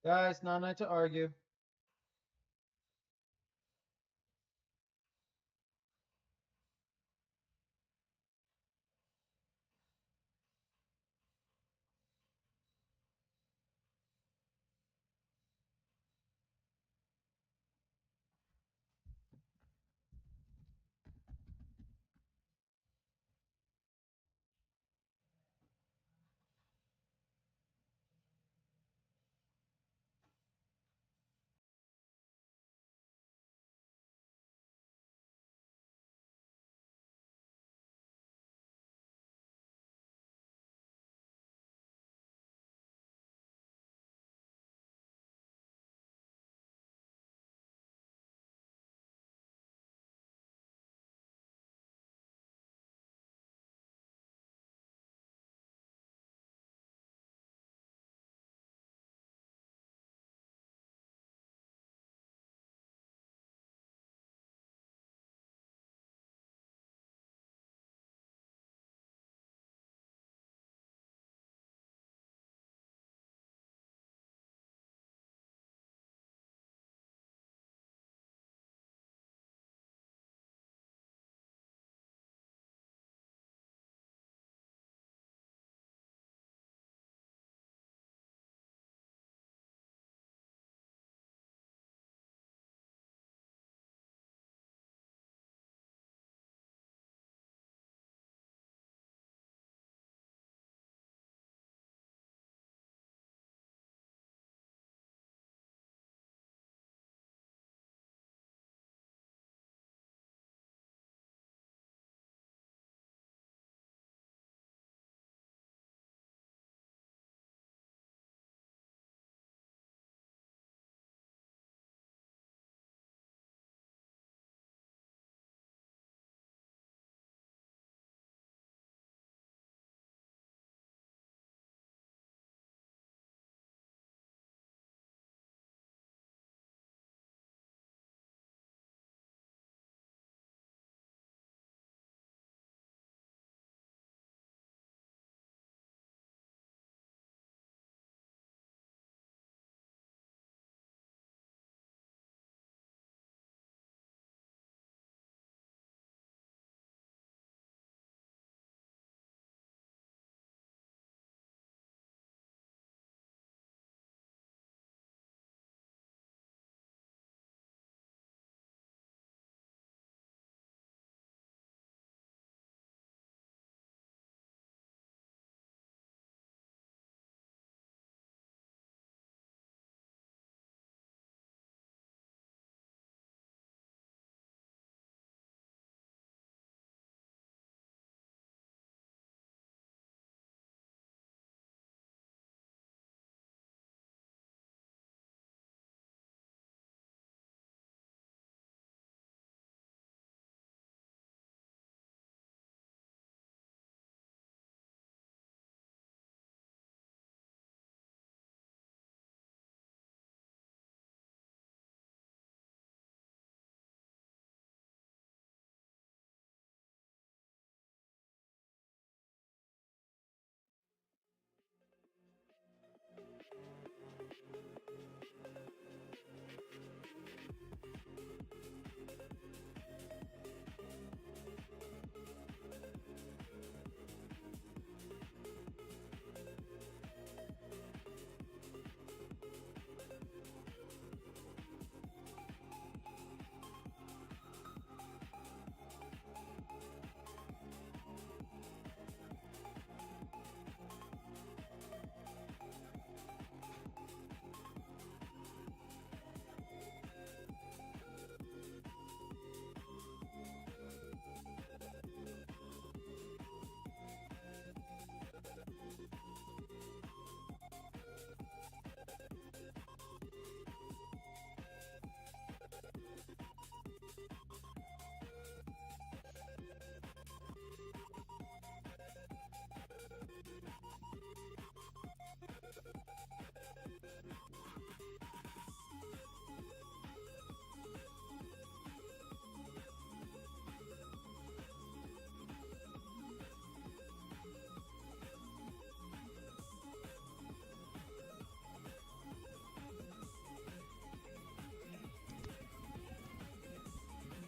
Guys, not night to argue.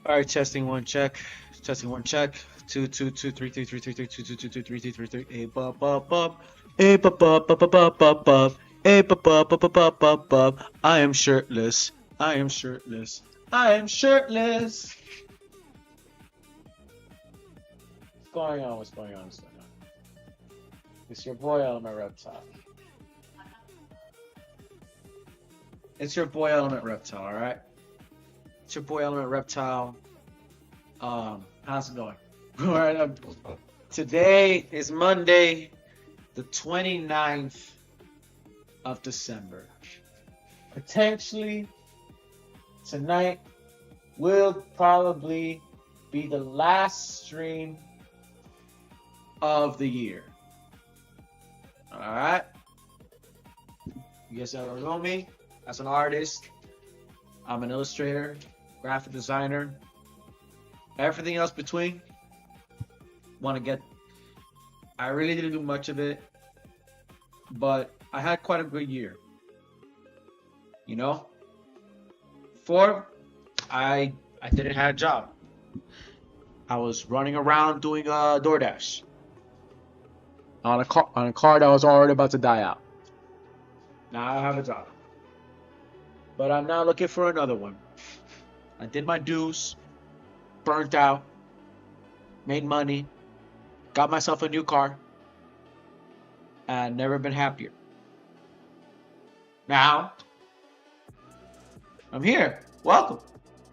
All right, testing one check. Testing one check. Two two two three three three three three two two two two three three three three. A bub bub bub. A bub bub bub bub bub bub bub. A bub bub bub bub bub bub. I am shirtless. I am shirtless. I am shirtless. What's going on? What's going on? What's going on? It's your boy Element Reptile. It's your boy Element Reptile. All right. It's your boy Element Reptile. How's it going? All right. Today is Monday, the 29th of December. Potentially, tonight will probably be the last stream of the year. All right. You guys don't know me as an artist. I'm an illustrator, graphic designer, everything else between. I really didn't do much of it, but I had quite a good year. You know, I didn't have a job. I was running around doing DoorDash on a car that was already about to die out. Now I have a job, but I'm now looking for another one. I did my dues, burnt out, made money, got myself a new car, and never been happier. Now, I'm here. Welcome.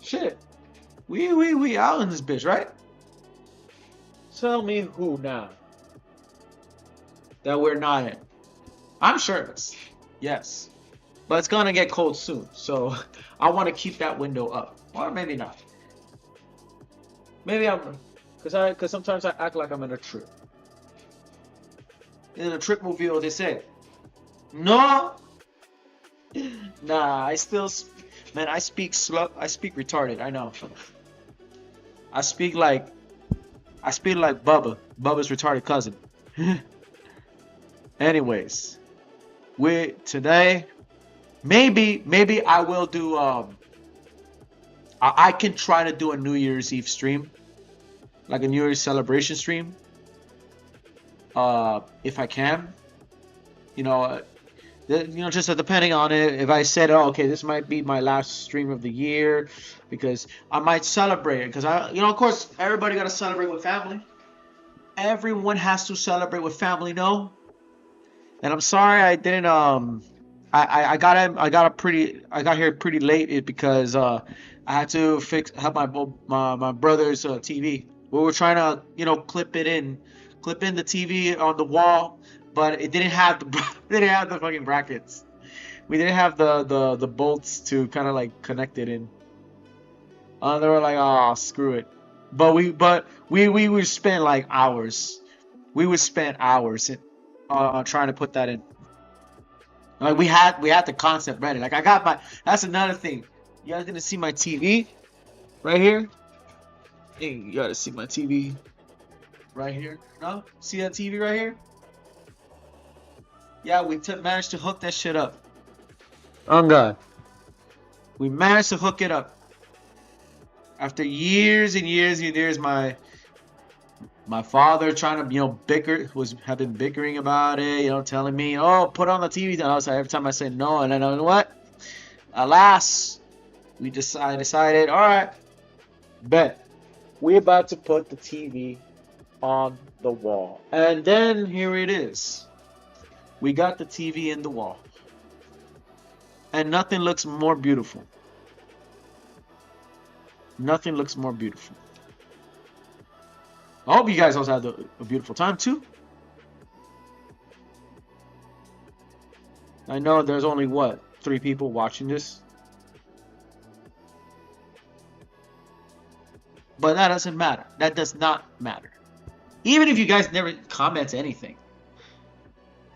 Shit. We out in this bitch, right? Tell me who now that we're not in. I'm shirtless. Yes. But it's gonna get cold soon, so I want to keep that window up. Or maybe not. Maybe cause sometimes I act like I'm in a trip. In a trip movie, they say, no, nah. I speak slow. I speak retarded. I know. I speak like Bubba. Bubba's retarded cousin. Anyways, today. Maybe I will do. I can try to do a New Year's Eve stream, like a New Year's celebration stream. If I can, just depending on it. If I said, oh, okay, this might be my last stream of the year, because I might celebrate it. Because of course, everybody gotta celebrate with family. Everyone has to celebrate with family, no? And I'm sorry I didn't. I got here pretty late because I had to help my brother's TV. We were trying to clip in the TV on the wall, but it didn't have the fucking brackets. We didn't have the bolts to kind of like connect it in. They were like, oh, screw it. But we would spend like hours. We would spend hours trying to put that in. Like we had the concept ready. Like that's another thing. You guys gonna see my TV right here? Hey, you gotta see my TV right here. No? See that TV right here? Yeah, we managed to hook that shit up. Oh God. We managed to hook it up. After years and years and years, my father trying to, have been bickering about it, telling me, oh, put on the TV. And I was like, every time I say no, and then you know what? Alas, I decided, all right, bet. We're about to put the TV on the wall. And then here it is. We got the TV in the wall. And nothing looks more beautiful. Nothing looks more beautiful. I hope you guys also had a beautiful time too. I know there's only 3 people watching this. But that doesn't matter. That does not matter. Even if you guys never comment anything.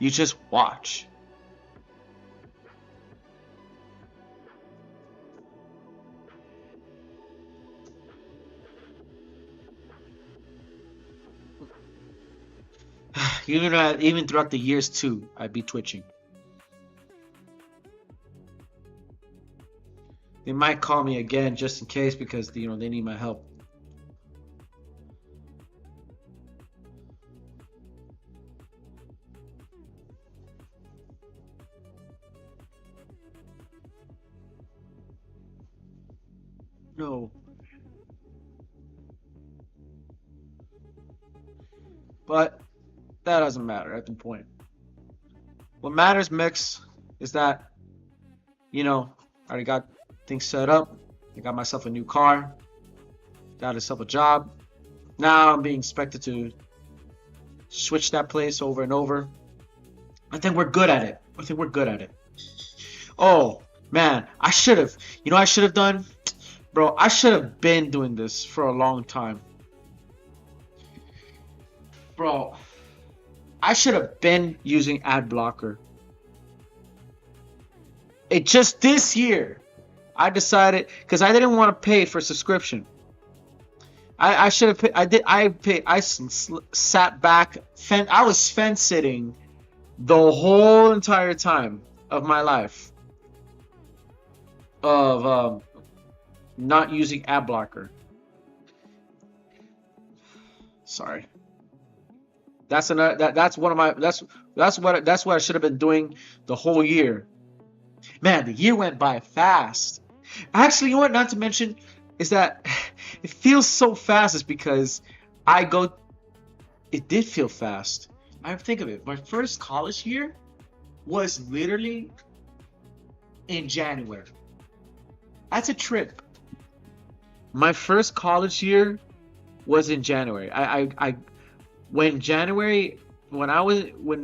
You just watch. Even throughout the years too, I'd be twitching. They might call me again just in case because they need my help. No, but that doesn't matter at the point. What matters, Mix, is that I already got things set up. I got myself a new car, got myself a job. Now I'm being expected to switch that place over and over. I think we're good at it. I think we're good at it. Oh, man, I should have. I should have done? Bro, I should have been doing this for a long time. Bro, I should have been using ad blocker. It just this year, I decided because I didn't want to pay for subscription. I should have paid. I did. I paid. Sat back. I was fence sitting the whole entire time of my life of not using ad blocker. Sorry. That's another. That's one of my. That's what I should have been doing the whole year. Man, the year went by fast. Actually, you know what? Not to mention is that it feels so fast. Is because I go. It did feel fast. I think of it. My first college year was literally in January. That's a trip. My first college year was in January. When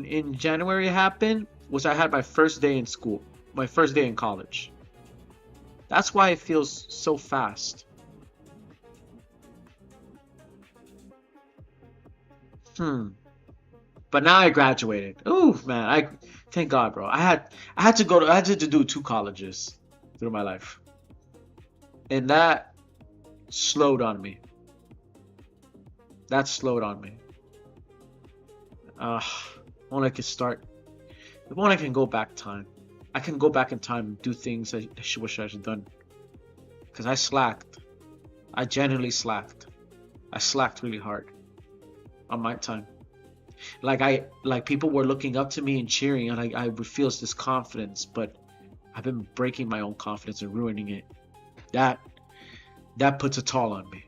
in January happened was I had my first day in school, my first day in college. That's why it feels so fast. But now I graduated. Ooh, man, I thank God, bro. I had to do two colleges through my life. And that slowed on me. That slowed on me. When I could start, when I can go back time, I can go back in time and do things I wish I had done. Cause I slacked. I genuinely slacked. I slacked really hard on my time. Like people were looking up to me and cheering, and I would feel this confidence, but I've been breaking my own confidence and ruining it. That puts a toll on me.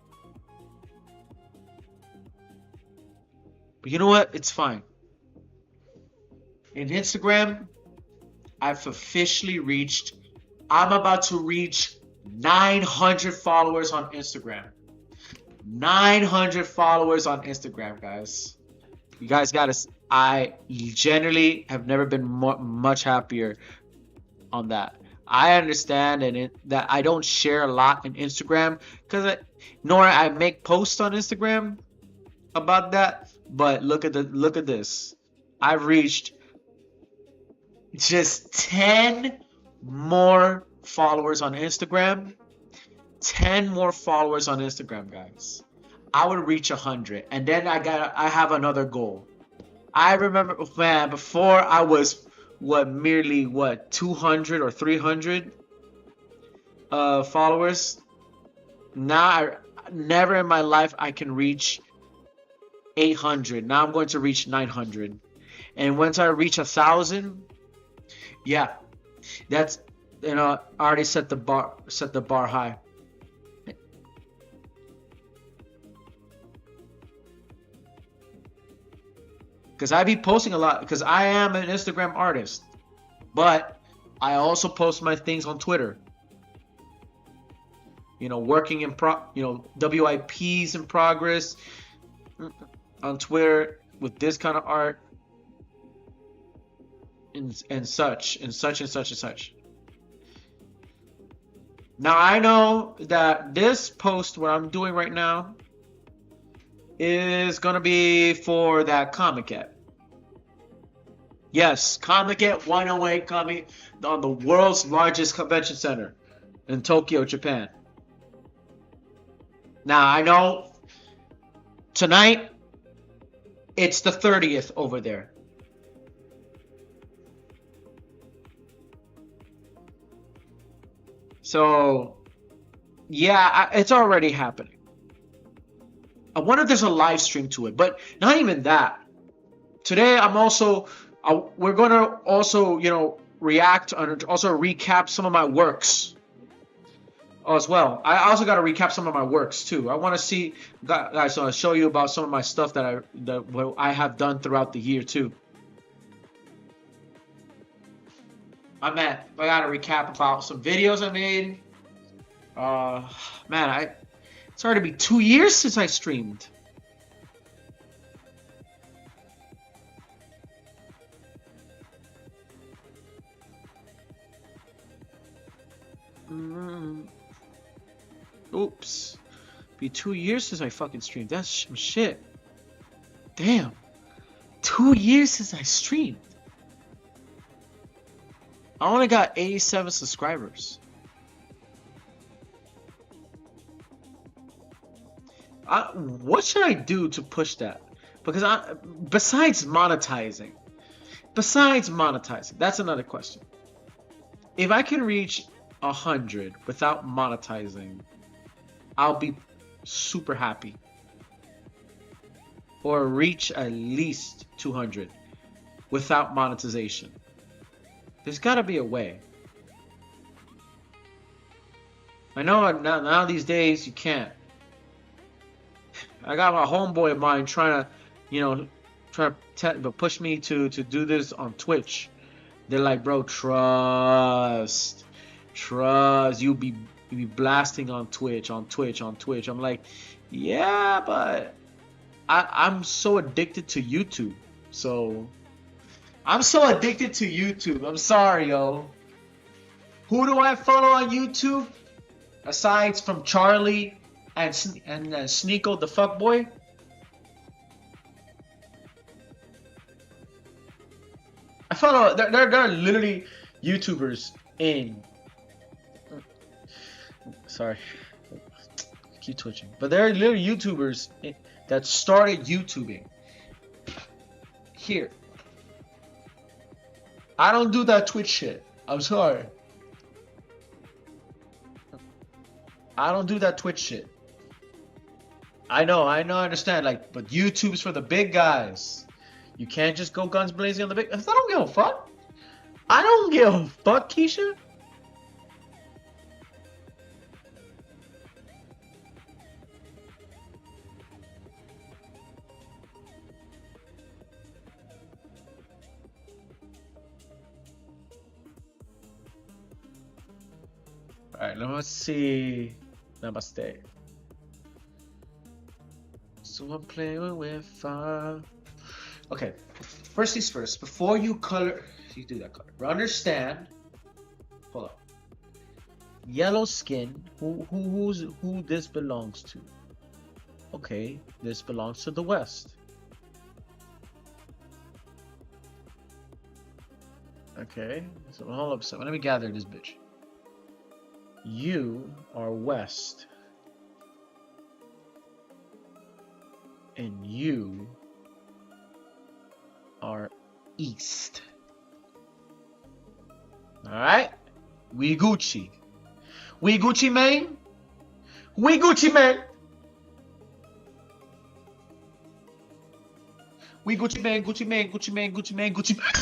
But you know what? It's fine. In Instagram, I've officially reached. I'm about to reach 900 followers on Instagram. 900 followers on Instagram, guys. You guys gotta. I generally have never been much happier on that. I understand that I don't share a lot in Instagram nor I make posts on Instagram about that. But look at this. I've reached just 10 more followers on Instagram. 10 more followers on Instagram, guys. I would reach 100, and then I have another goal. I remember, man, before I was merely 200 or 300 followers. Now never in my life I can reach 800. Now I'm going to reach 900, and once I reach 1,000, yeah, that's I already set the bar high. Because I be posting a lot because I am an Instagram artist, but I also post my things on Twitter. Working in WIPs in progress on Twitter with this kind of art and such and such and such and such. Now I know that this post what I'm doing right now is gonna be for that Comiket. Yes, Comiket 108 coming on the world's largest convention center in Tokyo, Japan. Now I know tonight it's the 30th over there. So yeah, it's already happening. I wonder if there's a live stream to it, but not even that. Today I'm also we're gonna also react and also recap some of my works as well. I also got to recap some of my works too. I want to see guys. So I'll show you about some of my stuff that I have done throughout the year too. I got to recap about some videos I made. Man, it's already been 2 years since I streamed. Oops. Be 2 years since I fucking streamed. That's shit. Damn. 2 years since I streamed. I only got 87 subscribers. What should I do to push that? Because besides monetizing, that's another question. If I can reach 100 without monetizing, I'll be super happy. Or reach at least 200 without monetization. There's gotta be a way. I know now these days you can't. I got my homeboy of mine trying to push me to do this on Twitch. They're like, bro, trust. You be blasting on Twitch. I'm like, yeah, but I'm so addicted to YouTube. I'm sorry, yo. Who do I follow on YouTube? Aside from Charlie and Sneeko the fuckboy? I follow. There are literally YouTubers in. Sorry, keep twitching. But there are literally YouTubers that started YouTubing. Here, I don't do that Twitch shit. I'm sorry. I don't do that Twitch shit. I know, I understand. Like, but YouTube's for the big guys. You can't just go guns blazing on the big. I don't give a fuck. I don't give a fuck, Keisha. All right, let's see. Namaste. So I'm playing with fire. Okay, first things first. Before you color, you do that color. Understand. Hold up. Yellow skin. Who this belongs to? Okay, this belongs to the West. Okay, so hold up. So let me gather this bitch. You are West. And you are East. Alright? We Gucci. We Gucci, man. We Gucci, man. We Gucci, man. Gucci, man. Gucci, man. Gucci, man. Gucci, man.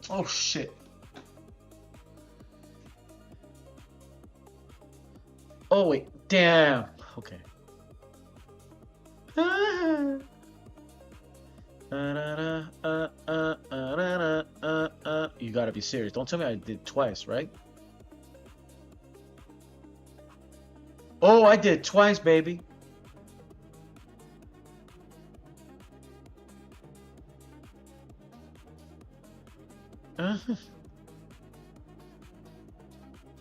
Oh, shit. Oh, wait. Damn. Okay. You gotta be serious. Don't tell me I did twice, right? Oh, I did twice, baby. I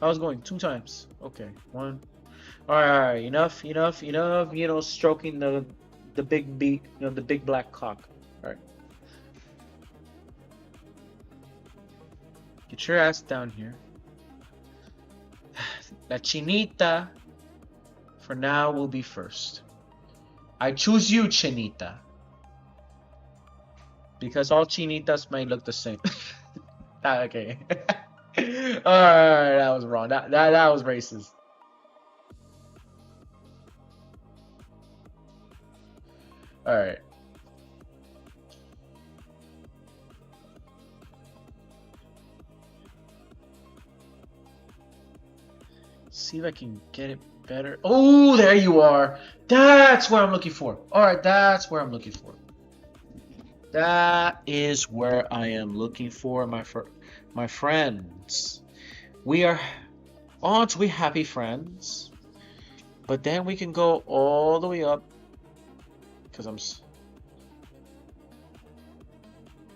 was going 2 times. Okay, 1. All right. Enough. Stroking the big beak, the big black cock. All right. Get your ass down here. La Chinita, for now, will be first. I choose you, Chinita. Because all chinitas might look the same. Okay. Alright, that was wrong. That was racist. Alright. See if I can get it better. Oh, there you are. That's where I'm looking for. Alright, that's where I'm looking for. That is where I am looking for, my friends. We are on to be happy friends. But then we can go all the way up. Because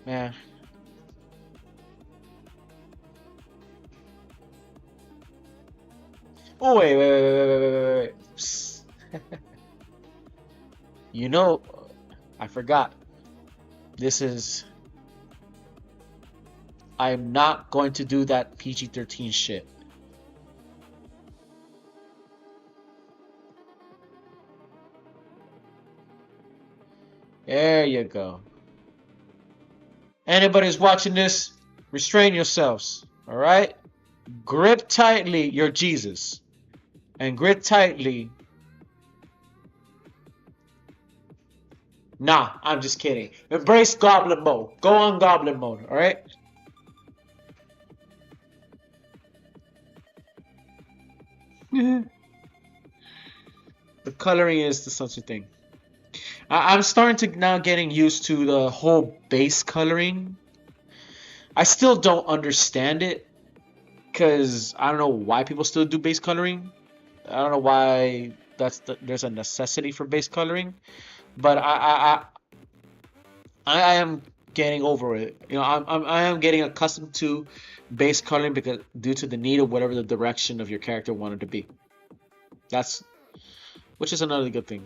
man. Oh, wait. Psst. You know, I forgot. This is. I'm not going to do that PG-13 shit. There you go. Anybody's watching this, restrain yourselves. Alright? Grip tightly your Jesus. And grip tightly. Nah, I'm just kidding. Embrace goblin mode. Go on goblin mode, alright? The coloring is the such a thing. I'm starting to now getting used to the whole base coloring. I still don't understand it because I don't know why people still do base coloring. I don't know why there's a necessity for base coloring, but I am getting over it. You know, I am getting accustomed to base coloring because due to the need of whatever the direction of your character wanted to be. That's which is another good thing.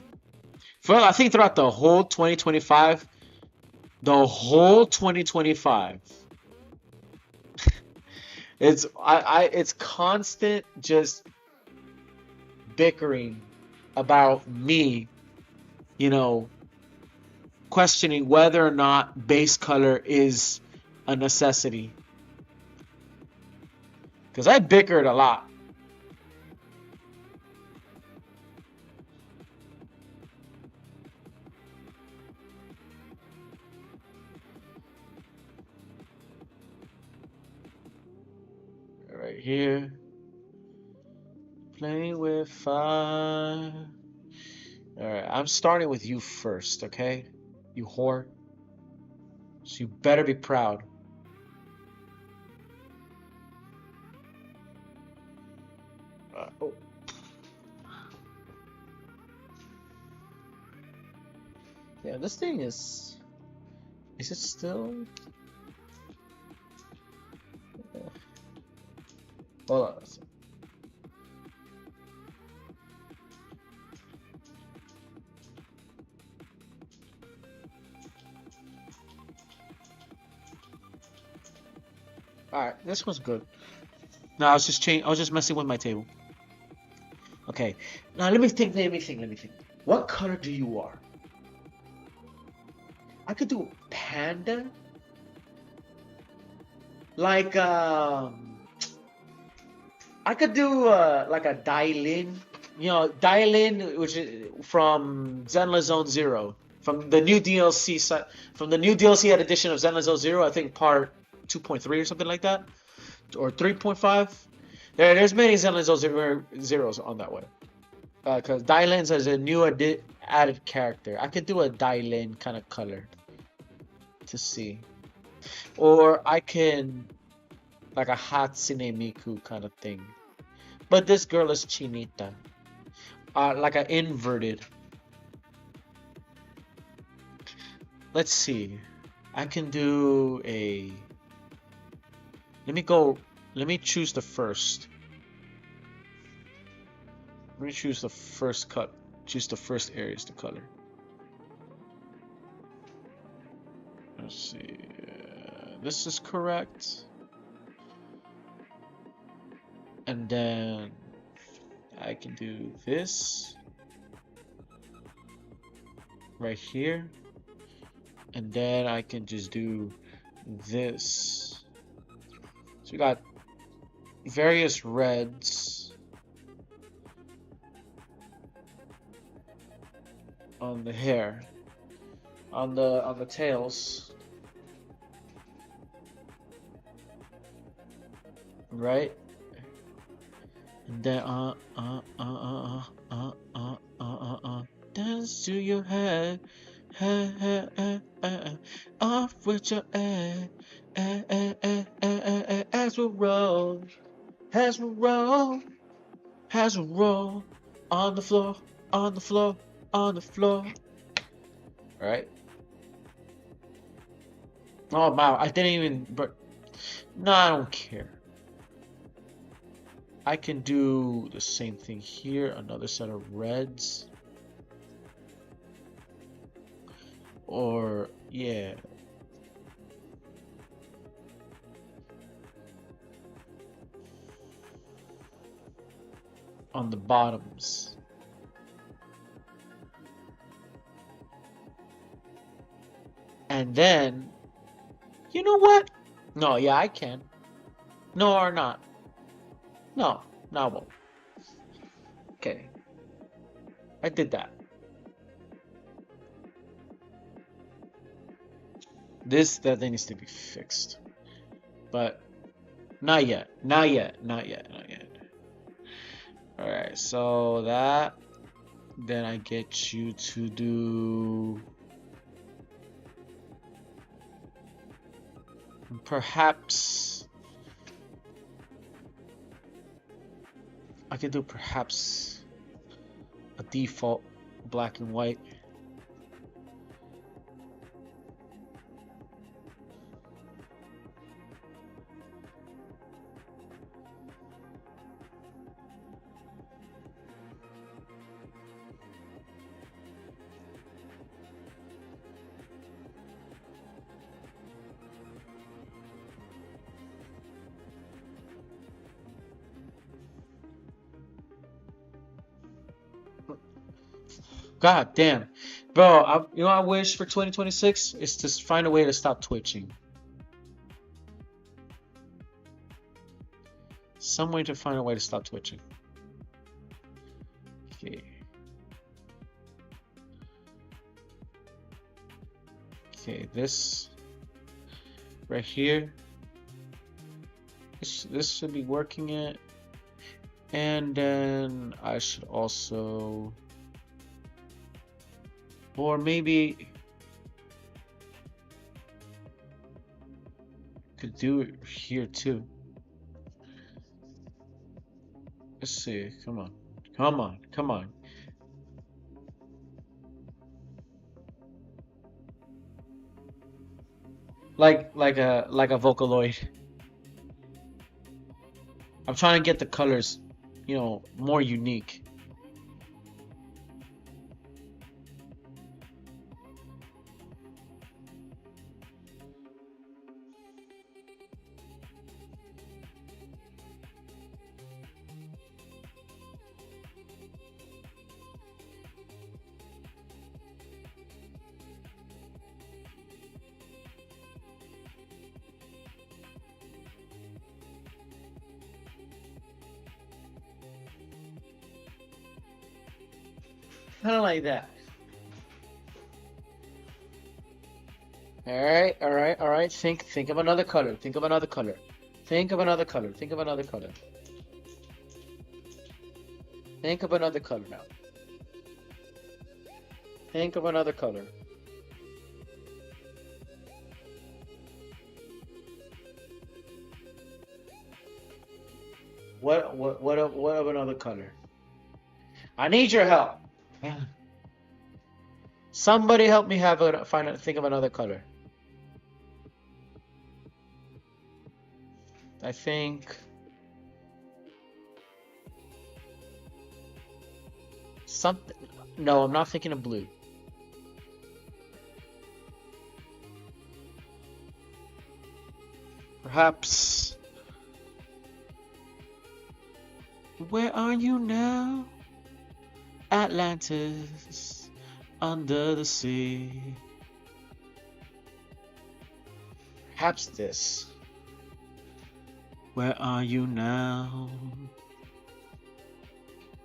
I think throughout the whole 2025, it's constant just bickering about me, you know, questioning whether or not base color is a necessity. Because I bickered a lot. Right here. Playing with fire. Alright, I'm starting with you first, okay? You whore. So you better be proud. Oh. Yeah, this thing is... Is it still... Hold on. Alright, this one's good. No, I was just messing with my table. Okay. Now let me think. What color do you are? I could do panda. Like I could do like a Dailin. You know, Dailin, which is from Zenless Zone Zero, from the new DLC from the new DLC edition of Zenless Zone Zero. I think part 2.3 or something like that, or 3.5. There's many Zenless Zone Zeros on that one. Because Dylan's is a new added character. I could do a Dylan kind of color to see. Or I can like a Hatsune Miku kind of thing. But this girl is Chinita. Like an inverted. Let's see. I can do a... Let me choose the first. Let me choose the first cut. Choose the first areas to color. Let's see. This is correct. And then I can do this right here. And then I can just do this. So we got various reds on the hair, on the tails, right? And then dance to your head, off with your as we roll, as we roll, as we roll, on the floor, on the floor, on the floor. All right. Oh wow, I didn't even. But no, I don't care. I can do the same thing here. Another set of reds. Or yeah. On the bottoms. And then, you know what? No, yeah, I can. No, or not. No, I won't. Okay. I did that. That thing needs to be fixed. But not yet. Not yet. Not yet. Not yet. Alright, so that. Then I get you to do. Perhaps. I could do perhaps a default black and white. God damn. Bro, you know what I wish for 2026 is to find a way to stop twitching. Some way to find a way to stop twitching. Okay. Okay, this right here. This should be working it. And then I should also, or maybe could do it here too. Let's see. Come on. Come on. Come on. Like a Vocaloid. I'm trying to get the colors, you know, more unique. Kind of like that. All right, all right, all right. Think of another color. Think of another color. Think of another color. Think of another color. Think of another color now. Think of another color. What of another color? I need your help. Somebody help me think of another color. I think something. No, I'm not thinking of blue. Perhaps. Where are you now? Atlantis, under the sea. Perhaps this. Where are you now?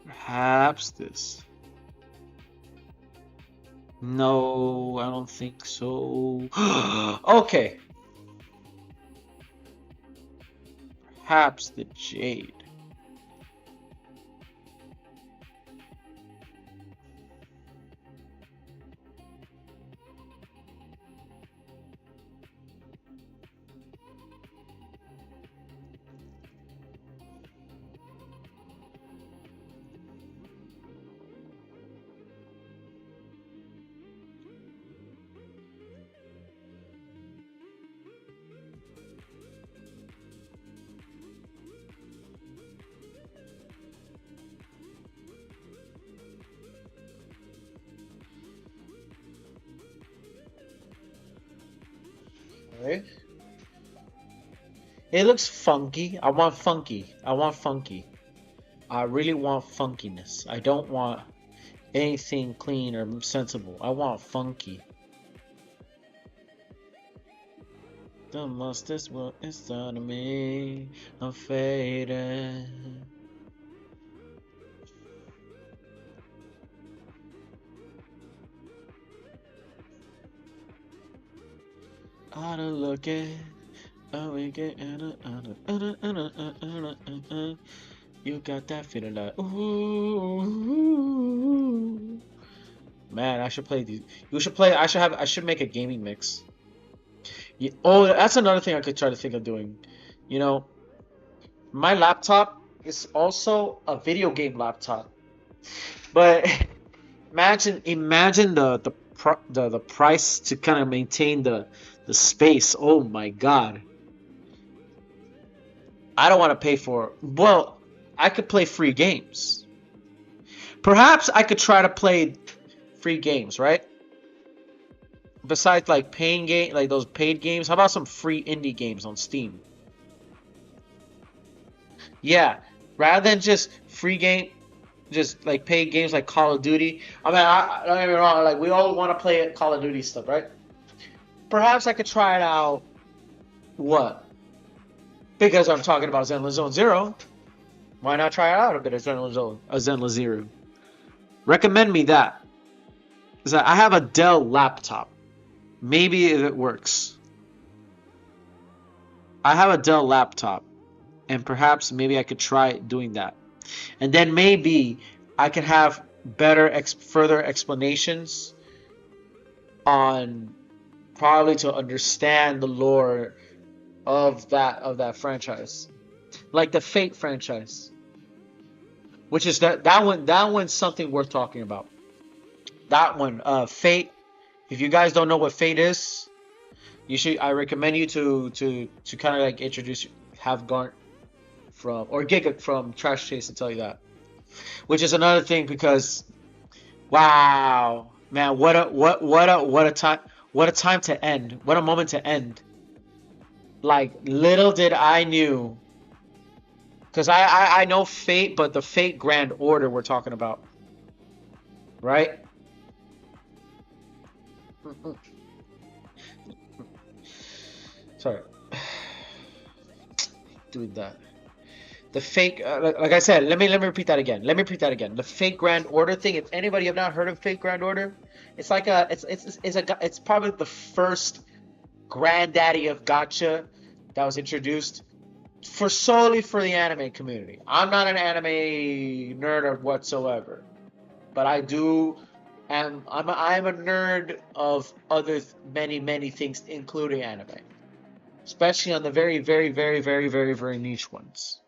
Perhaps this. No, I don't think so. Okay. Perhaps the Jade. Okay. It looks funky. I want funky. I want funky. I really want funkiness. I don't want anything clean or sensible. I want funky. The most is what is done to me. I'm faded. Ought to look at. Oh, we get you got that feeling like ooh. Man, I should play these. You should play. I should make a gaming mix. Yeah, oh, that's another thing I could try to think of doing. You know, my laptop is also a video game laptop. But imagine the price to kind of maintain the space. Oh my God. I don't want to pay for. Well, I could play free games. Perhaps I could try to play free games, right? Besides like paying game, like those paid games, how about some free indie games on Steam? Yeah, rather than just free game, just like paid games like Call of Duty. I mean, don't get me wrong, like we all want to play Call of Duty stuff, right? Perhaps I could try it out. What? Because I'm talking about Zenless Zone Zero. Why not try out a bit of Zenless Zero? Recommend me that. Is that I have a Dell laptop. Maybe it works. I have a Dell laptop, and perhaps maybe I could try doing that, and then maybe I can have better further explanations on probably to understand the lore of that franchise, like the Fate franchise, which is that one's something worth talking about. That one, Fate. If you guys don't know what Fate is, I recommend you to kind of like have Garnt from or Giga from Trash Chase to tell you that, which is another thing because, wow, man, what a time to end, what a moment to end. Like little did I knew, because I know Fate, but the Fate Grand Order we're talking about, right? Sorry, doing that. The fake, like I said, let me repeat that again. Let me repeat that again. The Fate Grand Order thing. If anybody have not heard of Fate Grand Order, it's like it's probably the first granddaddy of gacha that was introduced solely for the anime community. I'm not an anime nerd whatsoever, but I'm a nerd of other many things, including anime, especially on the very very niche ones.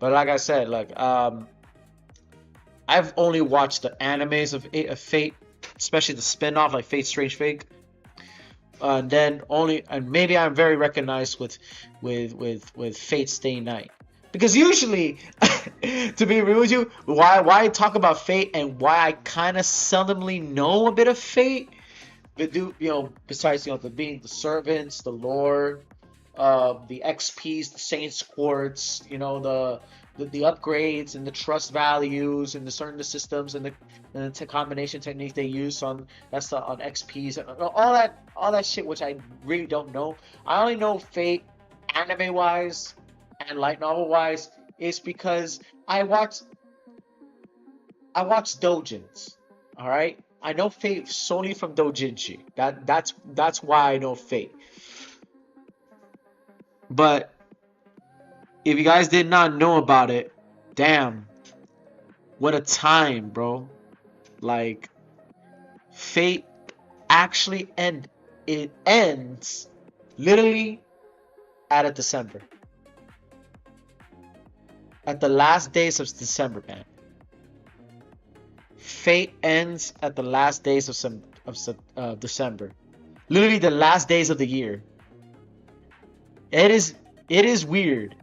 But like I said, like I've only watched the animes of Fate, especially the spin-off like Fate Strange Fate. And maybe I'm very recognized with Fate Stay Night, because usually, to be real with you, why I talk about Fate and why I kind of seldomly know a bit of Fate, but besides the being the servants, the lore, the XPs, the Saints quartz, the upgrades and the trust values and the certain systems and the combination techniques they use on on XPs and all that shit, which I really don't know. I only know Fate anime wise and light novel wise is because I watch Dojins. All right, I know Fate solely from Dojinshi. That's why I know Fate. But if you guys did not know about it, damn, what a time, bro. Like Fate actually it ends literally at a December. At the last days of December, man. Fate ends at the last days of December. Literally the last days of the year. It is weird,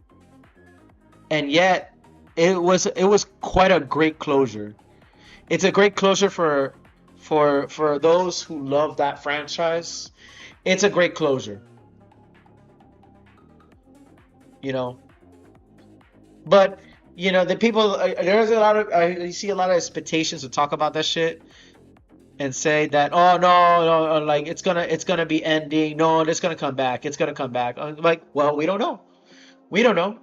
and yet it was quite a great closure. It's a great closure for those who love that franchise. It's a great closure, you know. But the people there's a lot of you see a lot of expectations to talk about that shit and say that, oh, no, no, like it's gonna be ending. No, it's gonna come back. It's gonna come back. I'm like, well, we don't know. We don't know.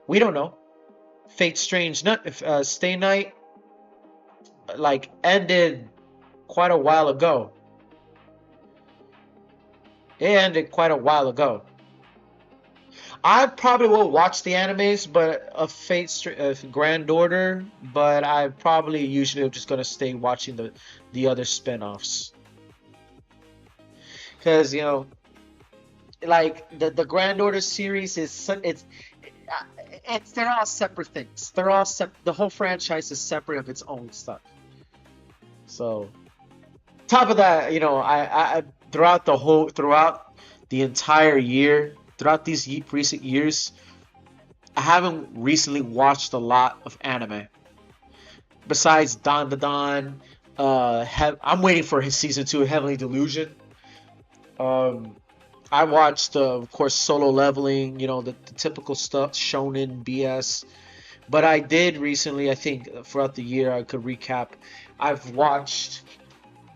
We don't know. Fate Strange Stay Night like ended quite a while ago. It ended quite a while ago. I probably will watch the animes, but Grand Order. But I probably usually am just gonna stay watching the other spin-offs because like the Grand Order series it's they're all separate things. They're all the whole franchise is separate of its own stuff. So top of that, I throughout the entire year, throughout these recent years, I haven't recently watched a lot of anime. Besides Don the Don, I'm waiting for his season 2 of Heavenly Delusion. Um, I watched, of course, Solo Leveling, the typical stuff, Shonen BS. But I did recently, I think, throughout the year, I could recap. I've watched.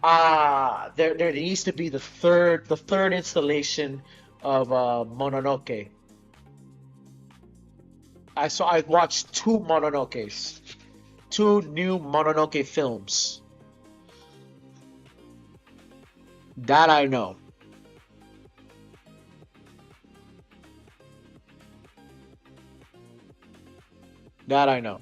There needs to be the third installation of Mononoke. I watched two Mononokes, two new Mononoke films. That I know. That I know.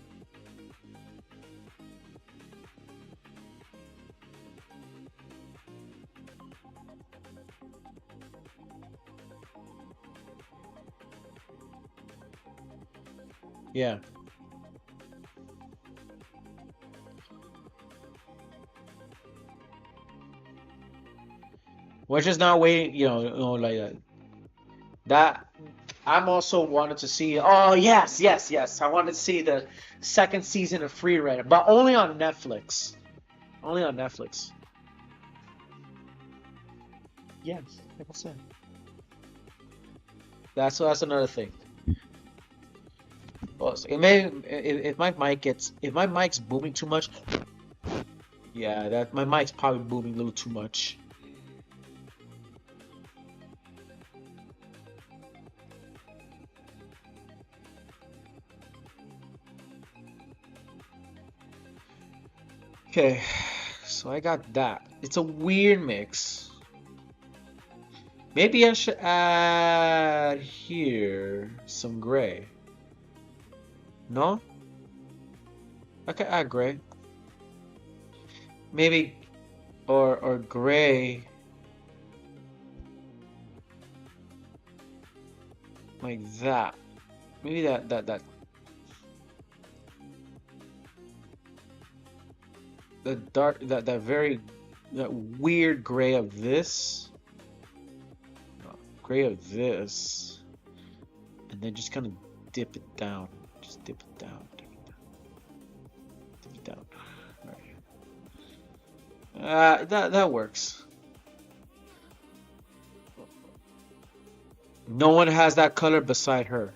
Yeah. We're just not waiting, like that. That I'm also wanted to see. Oh yes, yes, yes. I wanted to see the second season of Free Rent, but only on Netflix. Only on Netflix. Yes, like I said. That's another thing. Also, it may if my mic's booming too much. Yeah, that my mic's probably booming a little too much. Okay, so I got that. It's a weird mix. Maybe I should add here some gray. No? I can add gray. Maybe or gray like that. Maybe that dark that weird gray of this. Gray of this. And then just kind of dip it down. Just dip it down. Dip it down. Dip it down. Alright. That works. No one has that color beside her.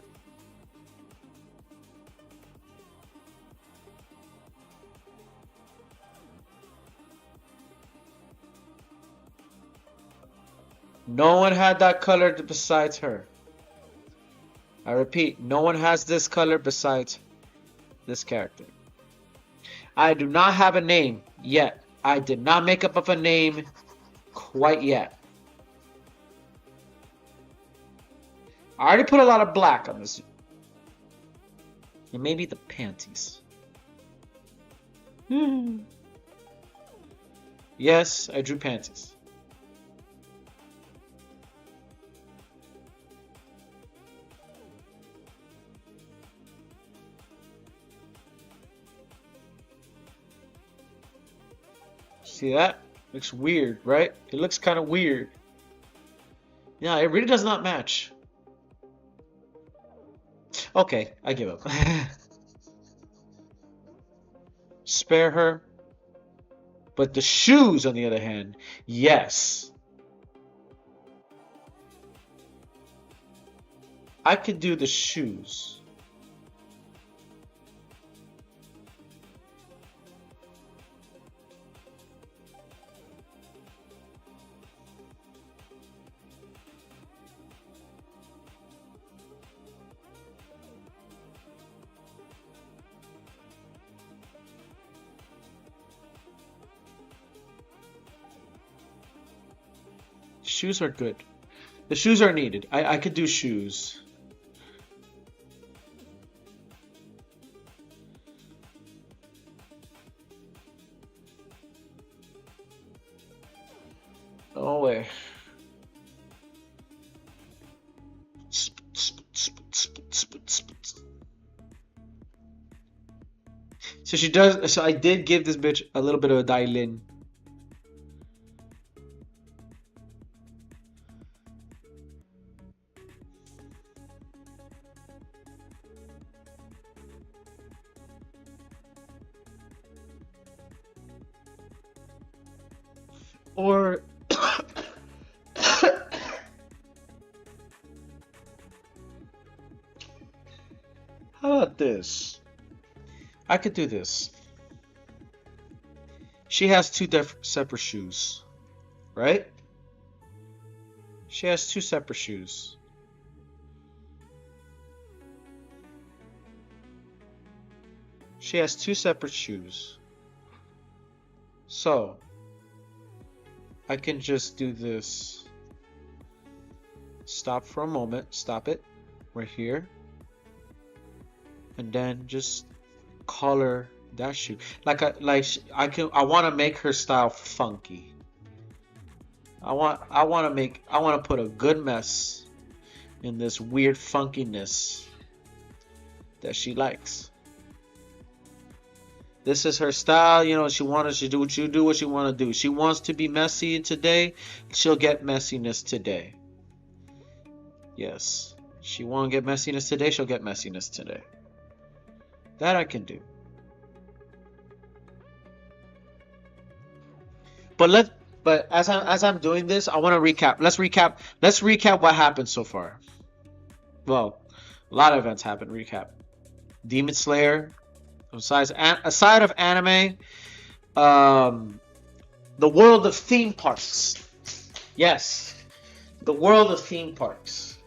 No one had that color besides her. I repeat, no one has this color besides this character. I do not have a name yet. I did not make up of a name quite yet. I already put a lot of black on this. And maybe the panties. Yes, I drew panties. See that? Looks weird, right? It looks kind of weird. Yeah, it really does not match. Okay, I give up. Spare her. But the shoes, on the other hand, yes. I could do the shoes. Shoes are good. The shoes are needed. I could do shoes. Oh way. So she does. So I did give this bitch a little bit of a dial-in. Or how about this? I could do this. She has two separate shoes, right? She has two separate shoes. She has two separate shoes. So I can just do this. Stop for a moment. Stop it. We're here. And then just color that shoe. I want to make her style funky. I want to put a good mess in this weird funkiness that she likes. This is her style, you know. She wants to do what she want to do. She wants to be messy today. She'll get messiness today. Yes, she won't get messiness today. She'll get messiness today. That I can do. But as I'm doing this, I want to recap. Let's recap what happened so far. Well, a lot of events happened. Recap. Demon Slayer. Aside of anime, the world of theme parks. Yes, the world of theme parks.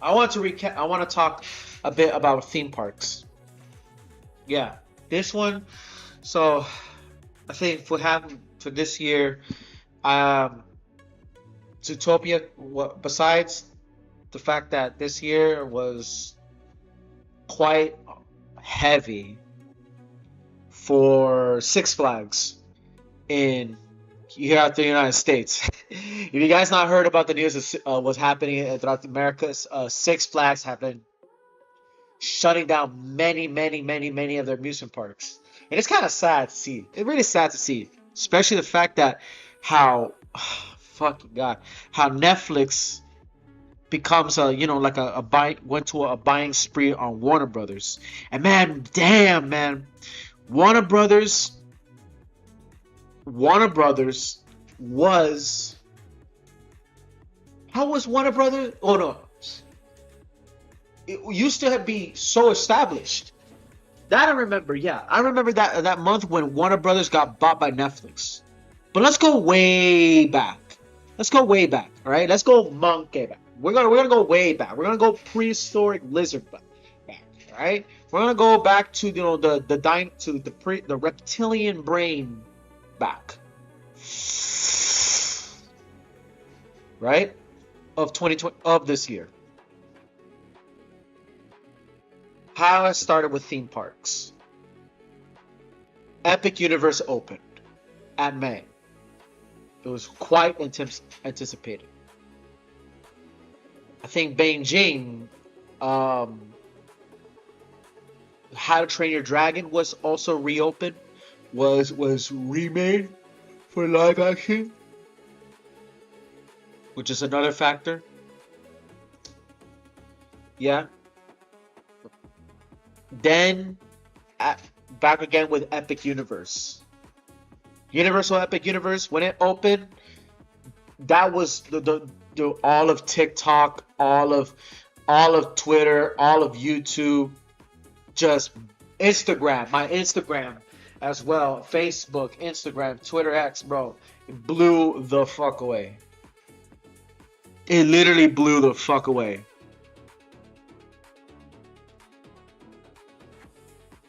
I want to recap. I want to talk a bit about theme parks. Yeah, this one. So, I think for this year, Zootopia. Besides the fact that this year was quite heavy for Six Flags in here at the United States. If you guys not heard about the news of what's happening throughout America, Six Flags have been shutting down many of their amusement parks, and it's kind of sad to see. It's really sad to see, especially the fact that how fucking God, how Netflix becomes went to a buying spree on Warner Brothers, and man, damn man, Warner Brothers Warner Brothers was how was Warner Brothers? Oh no, it used to be so established. That I remember. Yeah, I remember that month when Warner Brothers got bought by Netflix. But let's go way back. Let's go way back. All right, let's go monkey back. We're gonna go way back. We're gonna go prehistoric lizard back. All right, we're gonna go back to the reptilian brain back. Right, of 2020 of this year. How I started with theme parks. Epic Universe opened at May. It was quite anticipated. I think Beijing, um, How to Train Your Dragon was also reopened, was remade for live action, which is another factor. Yeah. Then at, back again with Epic Universe. Universal Epic Universe when it opened, that was the all of TikTok, all of Twitter, all of YouTube, just Instagram, my Instagram as well, Facebook, Instagram, Twitter X, bro, it blew the fuck away. It literally blew the fuck away.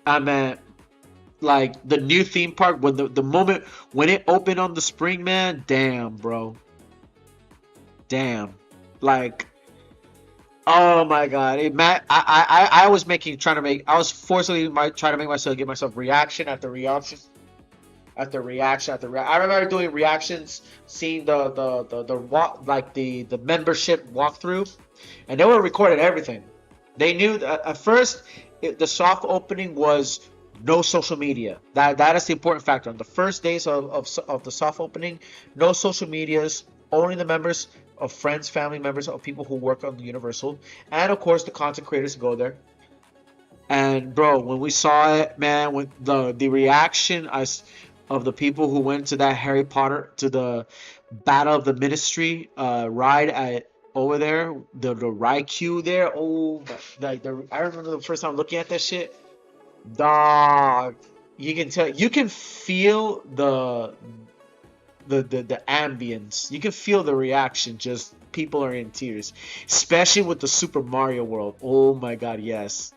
I mean, like the new theme park when the moment when it opened on the spring, man, damn, bro, damn, like oh my god, I was making trying to make I was forcibly trying to make myself give myself reaction after reaction after reaction after reaction. I remember doing reactions, seeing the walk like the membership walkthrough, and they were recording everything. They knew that at first the soft opening was no social media. That is the important factor. On the first days of the soft opening, no social medias, only the members of friends, family members, of people who work on the Universal, and of course the content creators go there. And bro, when we saw it, man, with the reaction of the people who went to that Harry Potter to the Battle of the Ministry ride at over there, the ride queue there. Oh, like I remember the first time looking at that shit, dog. You can tell, you can feel the ambience. You can feel the reaction. Just people are in tears, especially with the Super Mario World. Oh my God, yes.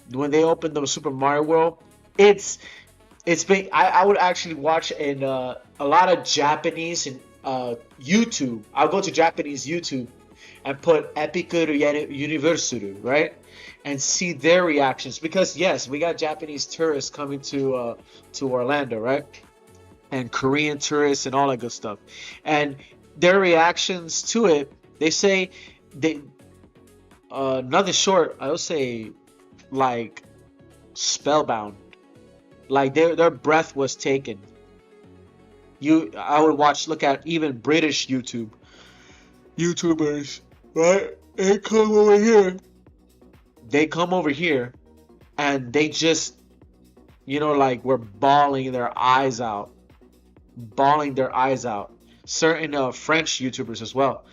When they opened the Super Mario World, it's it's been I would actually watch in a lot of Japanese and YouTube. I'll go to Japanese YouTube and put Epic Universal, right? And see their reactions because yes, we got Japanese tourists coming to Orlando, right? And Korean tourists and all that good stuff. And their reactions to it, they say they nothing short, I would say like spellbound. Like their breath was taken. I would look at even British YouTubers, right? They come over here and they just like were bawling their eyes out. Certain French YouTubers as well.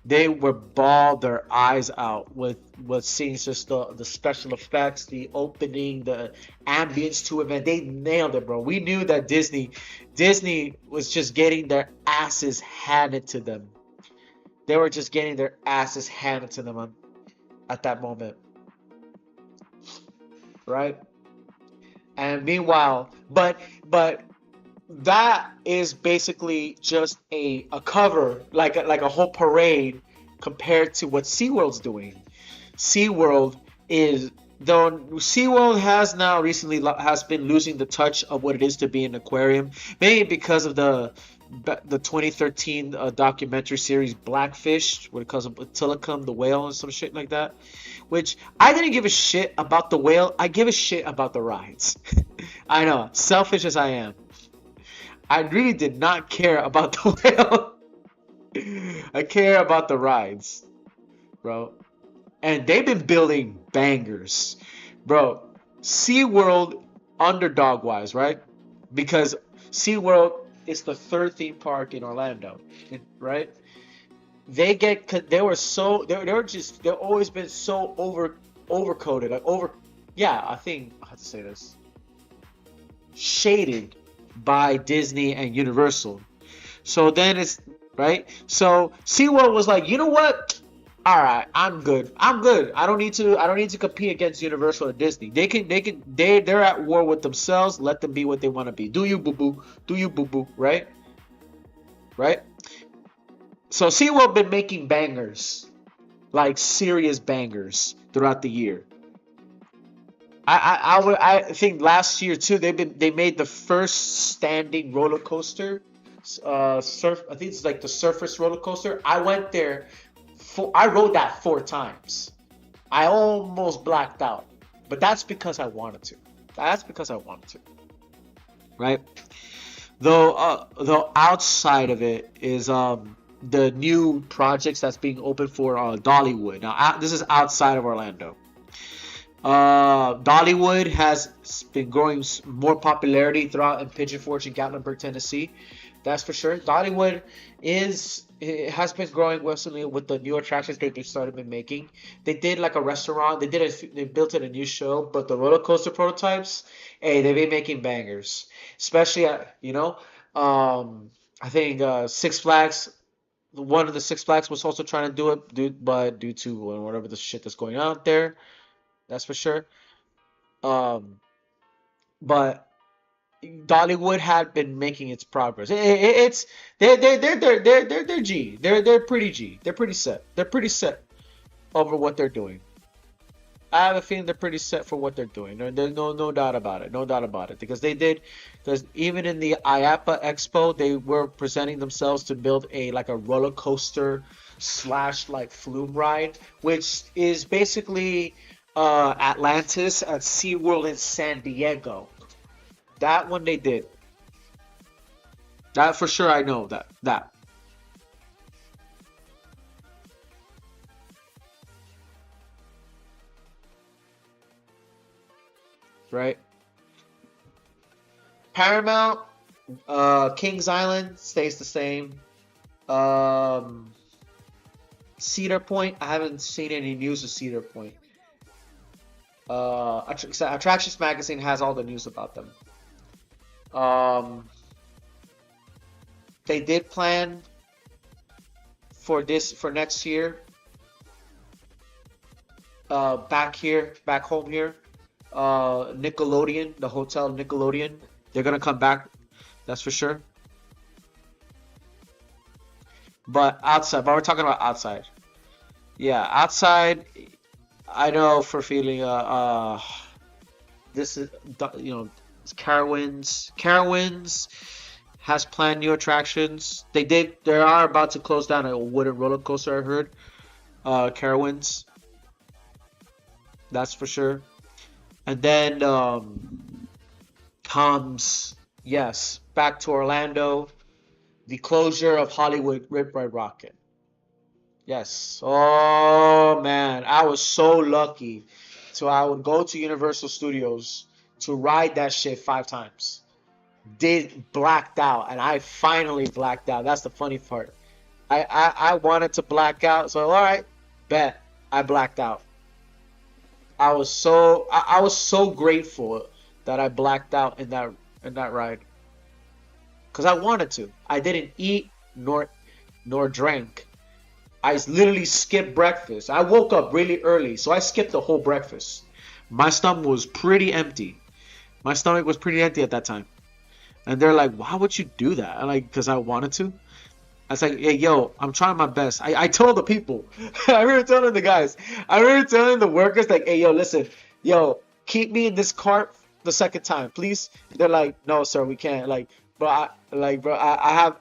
They were bawled their eyes out with seeing just the special effects, the opening, the ambience to it, man. They nailed it, bro. We knew that Disney was just getting their asses handed to them. They were just getting their asses handed to them at that moment, right? And meanwhile, but that is basically just a cover, like a whole parade compared to what SeaWorld's doing. SeaWorld is though SeaWorld has now recently has been losing the touch of what it is to be an aquarium, maybe because of the 2013 documentary series Blackfish, where it comes up with Tilikum the whale and some shit like that. Which I didn't give a shit about the whale. I give a shit about the rides. I know, selfish as I am. I really did not care about the whale. I care about the rides, bro. And they've been building bangers, bro. SeaWorld underdog wise, right? Because SeaWorld it's the third theme park in Orlando, right? They were just they've always been so overcoated, like over, yeah, I think I have to say this, shaded by Disney and Universal. So then it's right. So SeaWorld was like, you know what? All right, I'm good. I'm good. I don't need to. I don't need to compete against Universal or Disney. They can. They can. They're at war with themselves. Let them be what they want to be. Do you boo boo? Do you boo boo? Right. Right. So SeaWorld been making bangers, like serious bangers throughout the year. I think last year too. They made the first standing roller coaster. Surf. I think it's like the Surface roller coaster. I went there. I rode that 4 times. I almost blacked out, but that's because I wanted to. That's because I wanted to. Right. Though outside of it is the new projects that's being opened for Dollywood. Now this is outside of Orlando. Dollywood has been growing more popularity throughout in Pigeon Forge and Gatlinburg, Tennessee. That's for sure. Dollywood it has been growing recently with the new attractions they started been making. They did like a restaurant. They built it a new show, but the roller coaster prototypes, hey, they've been making bangers. Especially at, I think Six Flags. One of the Six Flags was also trying to do it, but due to whatever the shit that's going on out there, that's for sure. Um, but Dollywood had been making its progress. It's they're G. They're pretty G. They're pretty set. They're pretty set over what they're doing. I have a feeling they're pretty set for what they're doing. There's no doubt about it. No doubt about it. Because even in the IAPA Expo, they were presenting themselves to build a roller coaster slash like flume ride, which is basically Atlantis at SeaWorld in San Diego. That one they did. That for sure I know that. Right? Paramount, Kings Island stays the same. Um, Cedar Point, I haven't seen any news of Cedar Point. Attractions Magazine has all the news about them. Um, they did plan for next year. Back home here. Nickelodeon, the hotel Nickelodeon, they're gonna come back. That's for sure. But we're talking about outside. Yeah, outside. I know for feeling this is it's Carowinds. Carowinds has planned new attractions. They are about to close down a wooden roller coaster. I heard. Carowinds. That's for sure. And then comes, yes, back to Orlando, the closure of Hollywood Rip Ride Rocket. Yes. Oh man, I was so lucky. So I would go to Universal Studios to ride that shit 5 times. Did blacked out, and I finally blacked out. That's the funny part. I wanted to black out, so all right, bet I blacked out. I was so grateful that I blacked out in that ride because I wanted to. I didn't eat nor drank. I literally skipped breakfast. I woke up really early, so I skipped the whole breakfast. My stomach was pretty empty. My stomach was pretty empty at that time. And they're like, "Why would you do that?" I'm like, "Because I wanted to." I was like, "Hey, yo, I'm trying my best." I told the people. I remember telling the guys. I remember telling the workers, like, "Hey, yo, listen, yo, keep me in this cart the second time, please." They're like, "No, sir, we can't." Bro, I have,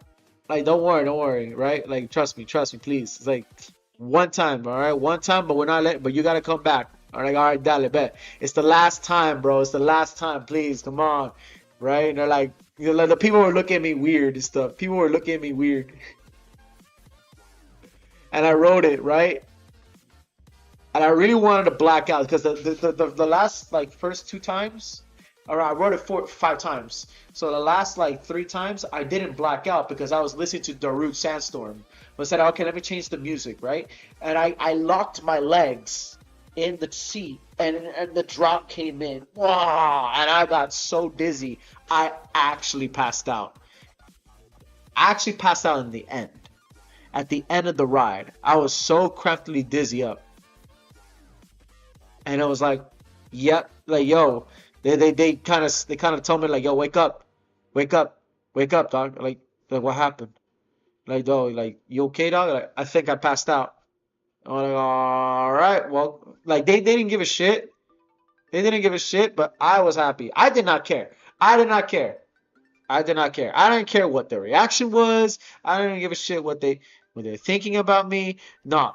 like, don't worry, right? Like, trust me, please. It's like one time, all right, one time, but we're not letting, but you gotta come back. All right, dale, bet. It's the last time, bro. It's the last time, please, come on, right? And they're like, like the people were looking at me weird and stuff. People were looking at me weird, and I wrote it right. And I really wanted to black out because the last like first 2 times Or I wrote it 5 times. So the last like 3 times I didn't black out because I was listening to Darude Sandstorm. But I said, okay, let me change the music, right? And I locked my legs in the seat, and the drop came in. Wow! And I got so dizzy, I actually passed out. I actually passed out in the end. At the end of the ride, I was so craftily dizzy up, and it was like, yep, like yo, they kind of told me like, yo, wake up, wake up, wake up, dog. Like what happened? Like, dog, like you okay, dog? Like I think I passed out. I'm like, all right, well, like they didn't give a shit. They didn't give a shit, but I was happy. I did not care. I did not care. I did not care. I didn't care what their reaction was. I didn't give a shit what they're thinking about me. No,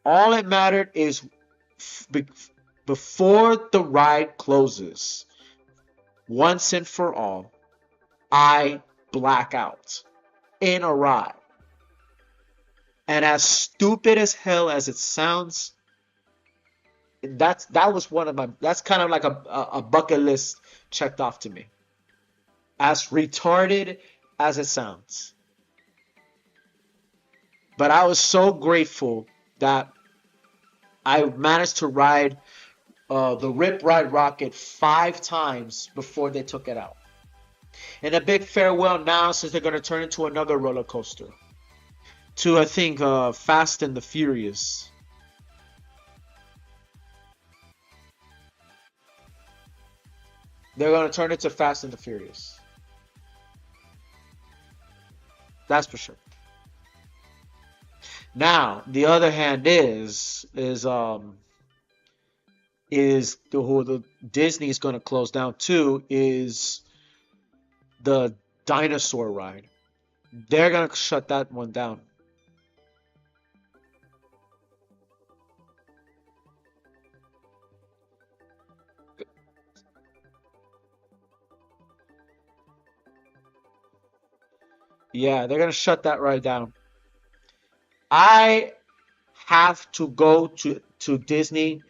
all that mattered is be- before the ride closes, once and for all, I black out in a ride. And as stupid as hell as it sounds, that was one of my, that's kind of like a bucket list checked off to me. As retarded as it sounds. But I was so grateful that I managed to ride the Rip Ride Rocket 5 times before they took it out. And a big farewell now, since they're going to turn into another roller coaster. To, I think, Fast and the Furious. They're going to turn it to Fast and the Furious. That's for sure. Now, the other hand is the who the Disney is going to close down too is the dinosaur ride. They're going to shut that one down. Yeah, they're going to shut that ride down. I have to go to Disney.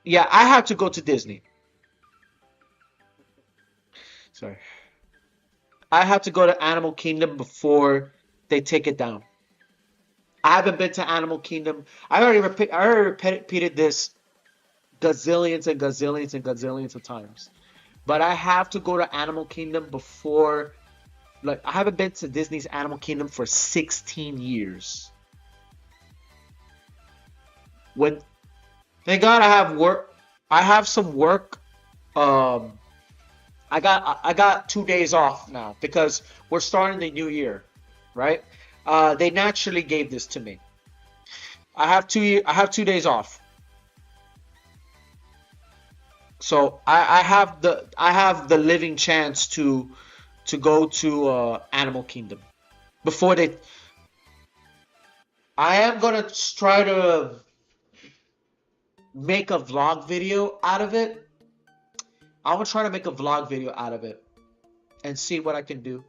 Yeah, I have to go to Disney. Sorry. I have to go to Animal Kingdom before they take it down. I haven't been to Animal Kingdom. I already repeated this gazillions and gazillions and gazillions of times. But I have to go to Animal Kingdom before, like, I haven't been to Disney's Animal Kingdom for 16 years. When Thank God I have work. I have some work. Um, I got 2 days off now because we're starting the new year, right? They naturally gave this to me. I have 2 days off, so I have the living chance to go to Animal Kingdom before they. I am gonna try to make a vlog video out of it. I'm gonna try to make a vlog video out of it and see what I can do.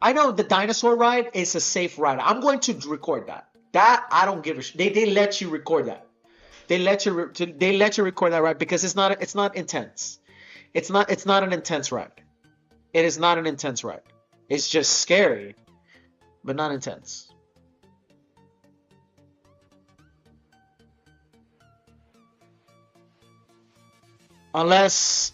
I know the dinosaur ride is a safe ride. I'm going to record that. That I don't give a shit. They let you record that. They let you record that ride because it's not intense. It's not an intense ride. It is not an intense ride. It's just scary, but not intense. Unless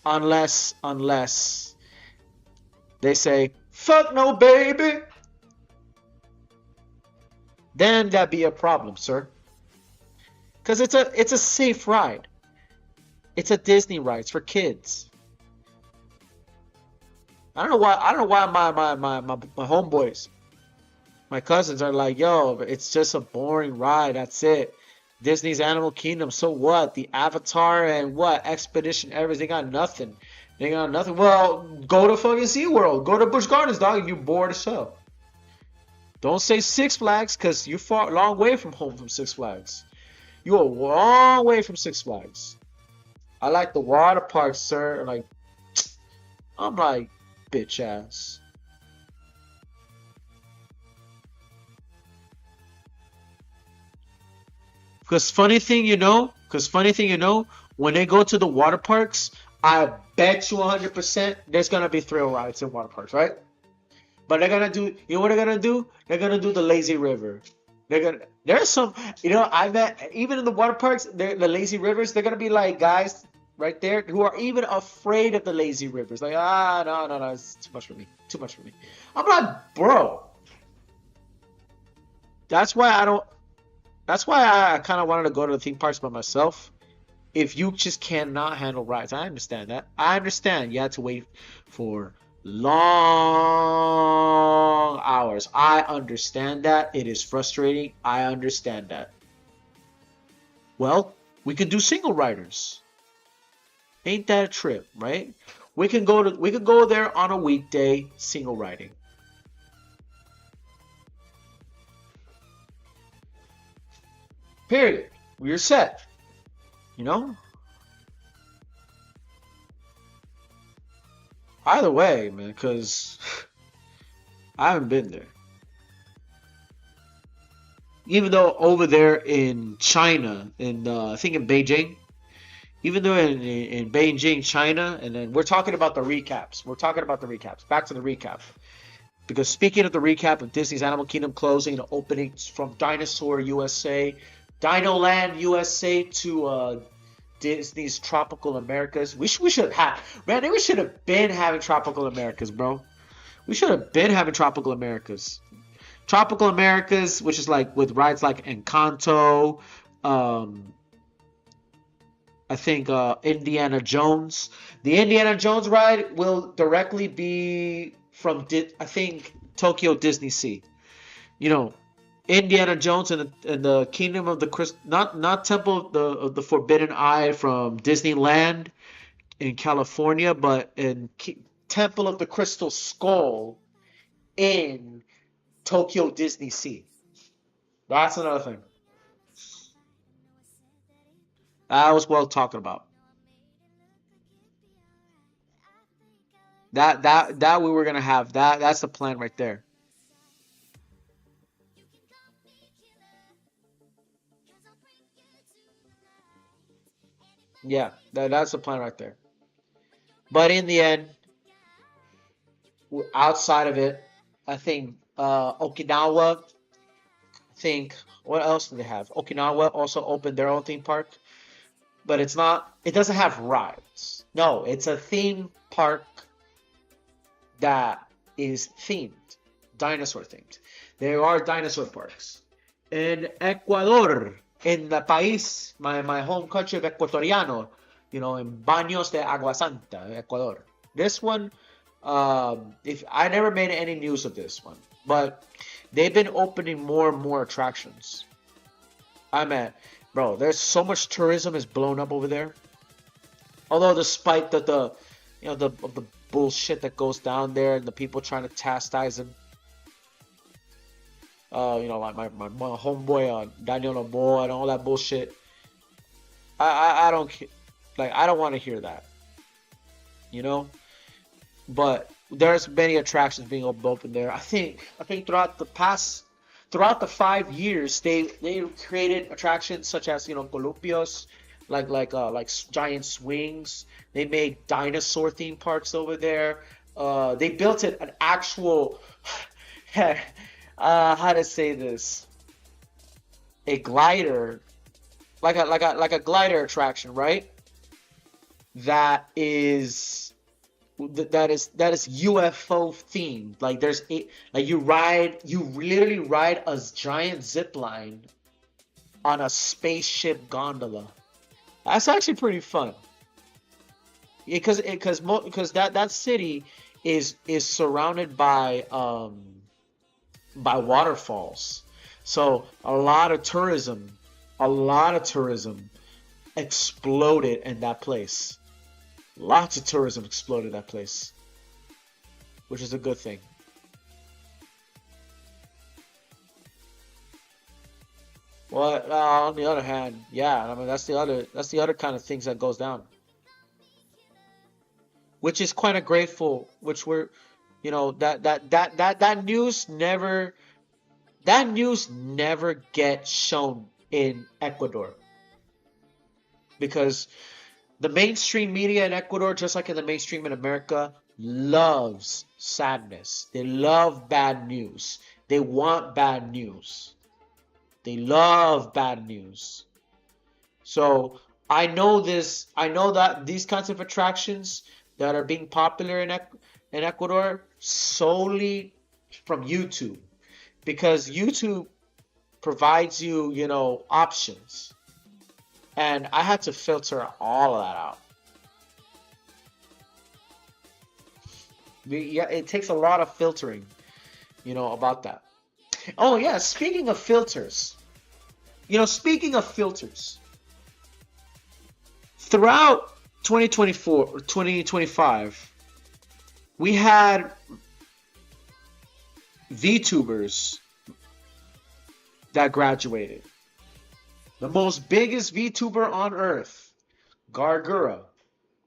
they say fuck no baby, then that'd be a problem, sir. Cause it's a safe ride. It's a Disney ride. It's for kids. I don't know why my homeboys, my cousins are like, yo, it's just a boring ride. That's it. Disney's Animal Kingdom. So what? The Avatar and what? Expedition Everest. They got nothing. They got nothing. Well, go to fucking SeaWorld. Go to Busch Gardens, dog. You bored as hell. Don't say Six Flags, cause you far long way from home from Six Flags. You a long way from Six Flags. I like the water parks, sir. Like I'm like bitch ass. Because funny thing you know, when they go to the water parks, I bet you 100% there's gonna be thrill rides in water parks, right? But they're gonna do, you know what they're gonna do? They're gonna do the lazy river. There's some, I bet even in the water parks, the lazy rivers, they're gonna be like guys right there who are even afraid of the lazy rivers. Like, no, no, no, it's too much for me. Too much for me. I'm like, bro, that's why I don't, that's why I kind of wanted to go to the theme parks by myself. If you just cannot handle rides, I understand that. I understand you had to wait for long hours. I understand that. It is frustrating. I understand that. Well, we can do single riders. Ain't that a trip, right? We could go there on a weekday single riding. Period. We're set. You know? Either way, man, because I haven't been there. Even though over there in China, in I think in Beijing, even though in Beijing, China, and then we're talking about the recaps. We're talking about the recaps. Back to the recap. Because speaking of the recap of Disney's Animal Kingdom closing and opening from Dinosaur USA, Dino Land USA to Disney's Tropical Americas. We should have, man. We should have been having Tropical Americas, bro. We should have been having Tropical Americas. Tropical Americas, which is like with rides like Encanto, um, I think Indiana Jones. The Indiana Jones ride will directly be from I think Tokyo Disney Sea. You know, Indiana Jones and the Kingdom of the not Temple of the Forbidden Eye from Disneyland in California, but in Temple of the Crystal Skull in Tokyo Disney Sea. That's another thing. That was well talking about. That we were gonna have that. That's the plan right there. Yeah, that's the plan right there. But in the end, outside of it, I think Okinawa. I think what else do they have? Okinawa also opened their own theme park, but it's not. It doesn't have rides. No, it's a theme park that is themed, dinosaur themed. There are dinosaur parks. In Ecuador, in the país, my home country of Ecuatoriano, in Baños de Agua Santa, Ecuador. This one, if I never made any news of this one, but they've been opening more and more attractions. I mean, bro, there's so much tourism is blown up over there. Although, despite the bullshit that goes down there and the people trying to chastise him, like my homeboy Daniel Noboa and all that bullshit. I don't like I don't want to hear that, you know. But there's many attractions being opened there. I think throughout the 5 years they created attractions such as columpios, like giant swings. They made dinosaur theme parks over there. They built an actual how to say this, a glider, like a glider attraction, right? That is that is UFO themed. Like you literally ride a giant zip line on a spaceship gondola. That's actually pretty fun. Because that city is surrounded by waterfalls. So a lot of tourism exploded in that place. Lots of tourism exploded that place, which is a good thing. Well, on the other hand, yeah, I mean that's the other kind of things that goes down, which is kind of grateful. Which we're, that news never gets shown in Ecuador because The mainstream media in Ecuador, just like in the mainstream in America, loves sadness. They love bad news. They want bad news. They love bad news. So I know this. I know that these kinds of attractions that are being popular in Ecuador solely from YouTube, because YouTube provides you, options, and I had to filter all of that out. Yeah, it takes a lot of filtering, about that. Oh yeah, speaking of filters, throughout 2024 or 2025, we had VTubers that graduated. The most biggest VTuber on earth, Gargura,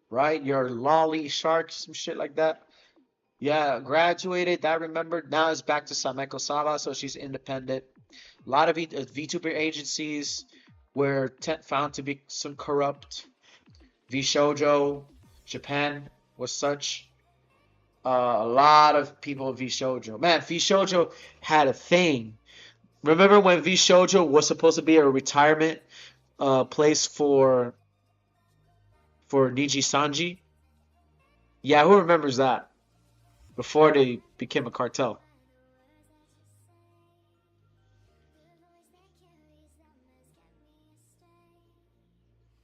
right? Your lolly shark, some shit like that. Yeah, graduated. That remembered. Now is back to Sameko Saba, so she's independent. A lot of VTuber agencies were found to be some corrupt. VShojo, Japan was such. A lot of people at VShojo. Man, VShojo had a thing. Remember when VShojo was supposed to be a retirement place for Niji Sanji? Yeah, who remembers that? Before they became a cartel.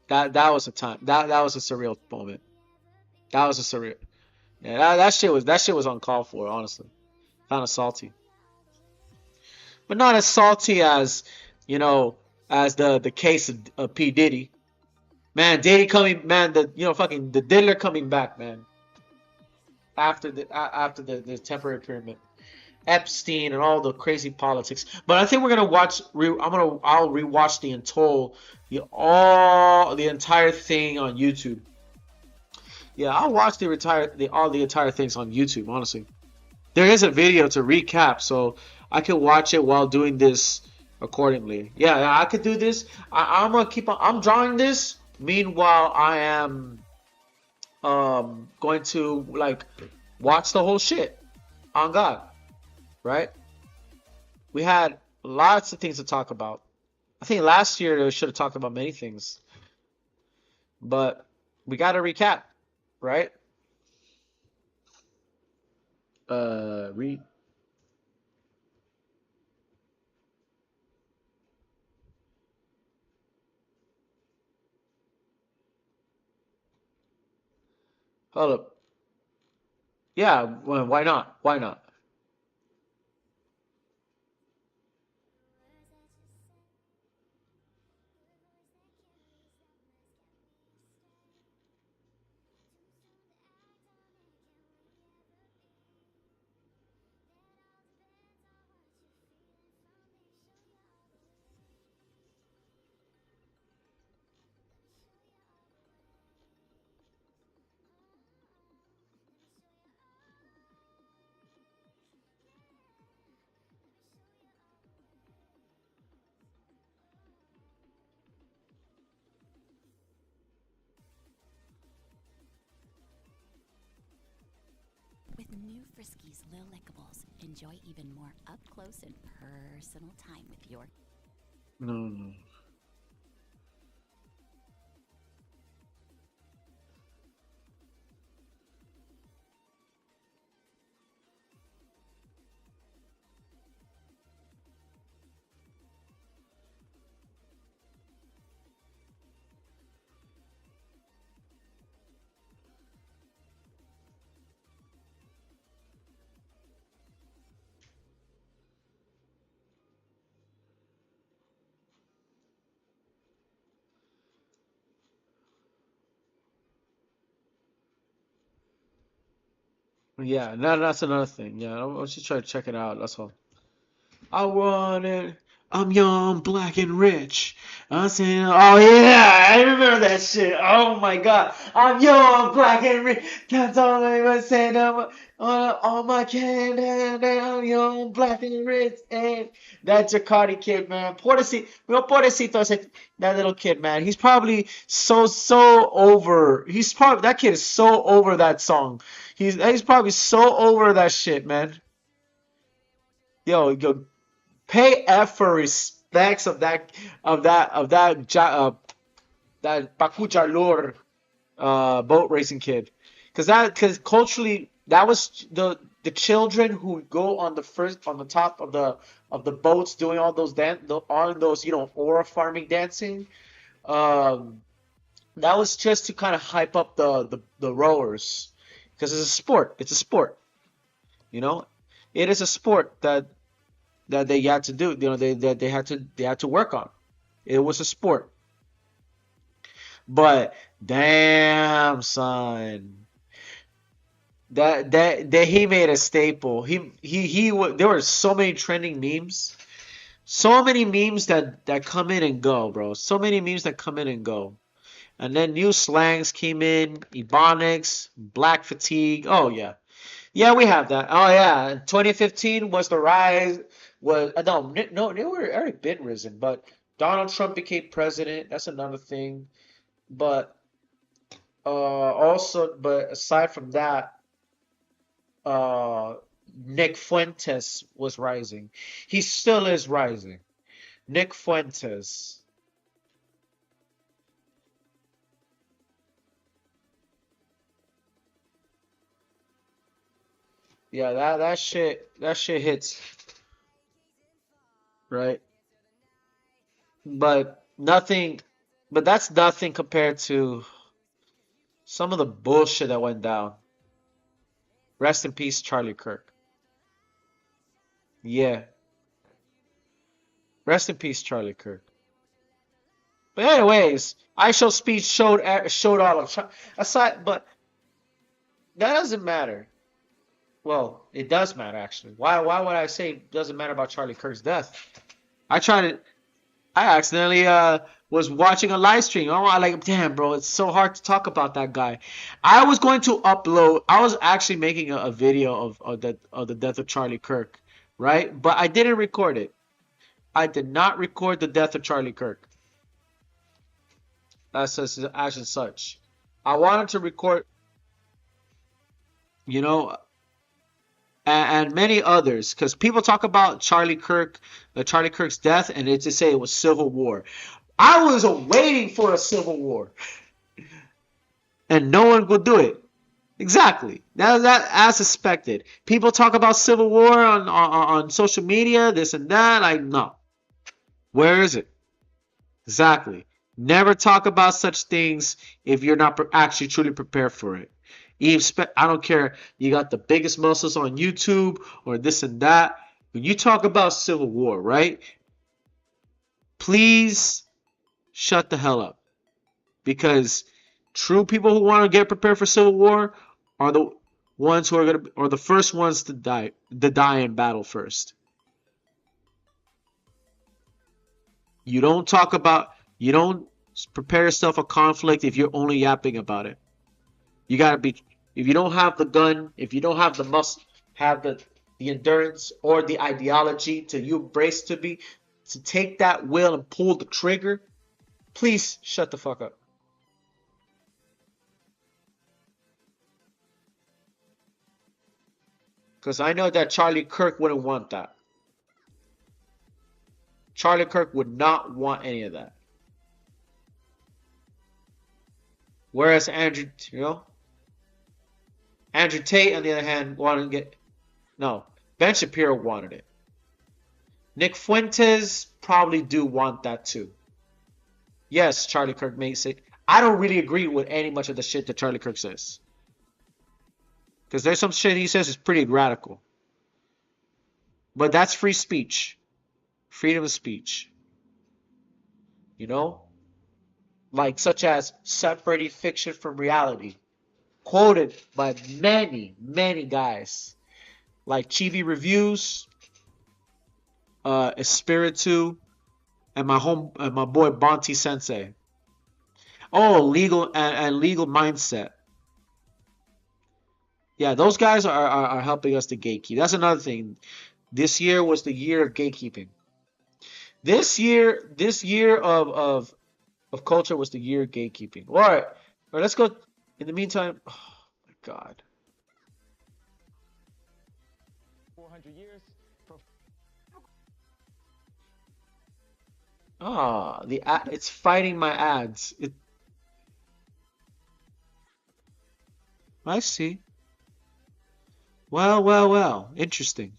That was a time. That was a surreal moment. That was a surreal. Yeah, that shit was uncalled for, honestly. Kind of salty, but not as salty as you know as the case of P Diddy. Man, Diddy coming, man, fucking the diddler coming back, man. After the temporary pyramid, Epstein and all the crazy politics. But I think we're gonna watch. I'll rewatch the entire thing on YouTube. Yeah, I'll watch the entire things on YouTube. Honestly, there is a video to recap, so I can watch it while doing this accordingly. Yeah, I could do this. I'm gonna keep on. I'm drawing this. Meanwhile, I am going to like watch the whole shit on God. Right? We had lots of things to talk about. I think last year we should have talked about many things, but we got to recap, right? Read. Hold up. Yeah, well, why not? Why not? With new Friskies Lil Lickables, enjoy even more up close and personal time with your. No, no. Yeah, that's another thing. Yeah, I was just trying to check it out. That's all. I want it. I'm young, black, and rich. I'm saying, oh yeah, I remember that shit. Oh my god, I'm young, black, and rich. That's all I was saying. On my can, I'm young, black, and rich. And that Jakarta kid, man, pobrecito, that little kid, man. He's probably so over. He's probably that kid is so over that song. He's probably so over that shit, man. Yo, pay F for respects of that Pakujalur boat racing kid, because culturally that was the children who go on the top of the boats doing all those on those aura farming dancing. Um, that was just to kind of hype up the rowers, because it's a sport. It's a sport, you know. It is a sport that they had to do. They had to work on. It was a sport. But damn, son, that he made a staple. There were so many trending memes, so many memes that come in and go, bro. So many memes that come in and go. And then new slangs came in, ebonics, black fatigue. Oh yeah, yeah, we have that. Oh yeah, 2015 was the rise. Was no, they were already been risen, but Donald Trump became president. That's another thing. But but aside from that, uh, Nick Fuentes was rising. He still is rising. Nick Fuentes. Yeah, that shit hits, right? But nothing, but that's nothing compared to some of the bullshit that went down. Rest in peace, Charlie Kirk. Yeah, rest in peace, Charlie Kirk. But anyways, I Show Speech showed all of aside, but that doesn't matter. Well, it does matter actually. Why would I say it doesn't matter about Charlie Kirk's death? I tried to I accidentally was watching a live stream. I like, damn, bro, it's so hard to talk about that guy. I was going to upload. I was actually making a video of the death of Charlie Kirk, right? But I didn't record it. I did not record the death of Charlie Kirk as such. I wanted to record, you know, and many others, because people talk about Charlie Kirk's death, and they just say it was civil war. I was waiting for a civil war, and no one would do it. Exactly. That as suspected. People talk about civil war on social media, this and that. Like, no. Where is it? Exactly. Never talk about such things if you're not actually truly prepared for it. I don't care. You got the biggest muscles on YouTube or this and that. When you talk about civil war, right? Please shut the hell up, because true people who want to get prepared for civil war are the ones who are the first ones to die in battle first. You don't prepare yourself for conflict if you're only yapping about it. You gotta be if you don't have the gun, if you don't have the have the endurance or the ideology to you embrace to take that will and pull the trigger, please shut the fuck up. Because I know that Charlie Kirk wouldn't want that. Charlie Kirk would not want any of that. Whereas Andrew Tate, on the other hand, wanted to get no. Ben Shapiro wanted it. Nick Fuentes probably do want that too. Yes, Charlie Kirk makes it. I don't really agree with any much of the shit that Charlie Kirk says, because there's some shit he says is pretty radical. But that's free speech, freedom of speech. You know, like such as separating fiction from reality, quoted by many guys like Chibi Reviews, Espiritu, and my boy Bonti Sensei. Oh, legal mindset. Yeah, those guys are helping us to gatekeep. That's another thing. This year was the year of gatekeeping. This year of culture was the year of gatekeeping. All right, let's go. In the meantime, oh my God. 400 years. Ah, the ad, it's fighting my ads. I see. Well, well, well. Interesting.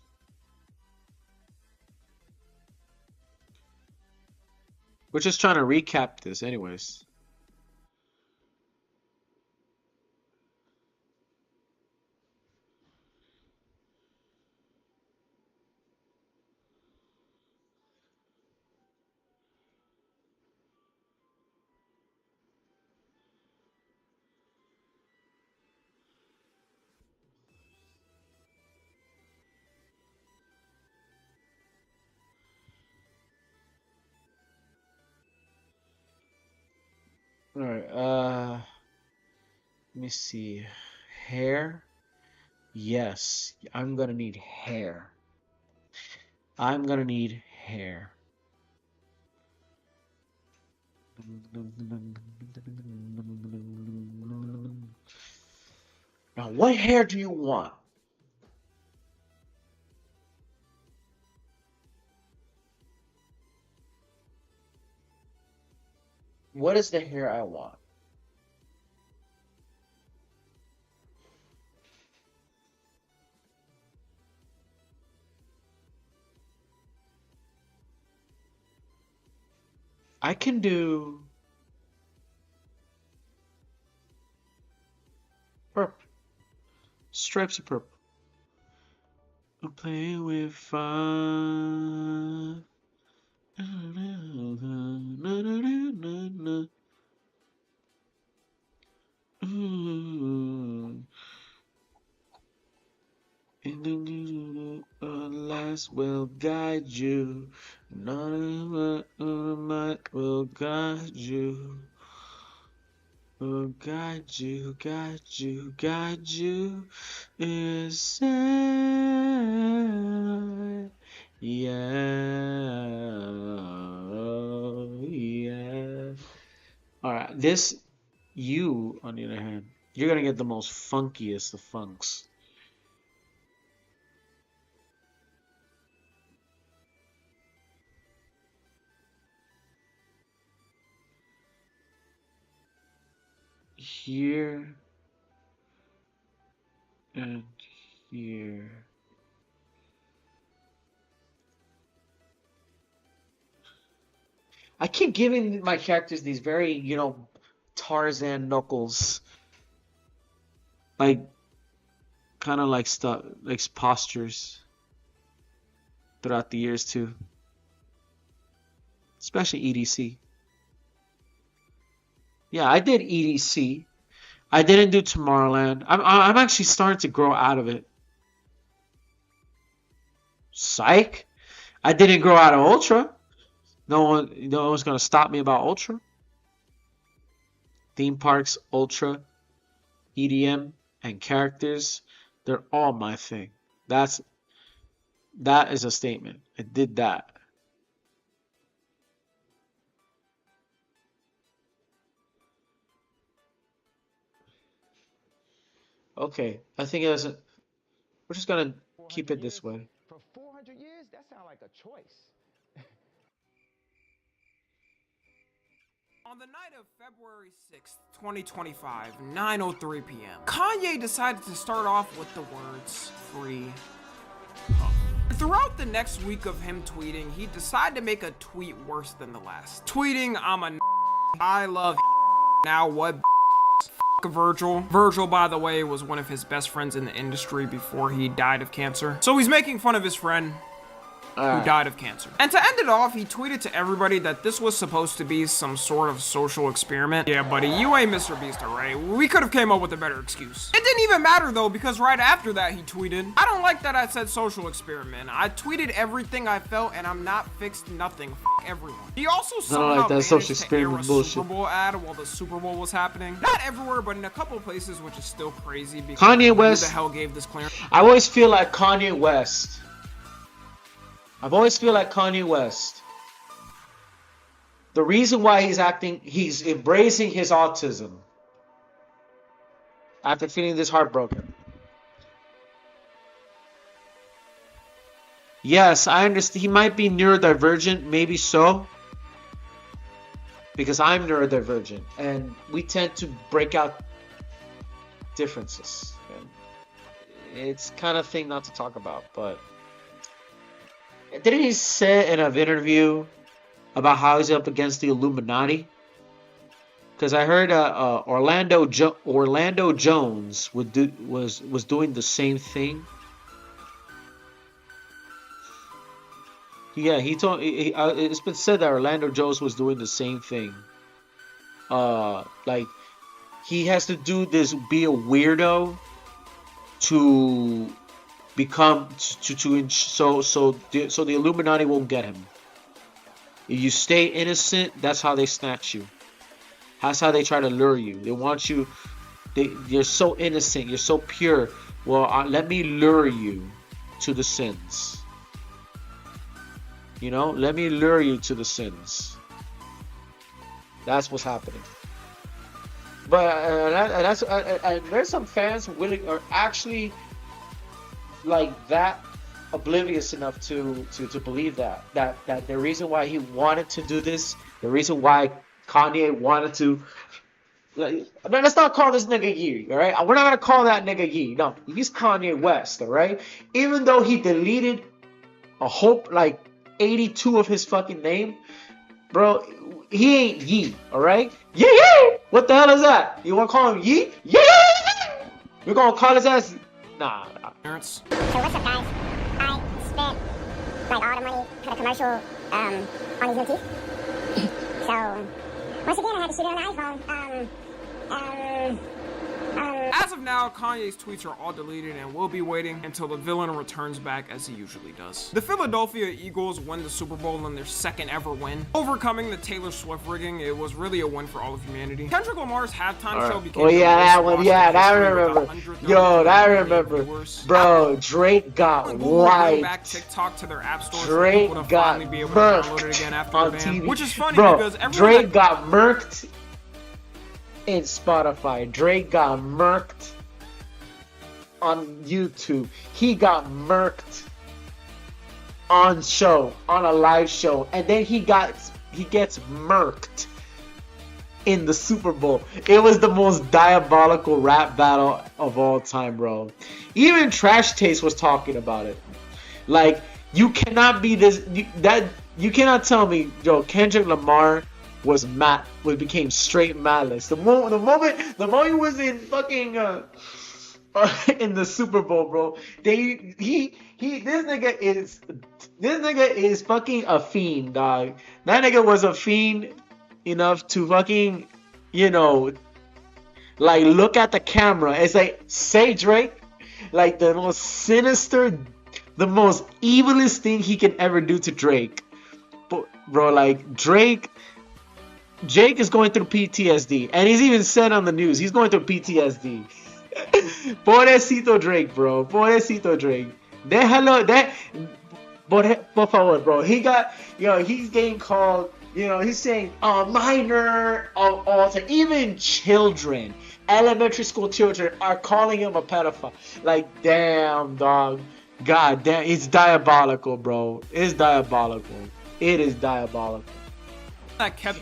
We're just trying to recap this, anyways. All right. Let me see. Hair. Yes, I'm gonna need hair. I'm gonna need hair. Now, what hair do you want? What is the hair I want? I can do purple. Stripes of purple. I'm playing with fire. Last will guide you. None of might will guide you. Will guide you, guide you, guide you inside. Yeah, yeah. All right, you, on the other hand, you're gonna get the most funkiest of funks. Here and here. I keep giving my characters these very, Tarzan knuckles, like kind of like stuff, like postures throughout the years too, especially EDC. Yeah, I did EDC. I didn't do Tomorrowland. I'm actually starting to grow out of it. Psych. I didn't grow out of Ultra. No one's gonna stop me about Ultra. Theme parks, Ultra, EDM, and characters, they're all my thing. That is a statement. I did that. Okay, I think it doesn't. We're just gonna keep 400 it this years. way. For 400 years, that sounds like a choice. On the night of February 6th, 2025, 9:03 p.m., Kanye decided to start off with the words free Puff. Throughout the next week of him tweeting, he decided to make a tweet worse than the last. Tweeting, I'm a I love now what Virgil. Virgil, by the way, was one of his best friends in the industry before he died of cancer. So he's making fun of his friend. who died of cancer. And to end it off, he tweeted to everybody that this was supposed to be some sort of social experiment. Yeah, buddy, you ain't Mr. Beast, alright? We could have came up with a better excuse. It didn't even matter though, because right after that he tweeted, I don't like that I said social experiment. I tweeted everything I felt and I'm not fixed nothing. F everyone. He also somehow managed to air a Super Bowl ad while the Super Bowl was happening. Not everywhere, but in a couple places, which is still crazy because Kanye West, who the hell gave this clearance? I always feel like Kanye West. The reason why he's embracing his autism after feeling this heartbroken. Yes, I understand. He might be neurodivergent, maybe so. Because I'm neurodivergent, and we tend to break out differences. And it's kind of thing not to talk about, but didn't he say in an interview about how he's up against the Illuminati? Because I heard Orlando Jones was doing the same thing. Yeah, he told. It's been said that Orlando Jones was doing the same thing. Like he has to do this, be a weirdo to become so the Illuminati won't get him. If you stay innocent, that's how they snatch you. That's how they try to lure you. They want you. You're so innocent. You're so pure. Well, let me lure you to the sins. You know, let me lure you to the sins. That's what's happening. But there's some fans are actually like that oblivious enough to believe that the reason why he wanted to do this, the reason why Kanye wanted to, like, let's not call this nigga Ye, all right? We're not gonna call that nigga Ye. No, he's Kanye West, all right? Even though he deleted a whole 82 of his fucking name, bro, he ain't Ye, all right? Yee! What the hell is that? You wanna call him Ye? Yee! You're gonna call his ass? Nah. So what's up, guys? I spent all the money for the commercial on these new teeth. So once again, I had to shoot it on the iPhone. As of now, Kanye's tweets are all deleted and we'll be waiting until the villain returns back as he usually does. The Philadelphia Eagles win the Super Bowl in their second ever win. Overcoming the Taylor Swift rigging, it was really a win for all of humanity. Kendrick Lamar's halftime show became that one. Yeah, that I remember. Yo, that I remember. Bro, Drake got wiped. Back TikTok to their app stores. Drake got murked on TV. Which is funny because Drake got murked in Spotify. Drake got murked on YouTube. He got murked on a live show, and then he gets murked in the Super Bowl. It was the most diabolical rap battle of all time, bro. Even Trash Taste was talking about it. Like, you cannot be this. You cannot tell me, yo, Kendrick Lamar became straight madness. The moment he was in fucking in the Super Bowl, bro. This nigga is fucking a fiend, dog. That nigga was a fiend enough to fucking, look at the camera and say Drake, like the most sinister, the most evilest thing he can ever do to Drake. But bro, like Jake is going through PTSD, and he's even said on the news he's going through PTSD. Pobrecito Drake, bro. Pobrecito Drake. Por favor, bro. He's getting called, he's saying minor, even children, elementary school children are calling him a pedophile. Like, damn, dog. God damn, it's diabolical, bro. It's diabolical. It is diabolical.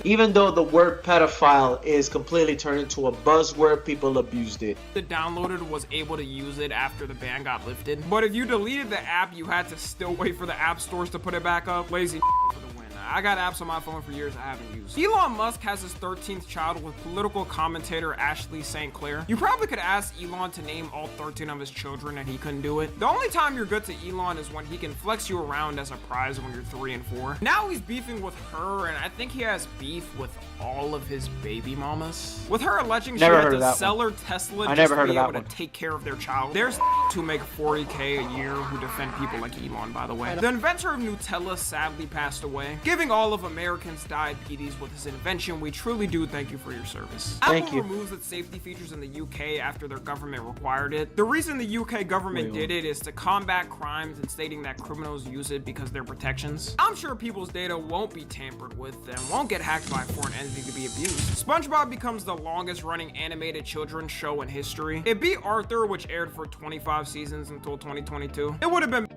Even though the word pedophile is completely turned into a buzzword, people abused it. The downloader was able to use it after the ban got lifted. But if you deleted the app, you had to still wait for the app stores to put it back up. Lazy for the win. I got apps on my phone for years I haven't used. Elon Musk has his 13th child with political commentator Ashley St. Clair. You probably could ask Elon to name all 13 of his children and he couldn't do it. The only time you're good to Elon is when he can flex you around as a prize when you're 3 and 4. Now he's beefing with her, and I think he has beef with all of his baby mamas. With her alleging she had to sell her Tesla just to be able to take care of their child. There's who make $40K a year who defend people like Elon, by the way. The inventor of Nutella sadly passed away, giving all of Americans diabetes with his invention. We truly do thank you for your service. Apple removes its safety features in the UK after their government required it. The reason the UK government did it is to combat crimes and stating that criminals use it because they're protections. I'm sure people's data won't be tampered with and won't get hacked by a foreign entity to be abused. SpongeBob becomes the longest running animated children's show in history. It beat Arthur, which aired for 25 seasons until 2022. It would have been...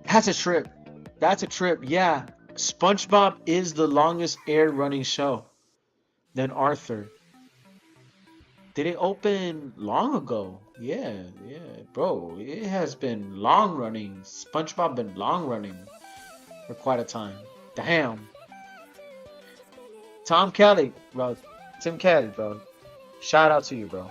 That's a trip. That's a trip. Yeah. SpongeBob is the longest aired running show than Arthur. Did it open long ago? Yeah, bro. It has been long running. SpongeBob been long running for quite a time. Damn. Tom Kelly, bro. Tim Kelly, bro. Shout out to you, bro.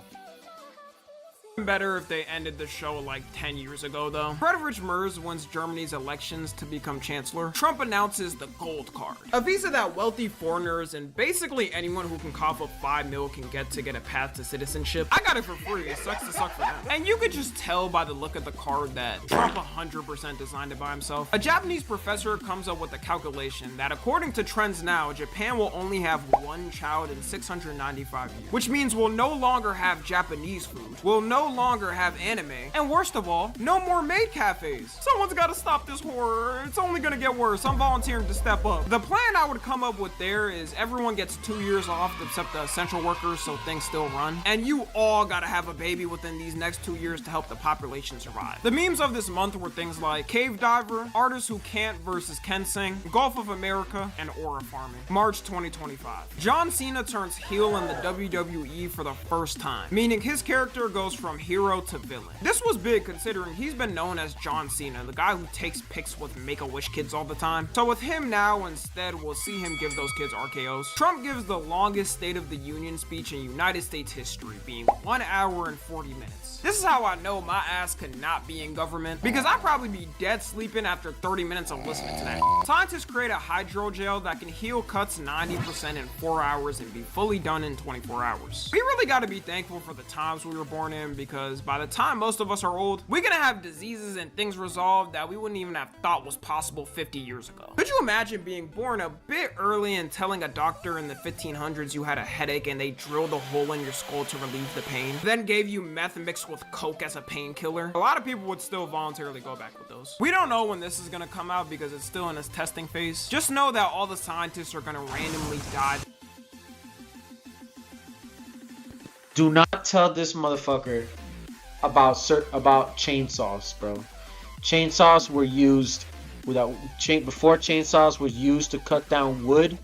Better if they ended the show like 10 years ago, though. Friedrich Merz wins Germany's elections to become chancellor. Trump announces the gold card, a visa that wealthy foreigners and basically anyone who can cough up $5 million can get a path to citizenship. I got it for free. It sucks to suck for them. And you could just tell by the look of the card that Trump 100% designed it by himself. A Japanese professor comes up with a calculation that according to trends now, Japan will only have one child in 695 years, which means we'll no longer have Japanese food. We'll no longer have anime, and worst of all, no more maid cafes. Someone's got to stop this horror. It's only gonna get worse. I'm volunteering to step up. The plan I would come up with there is everyone gets 2 years off except the essential workers, so things still run, and you all gotta have a baby within these next 2 years to help the population survive. The memes of this month were things like cave diver, artists who can't versus can sing, Gulf of America, and aura farming. March 2025. John Cena turns heel in the WWE for the first time, meaning his character goes from hero to villain. This was big considering he's been known as John Cena, the guy who takes pics with Make-A-Wish kids all the time. So with him now, instead, we'll see him give those kids RKOs. Trump gives the longest State of the Union speech in United States history, being 1 hour and 40 minutes. This is how I know my ass could not be in government, because I'd probably be dead sleeping after 30 minutes of listening to that. Scientists create a hydrogel that can heal cuts 90% in 4 hours and be fully done in 24 hours. We really gotta be thankful for the times we were born in, because by the time most of us are old, we're gonna have diseases and things resolved that we wouldn't even have thought was possible 50 years ago. Could you imagine being born a bit early and telling a doctor in the 1500s you had a headache and they drilled a hole in your skull to relieve the pain, then gave you meth mixed with coke as a painkiller? A lot of people would still voluntarily go back with those. We don't know when this is gonna come out because it's still in its testing phase. Just know that all the scientists are gonna randomly die. Do not tell this motherfucker about chainsaws, bro. Chainsaws were used before chainsaws were used to cut down wood.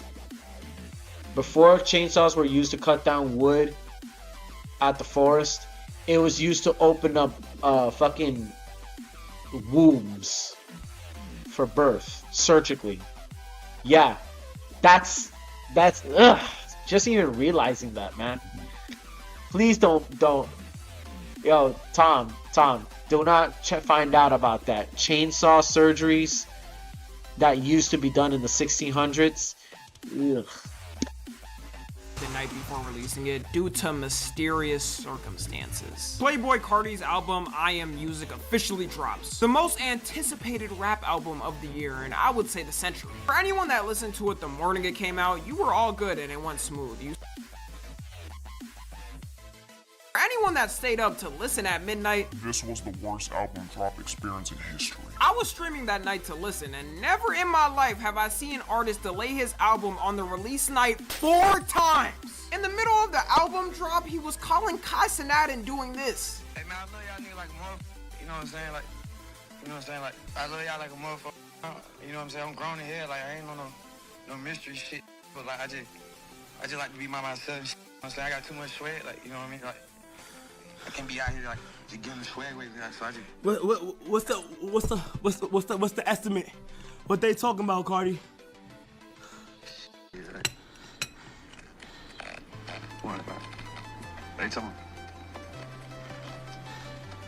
Before chainsaws were used to cut down wood at the forest, it was used to open up fucking wombs for birth surgically. Yeah, that's ugh. Just even realizing that, man. Please don't. Yo, Tom, do not find out about that. Chainsaw surgeries that used to be done in the 1600s. Ugh. The night before releasing it due to mysterious circumstances. Playboi Carti's album I Am Music officially drops. The most anticipated rap album of the year, and I would say the century. For anyone that listened to it the morning it came out, you were all good and it went smooth. For anyone that stayed up to listen at midnight, this was the worst album drop experience in history. I was streaming that night to listen, and never in my life have I seen an artist delay his album on the release night 4 times. In the middle of the album drop, he was calling Kai Cenat and doing this. Hey man, I love y'all niggas like a motherfucker. You know what I'm saying? Like, you know what I'm saying? Like, I love y'all like a motherfucker. You know what I'm saying? I'm grown in here. Like, I ain't no mystery shit. But like, I just like to be by myself. You know what I'm saying? I got too much sweat. Like, you know what I mean? Like, I can't be out here like just giving the swag away. Like, so I just. What's the estimate? What they talking about, Cardi? you tell him?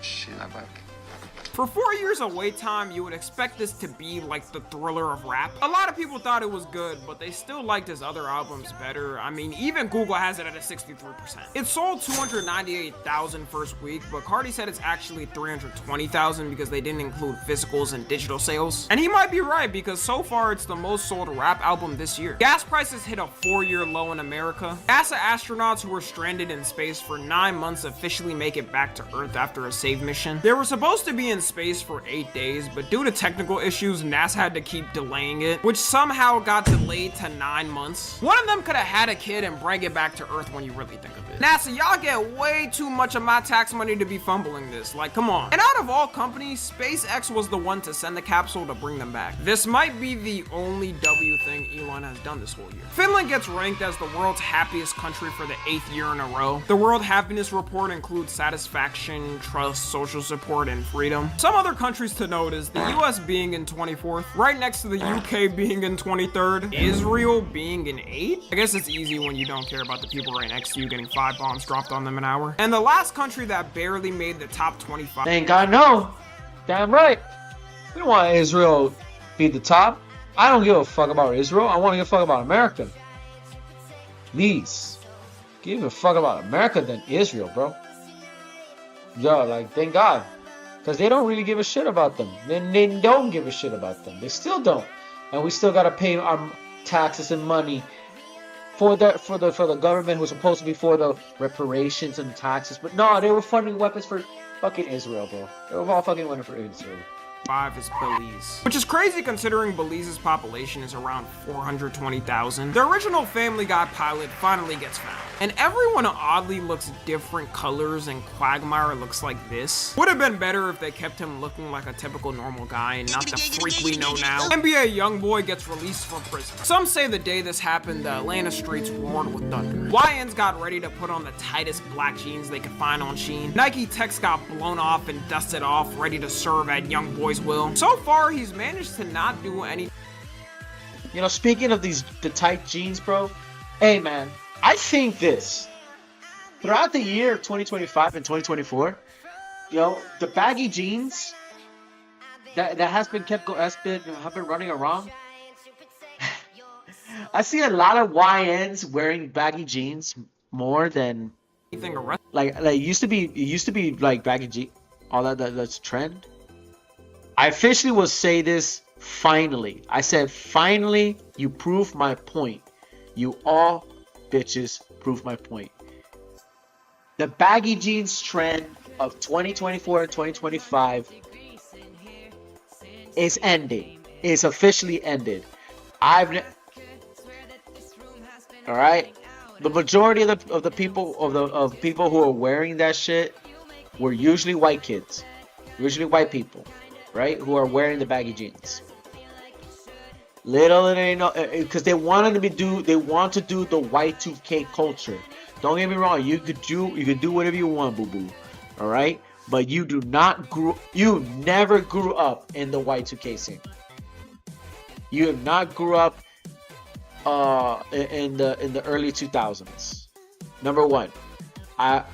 Shit, I back. For 4 years of wait time, you would expect this to be like the Thriller of rap. A lot of people thought it was good, but they still liked his other albums better. I mean, even Google has it at a 63%. It sold 298,000 first week, but Cardi said it's actually 320,000 because they didn't include physicals and digital sales. And he might be right, because so far it's the most sold rap album this year. Gas prices hit a 4-year low in America. NASA astronauts who were stranded in space for 9 months officially make it back to Earth after a save mission. They were supposed to be in space for 8 days, but due to technical issues, NASA had to keep delaying it, which somehow got delayed to 9 months. One of them could have had a kid and bring it back to Earth when you really think of it. NASA, y'all get way too much of my tax money to be fumbling this. Like, come on. And out of all companies, SpaceX was the one to send the capsule to bring them back. This might be the only W thing Elon has done this whole year. Finland gets ranked as the world's happiest country for the 8th year in a row. The World Happiness Report includes satisfaction, trust, social support, and freedom. Some other countries to note is the US being in 24th, right next to the UK being in 23rd, Israel being in 8th. I guess it's easy when you don't care about the people right next to you getting 5 bombs dropped on them an hour. And the last country that barely made the top 25. Thank God, no. Damn right. We don't want Israel be the top. I don't give a fuck about Israel. I want to give a fuck about America. Please. Give a fuck about America than Israel, bro. Yo, like, thank God. Because they don't really give a shit about them. They don't give a shit about them. They still don't. And we still gotta pay our taxes and money for the government who's supposed to be for the reparations and taxes. But no, they were funding weapons for fucking Israel, bro. They were all fucking weapons for Israel. 5 is Belize, which is crazy considering Belize's population is around 420,000. The original Family Guy pilot finally gets found, and everyone oddly looks different colors, and Quagmire looks like this. Would have been better if they kept him looking like a typical normal guy and not the freak we know now. NBA YoungBoy gets released from prison. Some say the day this happened, the Atlanta streets roared with thunder. YNs got ready to put on the tightest black jeans they could find on Shein. Nike techs got blown off and dusted off, ready to serve at YoungBoy's will. So far, he's managed to not do any. You know, speaking of the tight jeans, bro. Hey, man, I think this throughout the year of 2025 and 2024, you know, the baggy jeans that have been running around. I see a lot of YNs wearing baggy jeans more than like it used to be like baggy jeans. All that's trend. I officially will say this finally. I said finally, you prove my point. You all bitches prove my point. The baggy jeans trend of 2024 and 2025 is ending. It's officially ended. All right. The majority of the people who are wearing that shit were usually white kids, usually white people. Right, who are wearing the baggy jeans. Little did they know, because they want to do the Y2K culture. Don't get me wrong, you could do whatever you want, boo boo. All right, but you never grew up in the Y2K scene. You have not grew up in the early 2000s. Number one, I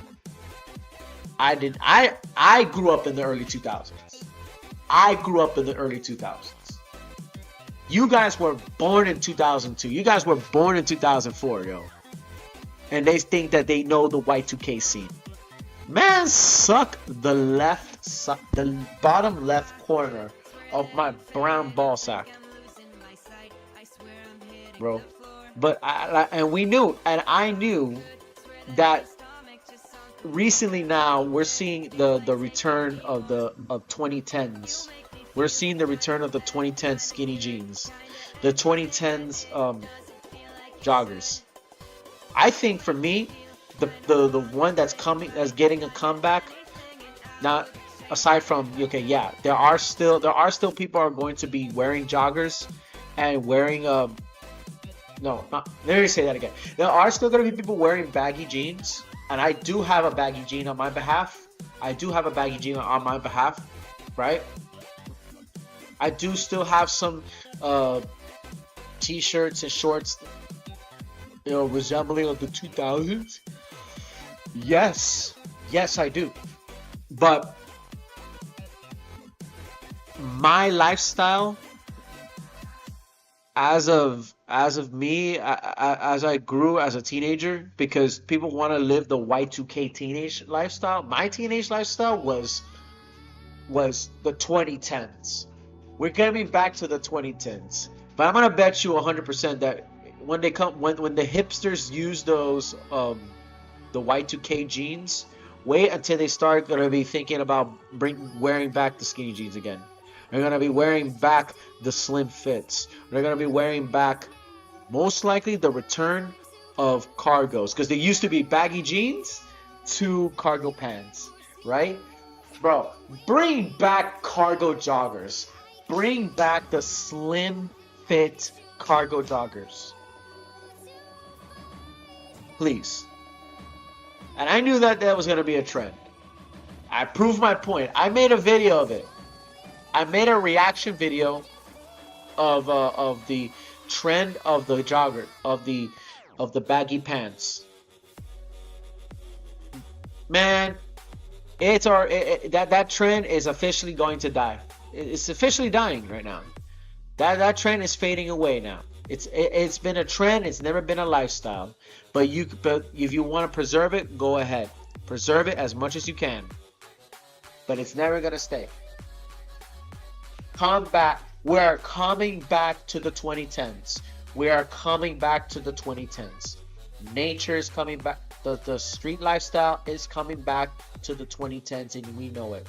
grew up in the early 2000s. I grew up in the early 2000s. You guys were born in 2002. You guys were born in 2004, yo. And they think that they know the Y2K scene. Man, suck the bottom left corner of my brown ball sack, bro. But I knew that recently now we're seeing the return of 2010s. We're seeing the return of the 2010s skinny jeans, the 2010s joggers. I think for me, the one that's getting a comeback. Not aside from there are still people are going to be wearing joggers and wearing let me say that again. There are still going to be people wearing baggy jeans. And I do have a baggy jean on my behalf. Right? I do still have some t-shirts and shorts, resembling of the 2000s. Yes, yes, I do. But my lifestyle, as of me, as I grew as a teenager, because people want to live the Y2K teenage lifestyle. My teenage lifestyle was the 2010s. We're getting back to the 2010s, but I'm gonna bet you 100% that when the hipsters use those the Y2K jeans, wait until they start gonna be thinking about wearing back the skinny jeans again. They're gonna be wearing back the slim fits. They're gonna be wearing back, most likely, the return of cargos, because they used to be baggy jeans to cargo pants, right? Bro, bring back cargo joggers. Bring back the slim fit cargo joggers. Please. And I knew that was going to be a trend. I proved my point. I made a video of it. I made a reaction video of the trend of the jogger, of the baggy pants. Man, that trend is officially going to die. It's officially dying right now. That trend is fading away now. It's been a trend. It's never been a lifestyle. But if you want to preserve it, go ahead. Preserve it as much as you can. But it's never gonna stay. We're coming back to the 2010s. We are coming back to the 2010s. Nature is coming back. The street lifestyle is coming back to the 2010s, and we know it.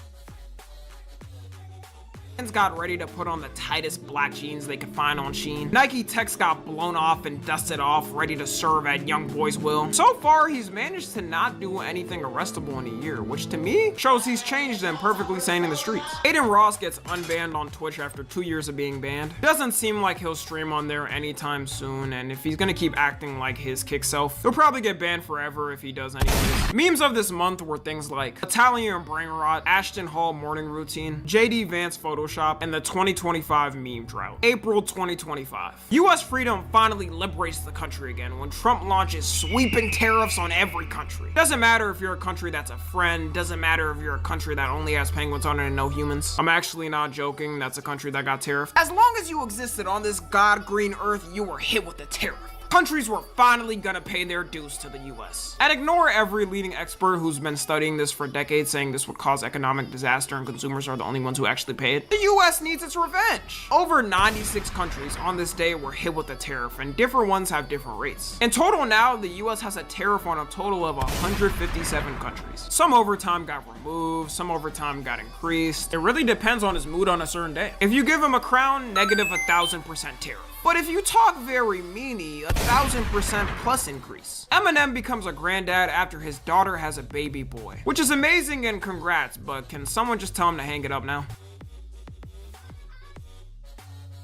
Got ready to put on the tightest black jeans they could find on Shein. Nike techs got blown off and dusted off, ready to serve at young boys' will. So far, he's managed to not do anything arrestable in a year, which to me shows he's changed and perfectly sane in the streets. Aiden Ross gets unbanned on Twitch after 2 years of being banned. Doesn't seem like he'll stream on there anytime soon, and if he's gonna keep acting like his kick self, he'll probably get banned forever if he does anyways. Memes of this month were things like Italian brain rot, Ashton Hall morning routine, JD Vance Photoshop, and the 2025 meme drought. April 2025. US freedom finally liberates the country again when Trump launches sweeping tariffs on every country. Doesn't matter if you're a country that's a friend, doesn't matter if you're a country that only has penguins on it and no humans. I'm actually not joking, that's a country that got tariffed. As long as you existed on this god green earth, you were hit with a tariff. Countries were finally gonna pay their dues to the US. And ignore every leading expert who's been studying this for decades saying this would cause economic disaster and consumers are the only ones who actually pay it. The US needs its revenge. Over 96 countries on this day were hit with a tariff, and different ones have different rates. In total now, the US has a tariff on a total of 157 countries. Some overtime got removed, some overtime got increased. It really depends on his mood on a certain day. If you give him a crown, negative 1,000% tariff. But if you talk very meany, 1,000% plus increase. Eminem becomes a granddad after his daughter has a baby boy, which is amazing and congrats, but can someone just tell him to hang it up now?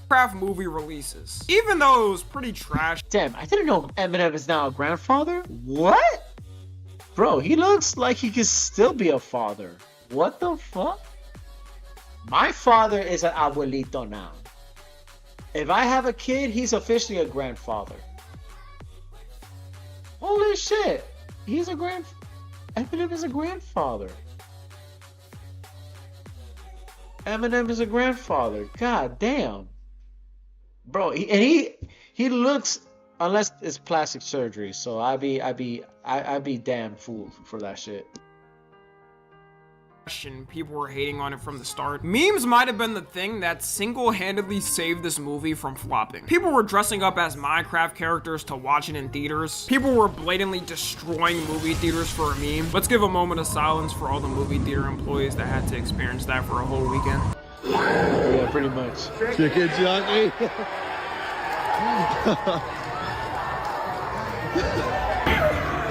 Minecraft movie releases. Even though it was pretty trash. Damn, I didn't know Eminem is now a grandfather. What? Bro, he looks like he could still be a father. What the fuck? My father is an abuelito now. If I have a kid, he's officially a grandfather. Holy shit. Eminem is a grandfather. Eminem is a grandfather. God damn. Bro, he looks, unless it's plastic surgery, so I'd be damn fooled for that shit. And people were hating on it from the start. Memes might have been the thing that single-handedly saved this movie from flopping. People were dressing up as Minecraft characters to watch it in theaters. People were blatantly destroying movie theaters for a meme. Let's give a moment of silence for all the movie theater employees that had to experience that for a whole weekend. Yeah, pretty much. Chicken junkie.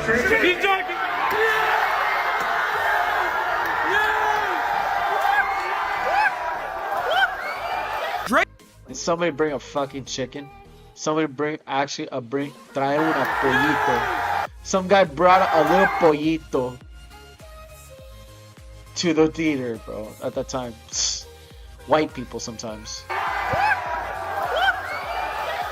Chicken junkie. Drake. Did somebody bring a fucking chicken? Somebody traer una pollito. Some guy brought a little pollito to the theater, bro, at that time. White people sometimes.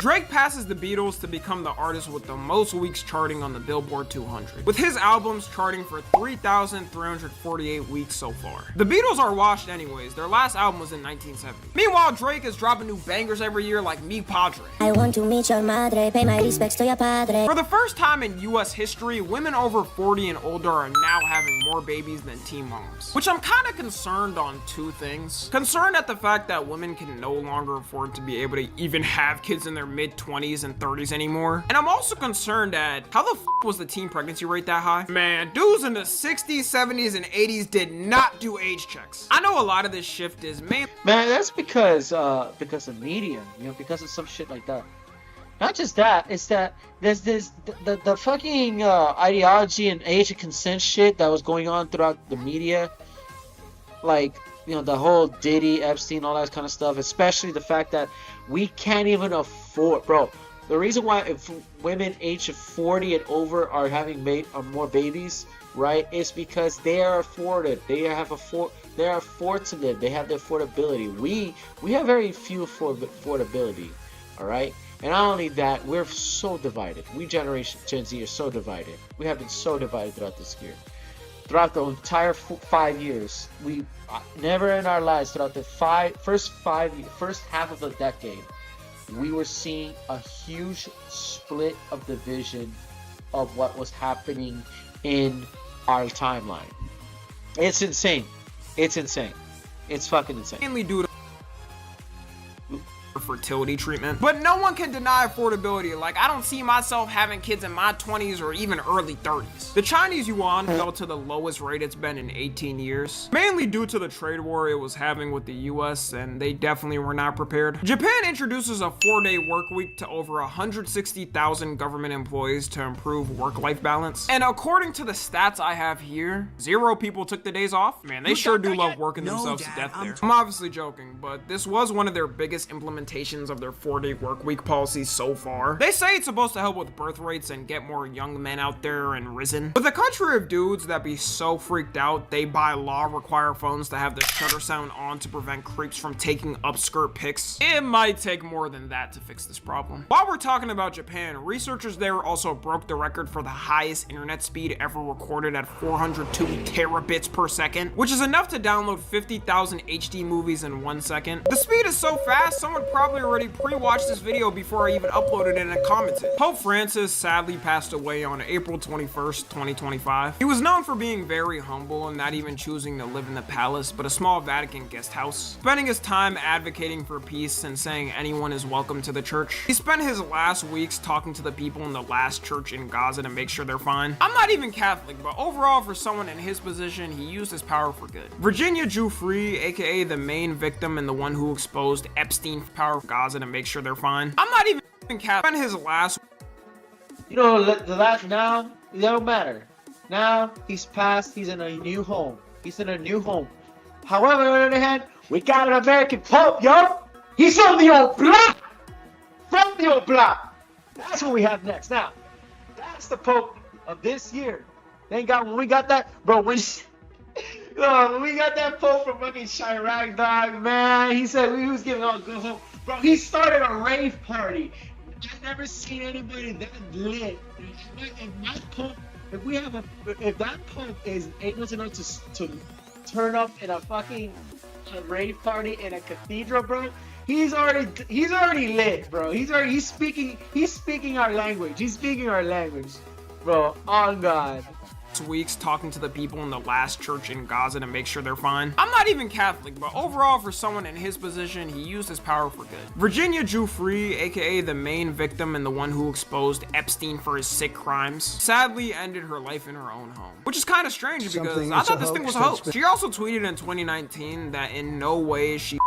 Drake passes the Beatles to become the artist with the most weeks charting on the Billboard 200, with his albums charting for 3,348 weeks so far. The Beatles are washed anyways. Their last album was in 1970. Meanwhile, Drake is dropping new bangers every year like Mi Padre. I want to meet your madre, pay my respects to your padre. For the first time in US history, women over 40 and older are now having more babies than teen moms. Which I'm kind of concerned on two things. Concerned at the fact that women can no longer afford to be able to even have kids in their mid-20s and 30s anymore. And I'm also concerned at how the was the teen pregnancy rate that high? Man, dudes in the 60s, 70s, and 80s did not do age checks. I know a lot of this shift is man, that's because of media, you know, because of some shit like that. Not just that, it's that there's the fucking ideology and age of consent shit that was going on throughout the media, like, you know, the whole Diddy, Epstein, all that kind of stuff. Especially the fact that we can't even afford, bro. The reason why if women age of 40 and over are having more babies, right, is because they are afforded. They are afford to live. They have the affordability. We have very few affordability, all right. And not only that, we're so divided. We generation Gen Z are so divided. We have been so divided throughout this year. Throughout the entire 5 years, we never in our lives, throughout the first half of the decade, we were seeing a huge split of division of what was happening in our timeline. It's insane. It's insane. It's fucking insane. mainly due to fertility treatment. But no one can deny affordability. Like, I don't see myself having kids in my 20s or even early 30s. The Chinese yuan fell to the lowest rate it's been in 18 years, mainly due to the trade war it was having with the US, and they definitely were not prepared. Japan introduces a 4-day work week to over 160,000 government employees to improve work-life balance. And according to the stats I have here, 0 people took the days off. Man, they sure do love working themselves to death there. I'm obviously joking, but this was one of their biggest implementations of their 4-day work week policy so far. They say it's supposed to help with birth rates and get more young men out there and risen. With a country of dudes that be so freaked out, they by law require phones to have the shutter sound on to prevent creeps from taking upskirt pics. It might take more than that to fix this problem. While we're talking about Japan, researchers there also broke the record for the highest internet speed ever recorded at 402 terabits per second, which is enough to download 50,000 HD movies in 1 second. The speed is so fast, someone probably already pre-watched this video before I even uploaded it and commented. Pope Francis sadly passed away on April 21st, 2025. He was known for being very humble and not even choosing to live in the palace, but a small Vatican guest house, spending his time advocating for peace and saying anyone is welcome to the church. He spent his last weeks talking to the people in the last church in Gaza to make sure they're fine. I'm not even Catholic, but overall for someone in his position, he used his power for good. Virginia Giuffre, aka the main victim and the one who exposed Epstein's power of Gaza to make sure they're fine. I'm not even Catholic. Spent his last, You know, the last now, it don't matter. Now he's passed. He's in a new home. He's in a new home. However, on the other hand, we got an American Pope, yo. He's from the old block. From the old block. That's what we have next. Now, that's the Pope of this year. Thank God when we got that, bro. When we got that Pope from fucking Chirac, dog, man. He said we was giving all good hope. Bro, he started a rave party. I've never seen anybody that lit. If that Pope is able to turn up in a fucking rave party in a cathedral, bro, he's already lit, bro. He's speaking our language. He's speaking our language, bro. On God. weeks talking to the people in the last church in Gaza to make sure they're fine. I'm not even Catholic, but overall for someone in his position, he used his power for good. Virginia Giuffre, aka the main victim and the one who exposed Epstein for his sick crimes, sadly ended her life in her own home. Which is kind of strange because I thought this thing was a hoax. She also tweeted in 2019 that in no way is she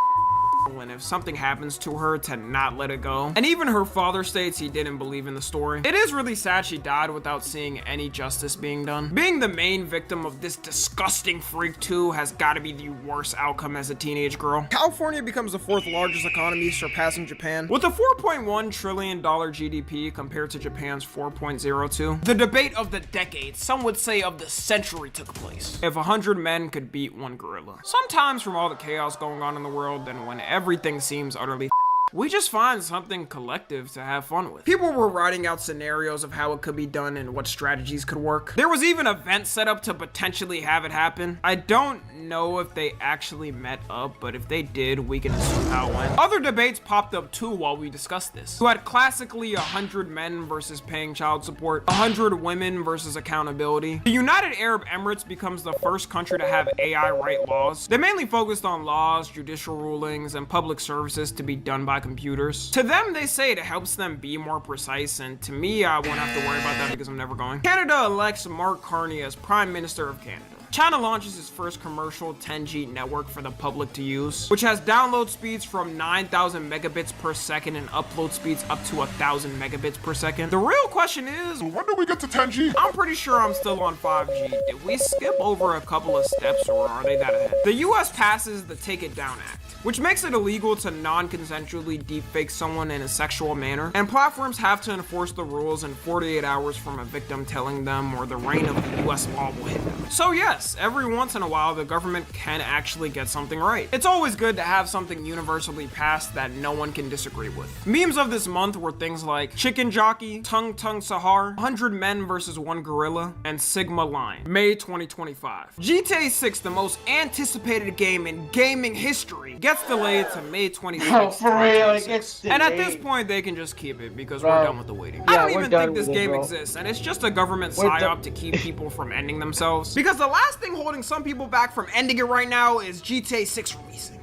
and if something happens to her to not let it go. And even her father states he didn't believe in the story. It is really sad she died without seeing any justice being done. Being the main victim of this disgusting freak too has got to be the worst outcome as a teenage girl. California becomes the 4th largest economy, surpassing Japan with a $4.1 trillion GDP compared to Japan's 4.02. The debate of the decade, some would say of the century, took place. If 100 men could beat one gorilla. Sometimes from all the chaos going on in the world and when everything seems utterly we just find something collective to have fun with. People were writing out scenarios of how it could be done and what strategies could work. There was even events set up to potentially have it happen. I don't know if they actually met up, but if they did, we can assume how it went. Other debates popped up too while we discussed this. You had classically 100 men versus paying child support, 100 women versus accountability. The United Arab Emirates becomes the first country to have AI write laws. They mainly focused on laws, judicial rulings, and public services to be done by computers. To them, they say it helps them be more precise, and to me, I won't have to worry about that because I'm never going. Canada elects Mark Carney as Prime Minister of Canada. China launches its first commercial 10G network for the public to use, which has download speeds from 9,000 megabits per second and upload speeds up to 1,000 megabits per second. The real question is, When do we get to 10G? I'm pretty sure I'm still on 5G. Did we skip over a couple of steps, or are they that ahead? The US passes the Take It Down Act, which makes it illegal to non-consensually deepfake someone in a sexual manner, and platforms have to enforce the rules in 48 hours from a victim telling them, or the reign of the US law will hit them. So yes, every once in a while the government can actually get something right. It's always good to have something universally passed that no one can disagree with. Memes of this month were things like Chicken Jockey, Tung Tung Sahar, 100 Men versus 1 Gorilla, and Sigma Line. May 2025. GTA 6, the most anticipated game in gaming history, gets delayed to May 26th. Oh, for real, it gets delayed. And at this point, they can just keep it because Bro. we're done with the waiting. Yeah, I don't we're even done think this with it, game bro. exists, and it's just a government We're psyop to keep people from ending themselves. Because the last thing holding some people back from ending it right now is GTA 6 releasing.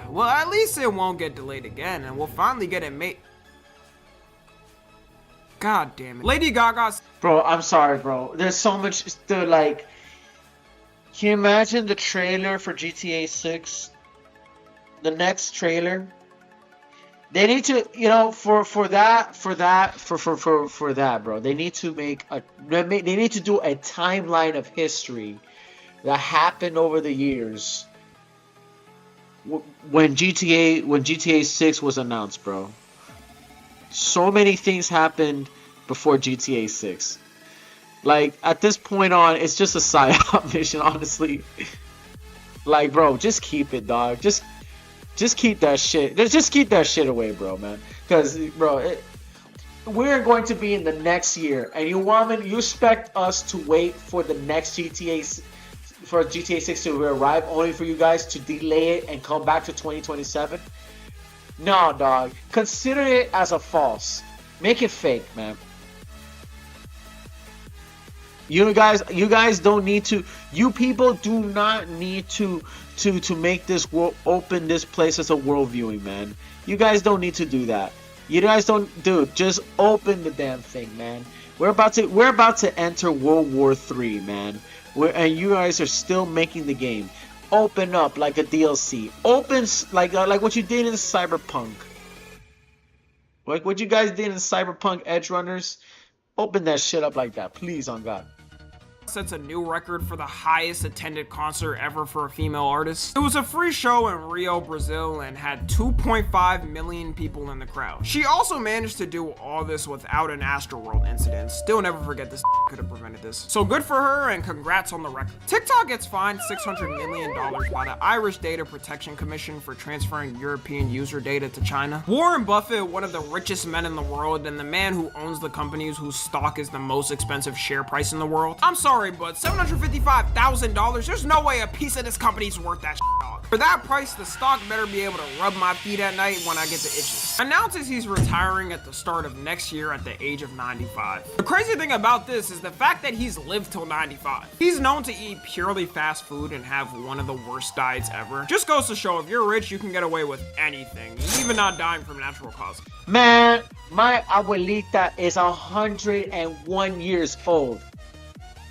Well, at least it won't get delayed again, and we'll finally get it made. God damn it. Lady Gaga's. Bro, I'm sorry, bro. There's so much still, like, can you imagine the trailer for GTA 6? The next trailer? They need to, you know, for that, bro. They need to make a, they need to do a timeline of history that happened over the years when GTA 6 was announced, bro. So many things happened before GTA 6. Like, at this point on, it's just a psyop mission, honestly. Like, bro, just keep it, dog. Just keep that shit. Just keep that shit away, bro, man. Because, bro, we're going to be in the next year, and you expect us to wait for the next GTA 6 to arrive, only for you guys to delay it and come back to 2027? No, dog. Consider it as a false. Make it fake, man. You guys don't need to. You people do not need to make this world, open this place as a world viewing, man. You guys don't need to do that. You guys don't, dude. Just open the damn thing, man. We're about to enter World War III, man. And you guys are still making the game. Open up like a DLC. Open like what you did in Cyberpunk. Like what you guys did in Cyberpunk Edge Runners. Open that shit up like that, please, on God. Sets a new record for the highest attended concert ever for a female artist. It was a free show in Rio, Brazil, and had 2.5 million people in the crowd. She also managed to do all this without an Astroworld incident. Still never forget this could have prevented this. So good for her, and congrats on the record. TikTok gets fined $600 million by the Irish Data Protection Commission for transferring European user data to China. Warren Buffett, one of the richest men in the world, and the man who owns the companies whose stock is the most expensive share price in the world. I'm sorry, but $755,000, there's no way a piece of this company's worth that shit, dog. For that price, the stock better be able to rub my feet at night when I get the itches. Announces he's retiring at the start of next year at the age of 95. The crazy thing about this is the fact that he's lived till 95. He's known to eat purely fast food and have one of the worst diets ever. Just goes to show if you're rich, you can get away with anything, even not dying from natural causes. Man, my abuelita is 101 years old.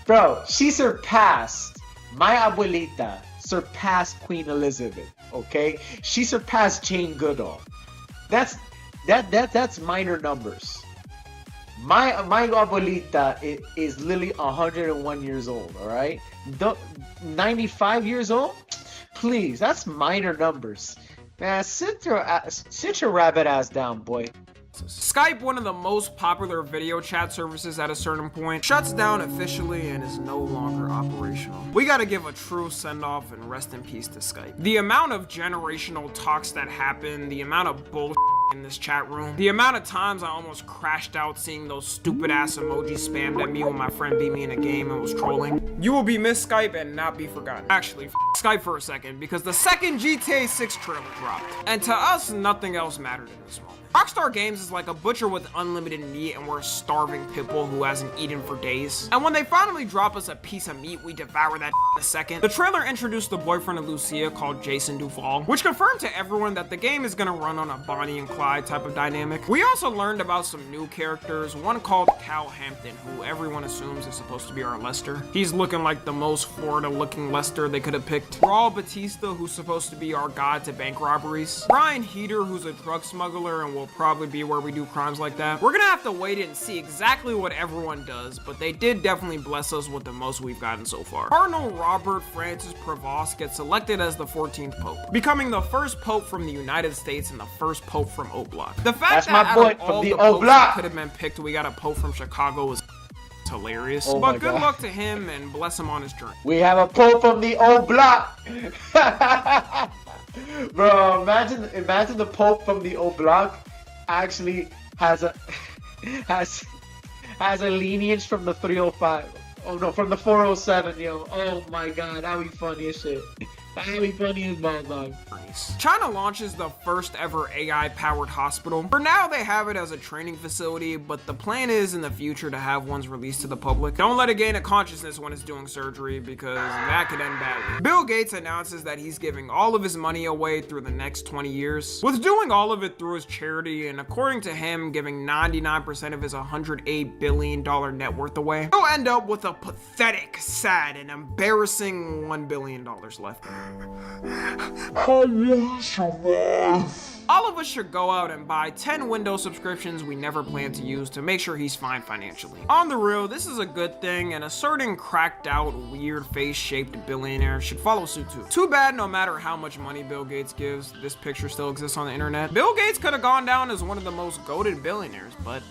Bro, she surpassed, my abuelita surpassed Queen Elizabeth, okay? She surpassed Jane Goodall. That's minor numbers. My abuelita is literally 101 years old, all right? 95 years old? Please, that's minor numbers. Man, sit your rabbit ass down, boy. Skype, one of the most popular video chat services at a certain point, shuts down officially and is no longer operational. We gotta give a true send-off and rest in peace to Skype. The amount of generational talks that happen, the amount of bullshit in this chat room. The amount of times I almost crashed out seeing those stupid ass emojis spammed at me when my friend beat me in a game and was trolling. You will be missed, Skype, and not be forgotten. Actually, Skype for a second, because the second GTA 6 trailer dropped. And to us, nothing else mattered in this moment. Rockstar Games is like a butcher with unlimited meat and we're a starving pitbull who hasn't eaten for days. And when they finally drop us a piece of meat, we devour that in a second. The trailer introduced the boyfriend of Lucia called Jason Duval, which confirmed to everyone that the game is gonna run on a Bonnie and Clyde type of dynamic. We also learned about some new characters, one called Cal Hampton, who everyone assumes is supposed to be our Lester. He's looking like the most Florida looking Lester they could have picked. Raul Batista, who's supposed to be our god to bank robberies. Brian Heater, who's a drug smuggler and will probably be where we do crimes like that. We're gonna have to wait and see exactly what everyone does, but they did definitely bless us with the most we've gotten so far. Cardinal Robert Francis Prevost gets elected as the 14th Pope, becoming the first Pope from the United States and the first Pope from O Block. The fact That's that my boy out of from all the the O popes Block that could have been picked, we got a Pope from Chicago is hilarious. Oh but my good God. luck to him and bless him on his journey. We have a Pope from the old block. Bro, imagine the Pope from the old block actually has a has a lineage from the 305. Oh no, from the 407, yo. Oh my god, that'd be funny as shit. That'd be funny as balls, dog. China launches the first ever AI-powered hospital. For now, they have it as a training facility, but the plan is in the future to have ones released to the public. Don't let it gain a consciousness when it's doing surgery, because that could end badly. Bill Gates announces that he's giving all of his money away through the next 20 years, with doing all of it through his charity, and according to him, giving 99% of his $108 billion net worth away. He'll end up with a pathetic, sad, and embarrassing $1 billion left. All of us should go out and buy 10 Windows subscriptions we never plan to use to make sure he's fine financially. On the real, this is a good thing, and a certain cracked out, weird face-shaped billionaire should follow suit too. Too bad no matter how much money Bill Gates gives, this picture still exists on the internet. Bill Gates could have gone down as one of the most goated billionaires, but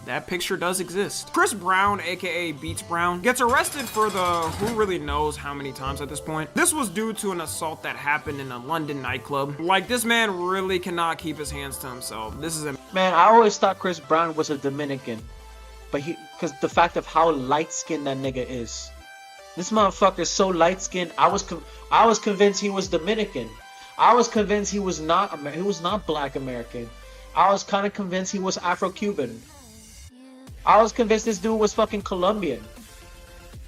that picture does exist. Chris Brown, aka Beats Brown, gets arrested for the who really knows how many times at this point. This was due to an assault that happened in a London nightclub. Like, this man really cannot keep his hands to himself. This is a Man, I always thought Chris Brown was a Dominican, but because the fact of how light-skinned that nigga is. This motherfucker's so light-skinned. I was convinced he was Dominican. I was convinced he was not Black American. I was kind of convinced he was Afro-Cuban. I was convinced this dude was fucking Colombian,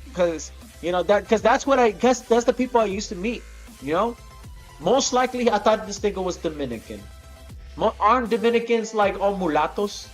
because that's what I guess. That's the people I used to meet. You know, most likely I thought this nigga was Dominican. Aren't Dominicans like all mulattoes?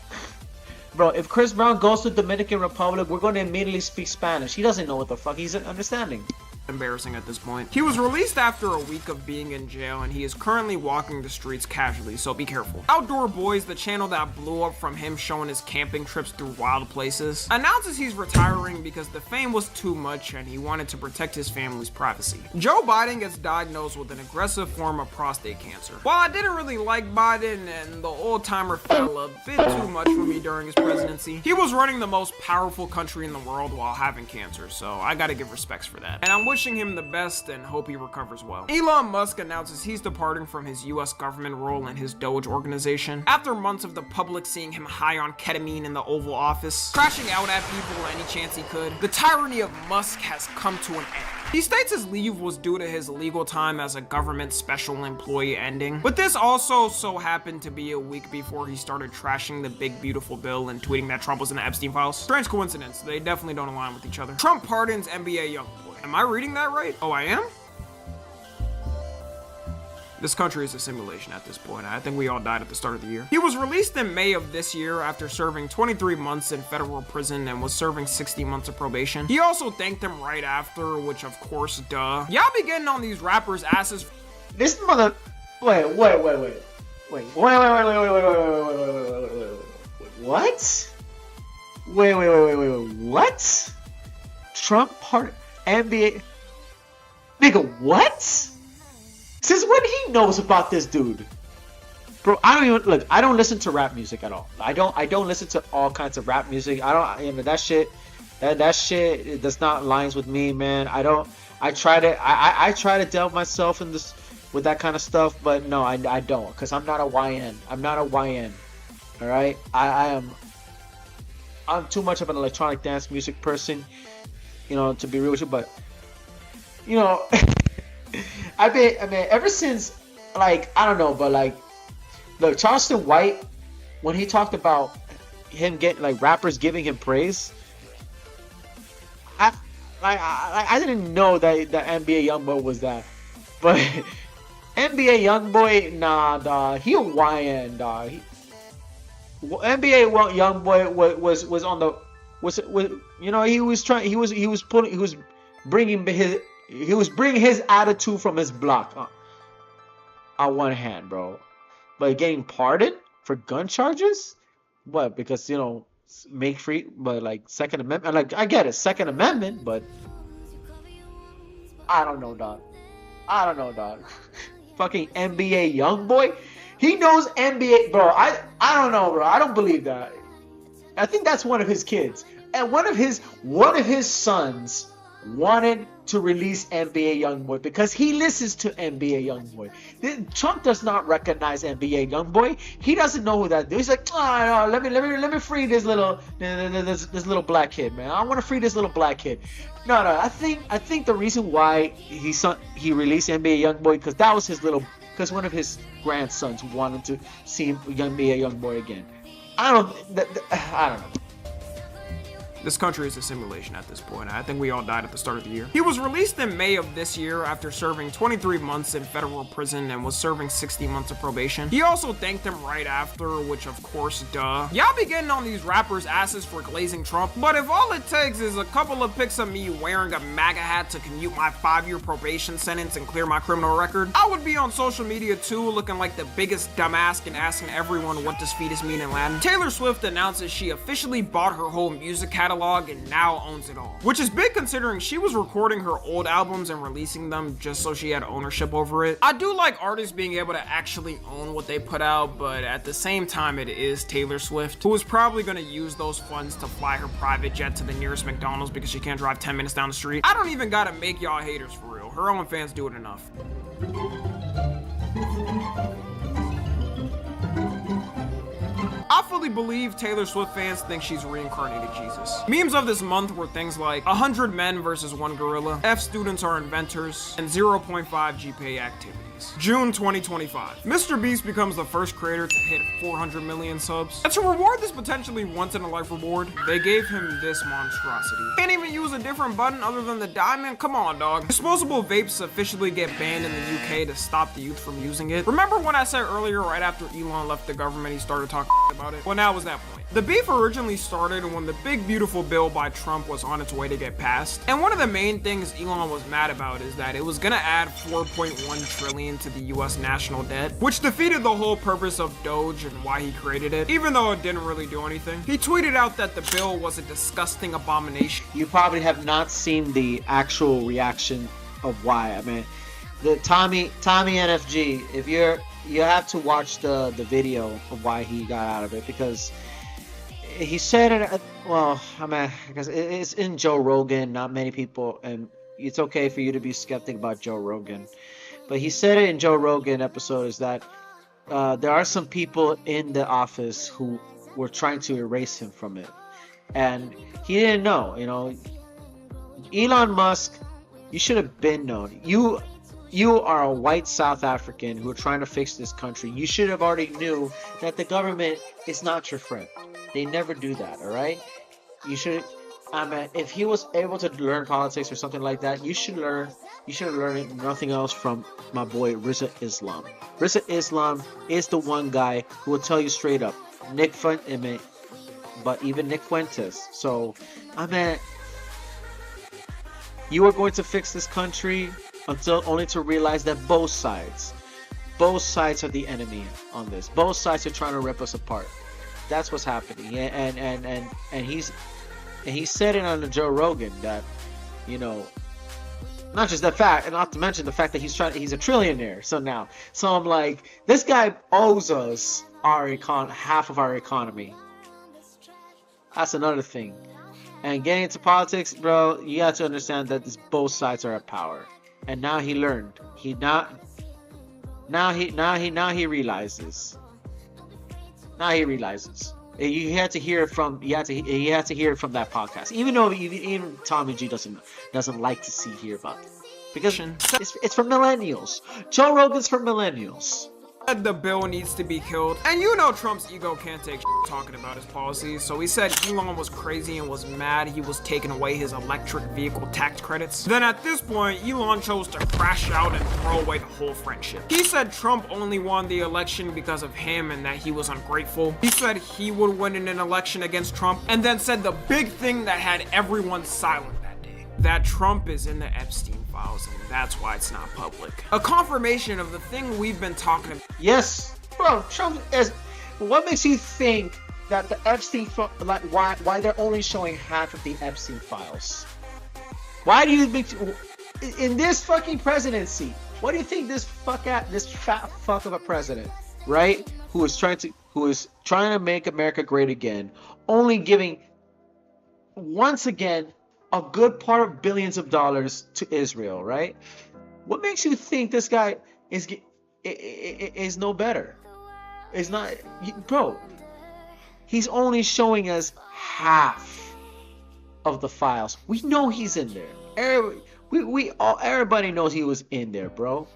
Bro, if Chris Brown goes to Dominican Republic, we're going to immediately speak Spanish. He doesn't know what the fuck he's understanding. Embarrassing at this point. He was released after a week of being in jail, and he is currently walking the streets casually, so be careful. Outdoor Boys, the channel that blew up from him showing his camping trips through wild places, announces he's retiring because the fame was too much and he wanted to protect his family's privacy. Joe Biden gets diagnosed with an aggressive form of prostate cancer. While I didn't really like Biden, and the old-timer fell a bit too much for me during his presidency, he was running the most powerful country in the world while having cancer, so I gotta give respects for that. And I'm wishing him the best and hope he recovers well. Elon Musk announces he's departing from his US government role in his Doge organization after months of the public seeing him high on ketamine in the Oval Office, crashing out at people any chance he could. The tyranny of Musk has come to an end. He states his leave was due to his legal time as a government special employee ending, but this also so happened to be a week before he started trashing the big beautiful bill and tweeting that Trump was in the Epstein files. Strange coincidence, they definitely don't align with each other. Trump pardons NBA YoungBoy. Am I reading that right? Oh, I am? This country is a simulation at this point. I think we all died at the start of the year. He was released in May of this year after serving 23 months in federal prison and was serving 60 months of probation. He also thanked them right after, which of course, duh. Y'all be getting on these rappers' asses. This mother. Wait. What? Wait. What? Trump part NBA. Nigga, what? Since when he knows about this dude? Bro, I don't listen to rap music at all. I don't listen to all kinds of rap music. That shit does not lines with me, man. I try to delve myself in this with that kind of stuff, but no, I don't, because I'm not a YN. I'm not a YN. All right, I'm too much of an electronic dance music person, you know, to be real with you. But you know, I mean, ever since, like, I don't know, but like, look, Charleston White, when he talked about him getting, like, rappers giving him praise, I didn't know that NBA YoungBoy was that, but NBA YoungBoy, nah, dog, he a YN, dog. NBA YoungBoy was on the was you know, he was bringing his attitude from his block on one hand, bro, but getting pardoned for gun charges, what? Because, you know, make free, but like Second Amendment, like, I get it, Second Amendment, but I don't know, dog. Fucking NBA YoungBoy. He knows NBA, bro. I don't know, bro. I don't believe that. I think that's one of his kids, and one of his sons wanted to release NBA YoungBoy because he listens to NBA YoungBoy. Trump does not recognize NBA YoungBoy. He doesn't know who that is. He's like, oh, no, let me free this little black kid, man. I want to free this little black kid. No. I think the reason why he released NBA YoungBoy because one of his grandsons wanted to see NBA YoungBoy again. I don't know. This country is a simulation at this point. I think we all died at the start of the year. He was released in May of this year after serving 23 months in federal prison and was serving 60 months of probation. He also thanked them right after, which of course, duh. Y'all be getting on these rappers' asses for glazing Trump, but if all it takes is a couple of pics of me wearing a MAGA hat to commute my 5-year probation sentence and clear my criminal record, I would be on social media too, looking like the biggest dumbass and asking everyone what does fetus mean in Latin. Taylor Swift announces she officially bought her whole music catalog and now owns it all, which is big considering she was recording her old albums and releasing them just so she had ownership over it. I do like artists being able to actually own what they put out, but at the same time, it is Taylor Swift, who is probably going to use those funds to fly her private jet to the nearest McDonald's because she can't drive 10 minutes down the street. I don't even gotta make y'all haters for real. Her own fans do it enough. I fully believe Taylor Swift fans think she's reincarnated Jesus. Memes of this month were things like 100 men versus 1 gorilla, F students are inventors, and 0.5 GPA activities. June 2025. Mr. Beast becomes the first creator to hit 400 million subs. And to reward this potentially once-in-a-life reward, they gave him this monstrosity. Can't even use a different button other than the diamond? Come on, dog. Disposable vapes officially get banned in the UK to stop the youth from using it. Remember when I said earlier, right after Elon left the government, he started talking about it? Well, now was that point. The beef originally started when the big beautiful bill by Trump was on its way to get passed. And one of the main things Elon was mad about is that it was gonna add 4.1 trillion to the US national debt, which defeated the whole purpose of Doge and why he created it, even though it didn't really do anything. He tweeted out that the bill was a disgusting abomination. You probably have not seen the actual reaction of why. I mean, the Tommy NFG, if you have to watch the video of why he got out of it, because he said it, well, I mean, because it's in Joe Rogan, not many people, and it's okay for you to be skeptic about Joe Rogan, but he said it in Joe Rogan episode is that there are some people in the office who were trying to erase him from it, and he didn't know. You know, Elon Musk, you should have been known. You are a white South African who are trying to fix this country. You should have already knew that the government is not your friend. They never do that, all right? You should, I mean, if he was able to learn politics or something like that, you should have learned nothing else from my boy Rizza Islam. Rizza Islam is the one guy who will tell you straight up, Nick Fuentes, but even Nick Fuentes. So, I mean, you are going to fix this country until only to realize that both sides are the enemy on this. Both sides are trying to rip us apart. That's what's happening. And he said it on the Joe Rogan that, you know, not just that fact, and not to mention the fact that he's a trillionaire. So I'm like, this guy owes us half of our economy. That's another thing. And getting into politics, bro, you have to understand that both sides are at power. And now he learned. Now he realizes. Now he realizes. You had to hear it from he had to hear it from that podcast. Even though even Tommy G doesn't like to hear about it. Because it's for millennials. Joe Rogan's for millennials. The bill needs to be killed, and you know Trump's ego can't take talking about his policies, so he said Elon was crazy and was mad he was taking away his electric vehicle tax credits. Then at this point, Elon chose to crash out and throw away the whole friendship. He said Trump only won the election because of him and that he was ungrateful. He said he would win in an election against Trump, and then said the big thing that had everyone silent that day: that Trump is in the Epstein files, and that's why it's not public. A confirmation of the thing we've been talking about. Yes, bro. Trump is. What makes you think that the Epstein like why they're only showing half of the Epstein files? Why do you think in this fucking presidency? What do you think this fat fuck of a president, right? Who is trying to make America great again, only giving once again a good part of billions of dollars to Israel, right? What makes you think this guy is no better? It's not, bro. He's only showing us half of the files. We know he's in there. Everybody knows he was in there, bro.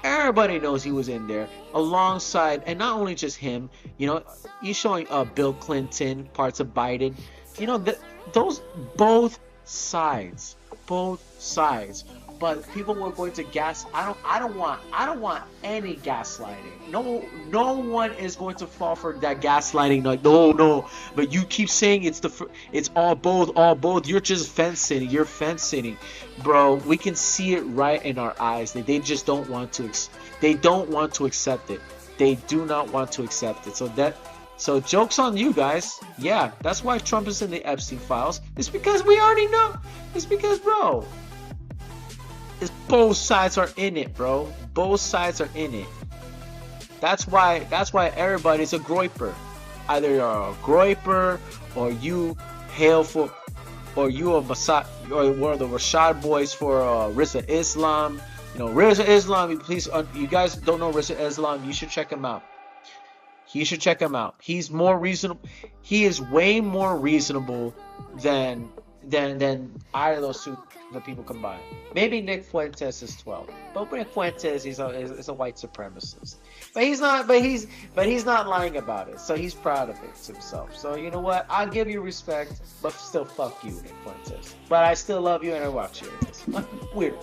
Everybody knows he was in there alongside, and not only just him. You know, he's showing Bill Clinton, parts of Biden. You know, those both sides. But people were going to gas. I don't want any gaslighting. No one is going to fall for that gaslighting. Like no. But you keep saying it's all both. You're just fence-sitting. You're fence-sitting, bro. We can see it right in our eyes. They just don't want to. They don't want to accept it. They do not want to accept it. So joke's on you guys. Yeah, that's why Trump is in the Epstein files. It's because we already know. It's because, bro, both sides are in it, bro. Both sides are in it. That's why everybody's a groiper. Either you're a groiper or you hail for, or you a Mossad, or one of the Rashad boys for Rizza Islam. You know, Rizza Islam. Please, you guys don't know Rizza Islam. You should check him out. He's more reasonable. He is way more reasonable than either of those two the people combined. Maybe Nick Fuentes is 12, but Nick Fuentes is a white supremacist. But he's not lying about it. So he's proud of it himself. So you know what? I'll give you respect, but still fuck you, Nick Fuentes. But I still love you and I watch you. Weird.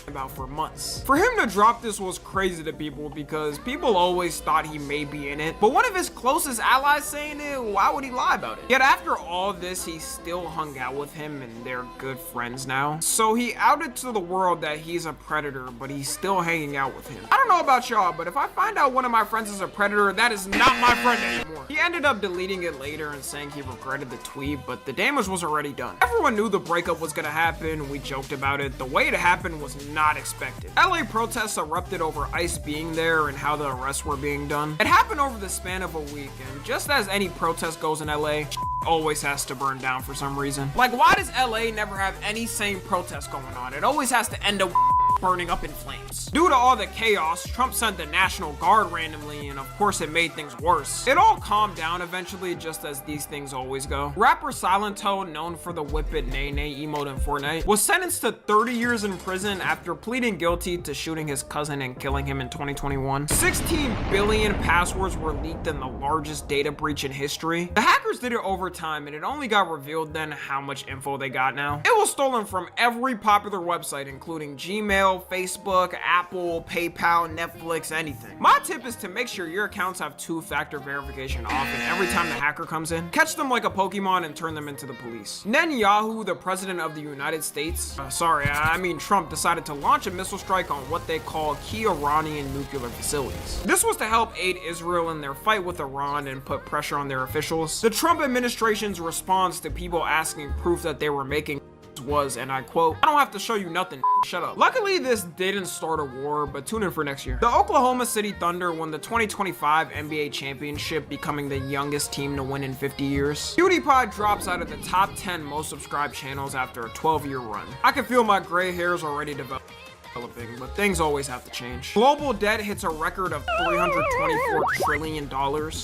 About for months. For him to drop this was crazy to people because people always thought he may be in it, but one of his closest allies saying it, why would he lie about it? Yet after all this, he still hung out with him and they're good friends now. So he outed to the world that he's a predator, but he's still hanging out with him. I don't know about y'all, but if I find out one of my friends is a predator, that is not my friend anymore. He ended up deleting it later and saying he regretted the tweet, but the damage was already done. Everyone knew the breakup was gonna happen. We joked about it. The way it happened was not expected. LA protests erupted over ICE being there and how the arrests were being done. It happened over the span of a week, and just as any protest goes in LA, always has to burn down for some reason. Like, why does LA never have any sane protests going on? It always has to end up burning up in flames. Due to all the chaos, Trump sent the National Guard randomly, and of course it made things worse. It all calmed down eventually, just as these things always go. Rapper Silento, known for the Whip It Nay Nay emote in Fortnite, was sentenced to 30 years in prison after pleading guilty to shooting his cousin and killing him in 2021. 16 billion passwords were leaked in the largest data breach in history. The hackers did it over time, and it only got revealed then how much info they got now. It was stolen from every popular website, including Gmail, Facebook, Apple, PayPal, Netflix, anything. My tip is to make sure your accounts have two-factor verification off, and every time the hacker comes in, catch them like a Pokemon and turn them into the police. Netanyahu, the president of the United States, Trump decided to launch a missile strike on what they call key Iranian nuclear facilities. This was to help aid Israel in their fight with Iran and put pressure on their officials. The Trump administration's response to people asking proof that they were making was, and I quote, "I don't have to show you nothing, shut up." Luckily, this didn't start a war, but tune in for next year. The Oklahoma City Thunder won the 2025 NBA championship, becoming the youngest team to win in 50 years. PewDiePie drops out of the top 10 most subscribed channels after a 12-year run. I can feel my gray hairs already developing. developing, but things always have to change. Global debt hits a record of $324 trillion,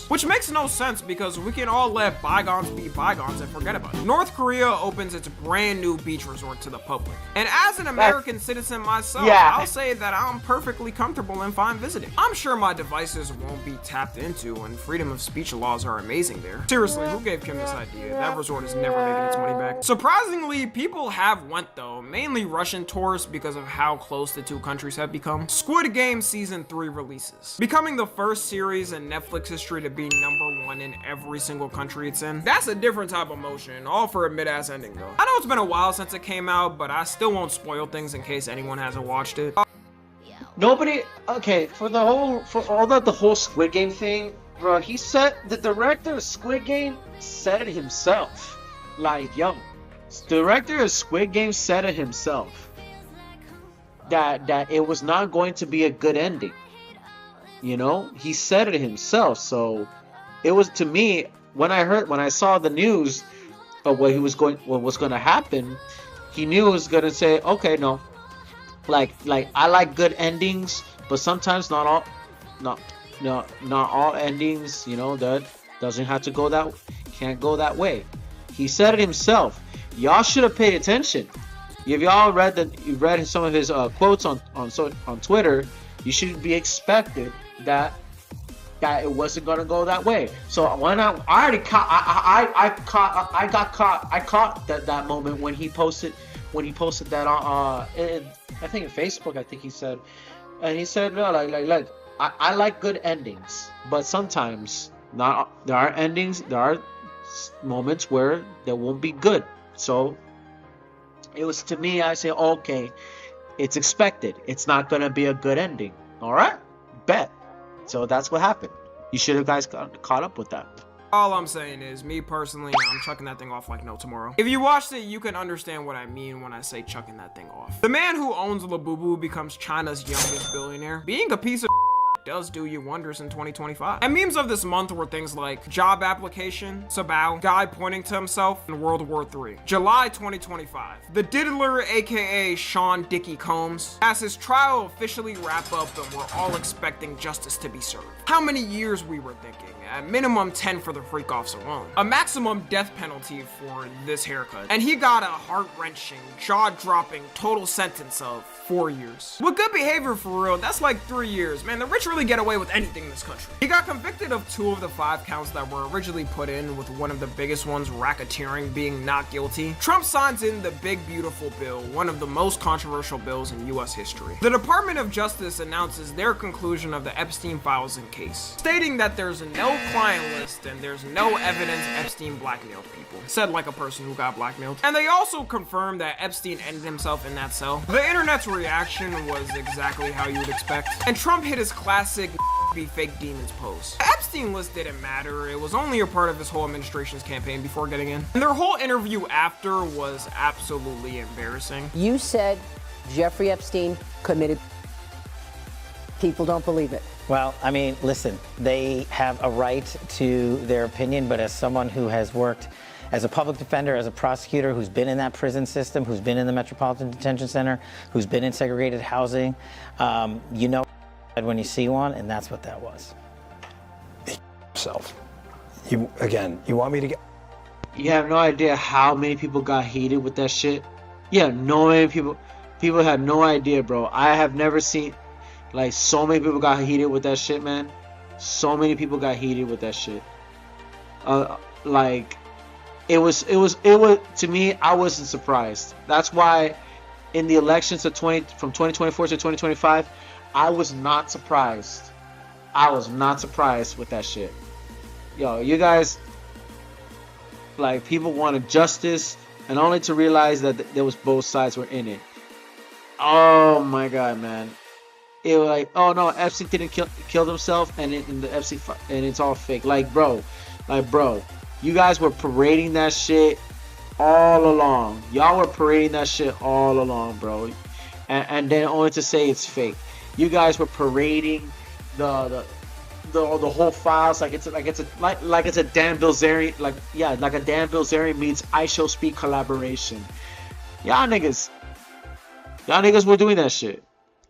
which makes no sense because we can all let bygones be bygones and forget about it. North Korea opens its brand new beach resort to the public. And as an American citizen myself, I'll say that I'm perfectly comfortable and fine visiting. I'm sure my devices won't be tapped into, and freedom of speech laws are amazing there. Seriously, who gave Kim this idea? That resort is never making its money back. Surprisingly, people have went though, mainly Russian tourists because of how close the two countries have become. Squid Game Season 3 releases, becoming the first series in Netflix history to be #1 in every single country it's in. That's a different type of motion, all for a mid-ass ending though. I know it's been a while since it came out, but I still won't spoil things in case anyone hasn't watched it. Nobody, okay, for all the whole Squid Game thing, bro, the director of Squid Game said it himself. Like, yo, the director of Squid Game said it himself. That it was not going to be a good ending. You know, he said it himself. So it was, to me, when I saw the news of what was going to happen, he knew it was going to say, okay, no, like I like good endings, but sometimes not all endings, you know, that doesn't have to can't go that way. He said it himself. Y'all should have paid attention. If y'all read some of his quotes on Twitter, you should be expected that it wasn't gonna go that way. So when I caught that moment when he posted that on I think in Facebook, I think he said, and he said, no, like I like good endings, but sometimes there are moments where they won't be good. So it was, to me, I say, okay, it's expected. It's not gonna be a good ending. All right, bet. So that's what happened. You should have guys caught up with that. All I'm saying is, me personally, I'm chucking that thing off like no tomorrow. If you watched it, you can understand what I mean when I say chucking that thing off. The man who owns Labubu becomes China's youngest billionaire. Being a piece of does do you wonders in 2025. And memes of this month were things like job application, Sabao, guy pointing to himself, and World War III. July 2025. The diddler, aka Sean Dickie Combs, has his trial officially wrap up and we're all expecting justice to be served. How many years we were thinking? At minimum 10 for the freak-offs alone. A maximum death penalty for this haircut. And he got a heart-wrenching, jaw-dropping total sentence of 4 years. With good behavior for real, that's like 3 years. Man, the rich really get away with anything in this country. He got convicted of 2 of the 5 counts that were originally put in, with one of the biggest ones, racketeering, being not guilty. Trump signs in the Big Beautiful Bill, one of the most controversial bills in US history. The Department of Justice announces their conclusion of the Epstein files and case, stating that there's no client list and there's no evidence Epstein blackmailed people. Said like a person who got blackmailed. And they also confirmed that Epstein ended himself in that cell. The internet's reaction was exactly how you would expect. And Trump hit his classic be fake demons pose. The Epstein list didn't matter. It was only a part of his whole administration's campaign before getting in. And their whole interview after was absolutely embarrassing. You said Jeffrey Epstein committed. People don't believe it. Well, I mean, listen, they have a right to their opinion, but as someone who has worked as a public defender, as a prosecutor, who's been in that prison system, who's been in the Metropolitan Detention Center, who's been in segregated housing, you know when you see one, and that's what that was. Self. You want me to get... You have no idea how many people got heated with that shit. Yeah, no many people had no idea, bro. I have never seen, like, so many people got heated with that shit, man. So many people got heated with that shit. Like, it was to me, I wasn't surprised. That's why in the elections of from 2024 to 2025, I was not surprised. I was not surprised with that shit. Yo, you guys, like, people wanted justice, and only to realize that there was both sides were in it. Oh my god, man. It was like, oh no, Epstein didn't kill himself, and it's all fake. Like, bro, you guys were parading that shit all along. Y'all were parading that shit all along, bro. And then only to say it's fake. You guys were parading the whole files like it's a Dan Bilzerian, like a Dan Bilzerian meets I Shall Speak collaboration. Y'all niggas were doing that shit.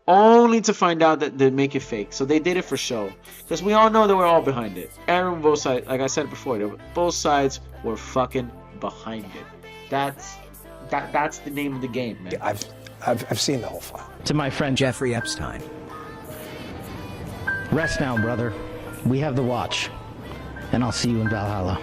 only to find out that they make it fake. So they did it for show, because we all know that we're all behind it. Everyone, both sides, like I said before, both sides were fucking behind it. That's the name of the game, man. I've seen the whole file. To my friend Jeffrey Epstein. Rest now, brother. We have the watch, and I'll see you in Valhalla.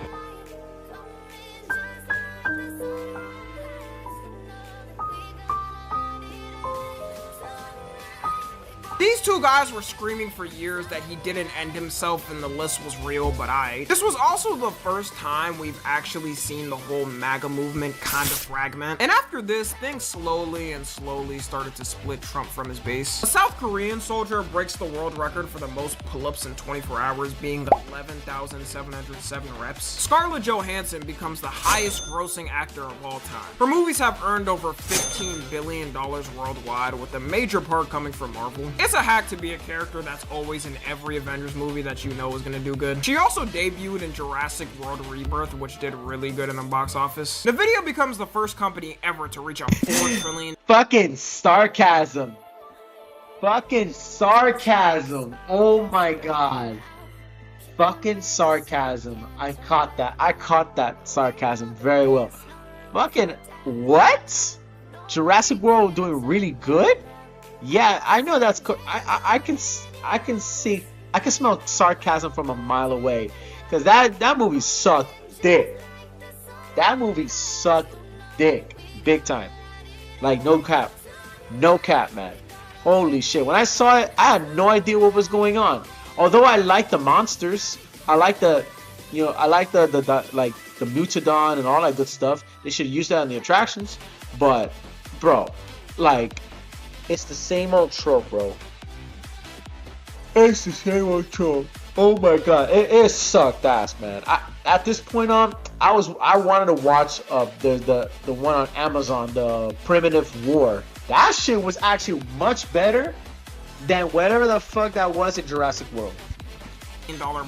These two guys were screaming for years that he didn't end himself and the list was real, but this was also the first time we've actually seen the whole MAGA movement kind of fragment. And after this, things slowly started to split Trump from his base. A South Korean soldier breaks the world record for the most pull-ups in 24 hours, being 11,707 reps. Scarlett Johansson becomes the highest grossing actor of all time. Her movies have earned over $15 billion worldwide, with a major part coming from Marvel. It's a hack to be a character that's always in every Avengers movie that you know is gonna do good. She also debuted in Jurassic World Rebirth, which did really good in the box office. The video becomes the first company ever to reach a 4 trillion. Fucking sarcasm. Fucking sarcasm. Oh my god. Fucking sarcasm. I caught that sarcasm very well. Fucking what? Jurassic World doing really good? Yeah, I know that's I can smell sarcasm from a mile away, because that movie sucked dick. That movie sucked dick, big time. Like no cap, man. Holy shit! When I saw it, I had no idea what was going on. Although I like the monsters, I like the like the Mutodon and all that good stuff. They should use that in the attractions. But bro, like, it's the same old trope, bro. It's the same old trope. Oh my god, it sucked ass, man. At this point on, I wanted to watch the one on Amazon, the Primitive War. That shit was actually much better than whatever the fuck that was in Jurassic World.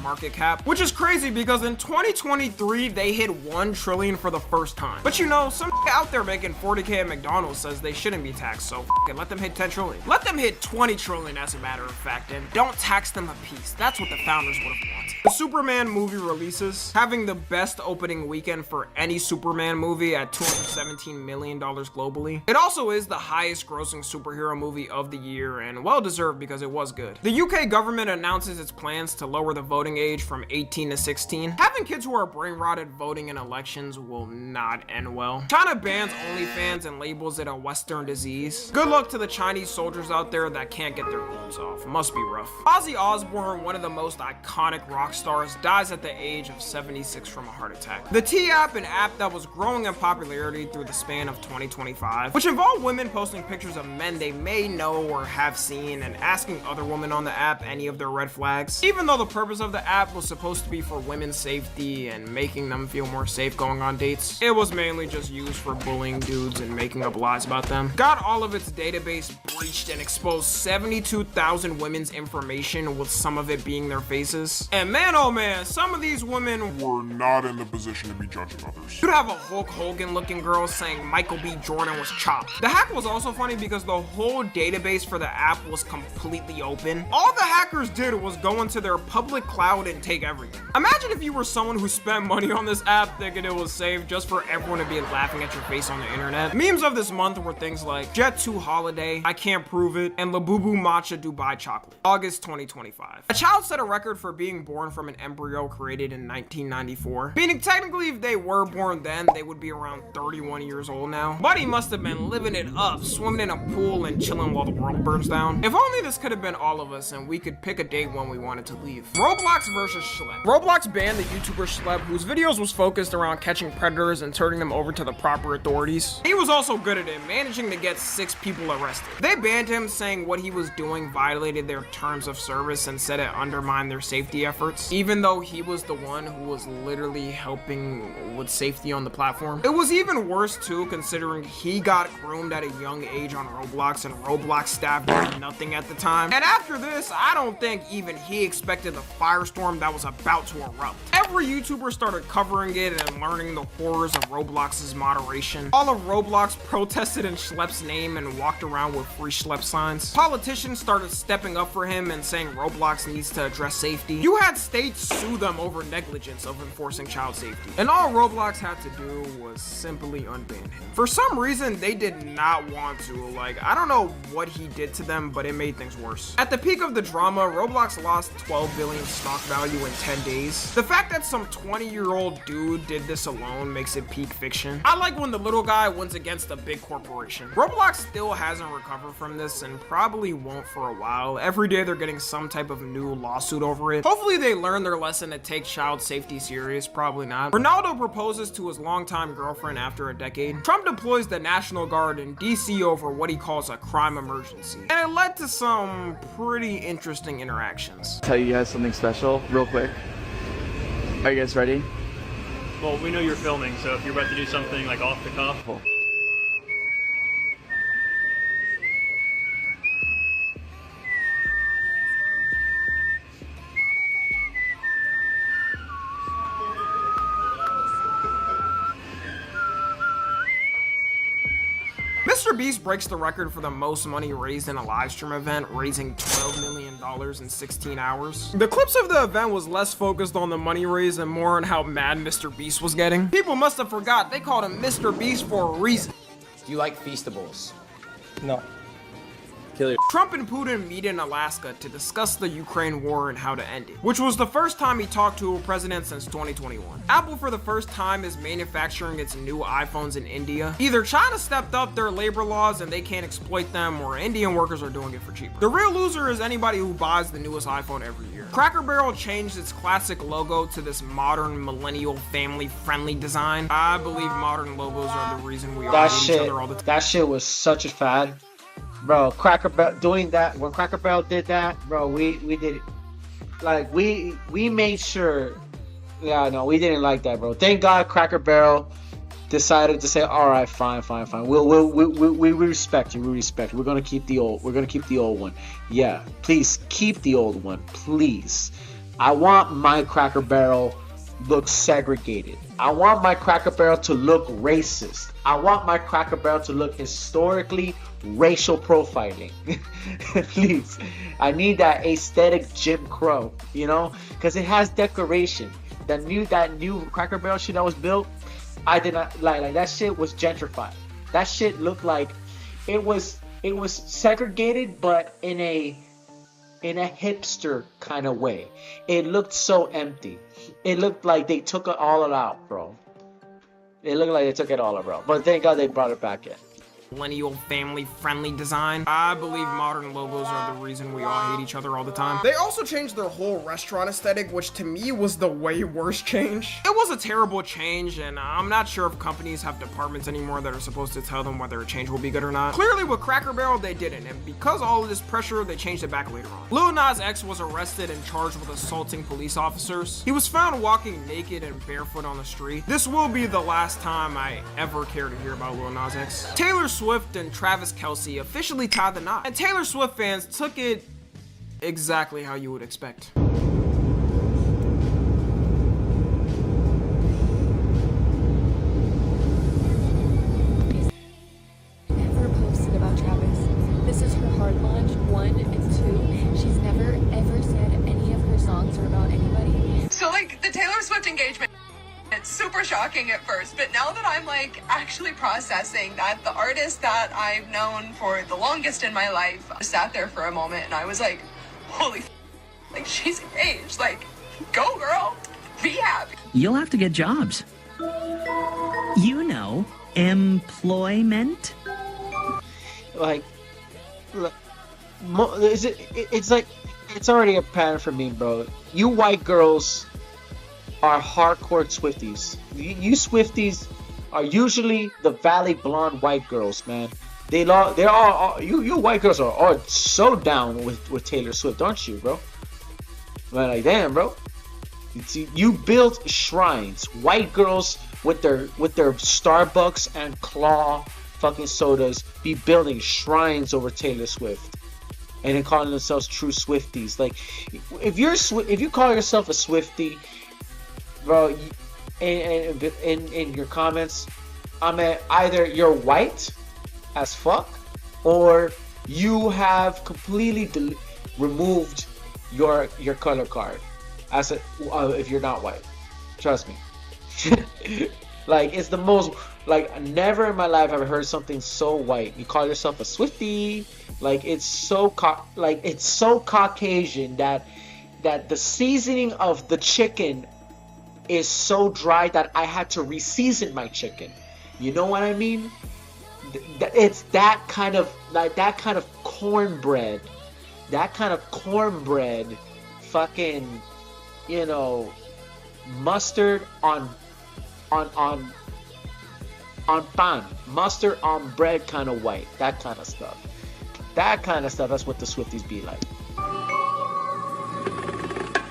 Market cap, which is crazy because in 2023 they hit 1 trillion for the first time. But you know, some out there making 40k at McDonald's says they shouldn't be taxed, so it, let them hit 10 trillion. Let them hit 20 trillion as a matter of fact, and don't tax them a piece. That's what the founders would have wanted. The Superman movie releases, having the best opening weekend for any Superman movie at $217 million globally. It also is the highest grossing superhero movie of the year, and well deserved because it was good. The UK government announces its plans to lower the voting age from 18 to 16. Having kids who are brain rotted voting in elections will not end well. China bans OnlyFans and labels it a Western disease. Good luck to the Chinese soldiers out there that can't get their boobs off. It must be rough. Ozzy Osbourne, one of the most iconic rock stars, dies at the age of 76 from a heart attack. The T-App, an app that was growing in popularity through the span of 2025, which involved women posting pictures of men they may know or have seen and asking other women on the app any of their red flags. Even though the purpose of the app was supposed to be for women's safety and making them feel more safe going on dates, it was mainly just used for bullying dudes and making up lies about them. Got all of its database breached and exposed 72,000 women's information, with some of it being their faces. And man, oh man, some of these women were not in the position to be judging others. You'd have a Hulk Hogan looking girl saying Michael B. Jordan was chopped. The hack was also funny because the whole database for the app was completely open. All the hackers did was go into their public cloud and take everything. Imagine if you were someone who spent money on this app thinking it was safe just for everyone to be laughing at your face on the internet. Memes of this month were things like Jet 2 Holiday, I Can't Prove It, and Labubu Matcha Dubai Chocolate. August 2025. A child set a record for being born from an embryo created in 1994. Meaning technically if they were born then, they would be around 31 years old now. But he must have been living it up, swimming in a pool and chilling while the world burns down. If only this could have been all of us and we could pick a date when we wanted to leave. Roblox versus Schlep. Roblox banned the YouTuber Schlep, whose videos was focused around catching predators and turning them over to the proper authorities. He was also good at it, managing to get 6 people arrested. They banned him, saying what he was doing violated their terms of service and said it undermined their safety efforts, even though he was the one who was literally helping with safety on the platform. It was even worse too, considering he got groomed at a young age on Roblox and Roblox staff did nothing at the time. And after this, I don't think even he expected the the firestorm that was about to erupt. Every YouTuber started covering it and learning the horrors of Roblox's moderation. All of Roblox protested in Schlepp's name and walked around with free Schlepp signs. Politicians started stepping up for him and saying Roblox needs to address safety. You had states sue them over negligence of enforcing child safety. And all Roblox had to do was simply unban him. For some reason, they did not want to. Like, I don't know what he did to them, but it made things worse. At the peak of the drama, Roblox lost 12 billion stock value in 10 days. The fact that some 20-year-old dude did this alone makes it peak fiction. I like when the little guy wins against a big corporation. Roblox still hasn't recovered from this and probably won't for a while. Every day they're getting some type of new lawsuit over it. Hopefully they learn their lesson to take child safety serious. Probably not. Ronaldo proposes to his longtime girlfriend after a decade. Trump deploys the National Guard in DC over what he calls a crime emergency. And it led to some pretty interesting interactions. Tell you guys something special real quick. Are you guys ready? Well, we know you're filming, so if you're about to do something like off the cuff. Cool. Mr. Beast breaks the record for the most money raised in a live stream event, raising $12 million in 16 hours. The clips of the event was less focused on the money raised and more on how mad Mr. Beast was getting. People must have forgot they called him Mr. Beast for a reason. Do you like Feastables? No. Trump and Putin meet in Alaska to discuss the Ukraine war and how to end it, which was the first time he talked to a president since 2021. Apple for the first time is manufacturing its new iPhones in India. Either China stepped up their labor laws and they can't exploit them, or Indian workers are doing it for cheaper. The real loser is anybody who buys the newest iPhone every year. Cracker Barrel changed its classic logo to this modern, millennial, family-friendly design. I believe modern logos are the reason we all hate each other all the time. That shit was such a fad. Bro, Cracker Barrel doing that, when Cracker Barrel did that, bro, we did it. Like, we made sure. Yeah, no, we didn't like that, bro. Thank God Cracker Barrel decided to say, all right, fine. We respect you. We respect you. We're gonna keep the old one. Yeah, please keep the old one, please. I want my Cracker Barrel look segregated. I want my Cracker Barrel to look racist. I want my Cracker Barrel to look historically racial profiling. Please, I need that aesthetic Jim Crow, you know, because it has decoration. That new Cracker Barrel shit that was built, I did not like that shit was gentrified. That shit looked like it was segregated, but in a hipster kind of way. It looked so empty. It looked like they took it all out, bro. It looked like they took it all out, bro. But thank God they brought it back in. Millennial, family-friendly design. I believe modern logos are the reason we all hate each other all the time. They also changed their whole restaurant aesthetic, which to me was the way worst change. It was a terrible change, and I'm not sure if companies have departments anymore that are supposed to tell them whether a change will be good or not. Clearly with Cracker Barrel, they didn't, and because of all of this pressure, they changed it back later on. Lil Nas X was arrested and charged with assaulting police officers. He was found walking naked and barefoot on the street. This will be the last time I ever care to hear about Lil Nas X. Taylor Swift and Travis Kelce officially tied the knot, and Taylor Swift fans took it exactly how you would expect. Never posted about Travis. This is her hard launch, 1 and 2. She's never ever said any of her songs are about anybody. So like the Taylor Swift engagement, it's super shocking at first, but now that I'm like actually processing that the artist that I've known for the longest in my life, I sat there for a moment and I was like, holy like she's engaged, like go girl, be happy. You'll have to get jobs. You know, employment. Like, look, it's like, it's already a pattern for me, bro. You white girls are hardcore Swifties. You Swifties are usually the Valley Blonde white girls, man. They're all you white girls are all so down with Taylor Swift, aren't you, bro? Man, like damn, bro. You built shrines. White girls with their Starbucks and Claw fucking sodas be building shrines over Taylor Swift. and then calling themselves true Swifties. Like, if you call yourself a Swiftie, bro, in your comments, I mean, either you're white as fuck, or you have completely removed your color card as if you're not white. Trust me. Like, it's the most, like, never in my life have I heard something so white. You call yourself a Swiftie. Like, it's so Caucasian that the seasoning of the chicken is so dry that I had to re-season my chicken. You know what I mean? It's that kind of cornbread. That kind of cornbread, fucking, you know, mustard on pan, mustard on bread kind of white, that kind of stuff. That's what the Swifties be like.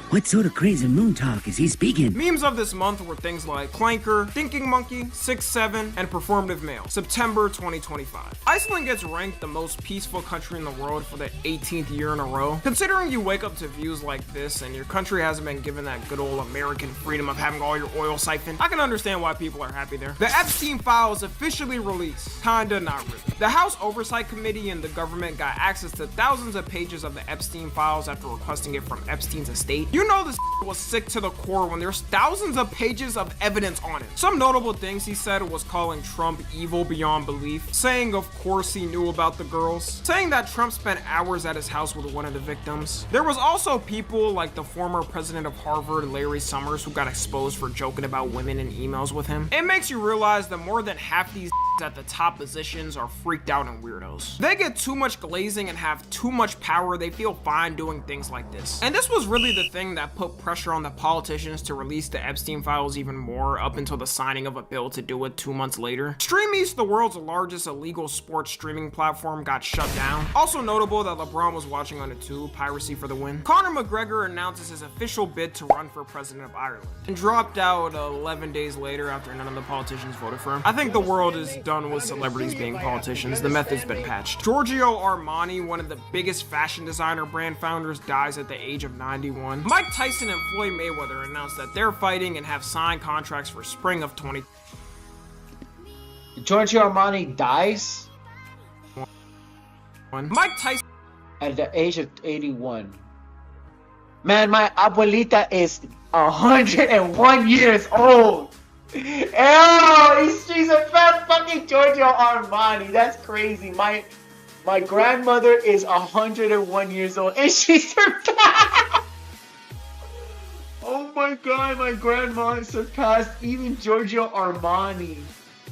What sort of crazy moon talk is he speaking? Memes of this month were things like Clanker, Thinking Monkey, 6'7", and Performative Male. September 2025. Iceland gets ranked the most peaceful country in the world for the 18th year in a row. Considering you wake up to views like this and your country hasn't been given that good old American freedom of having all your oil siphoned, I can understand why people are happy there. The Epstein files officially released. Kinda, not really. The House Oversight Committee and the government got access to thousands of pages of the Epstein files after requesting it from Epstein's estate. You know this was sick to the core when there's thousands of pages of evidence on it. Some notable things he said was calling Trump evil beyond belief, saying of course he knew about the girls, saying that Trump spent hours at his house with one of the victims. There was also people like the former president of Harvard, Larry Summers, who got exposed for joking about women in emails with him. It makes you realize that more than half these at the top positions are freaked out and weirdos. They get too much glazing and have too much power, they feel fine doing things like this. And this was really the thing that put pressure on the politicians to release the Epstein files even more, up until the signing of a bill to do it 2 months later. Stream East, the world's largest illegal sports streaming platform, got shut down. Also notable that LeBron was watching on it too, piracy for the win. Conor McGregor announces his official bid to run for president of Ireland, and dropped out 11 days later after none of the politicians voted for him. I think the world is done with celebrities being politicians. The method's been patched. Giorgio Armani, one of the biggest fashion designer brand founders, dies at the age of 91. Mike Tyson and Floyd Mayweather announced that they're fighting and have signed contracts for spring of 20. Giorgio Armani dies? Mike Tyson at the age of 81. Man, my abuelita is 101 years old. Ew, she's a fat fucking Giorgio Armani. That's crazy. My grandmother is 101 years old, and she surpassed. Oh my god, my grandma surpassed even Giorgio Armani.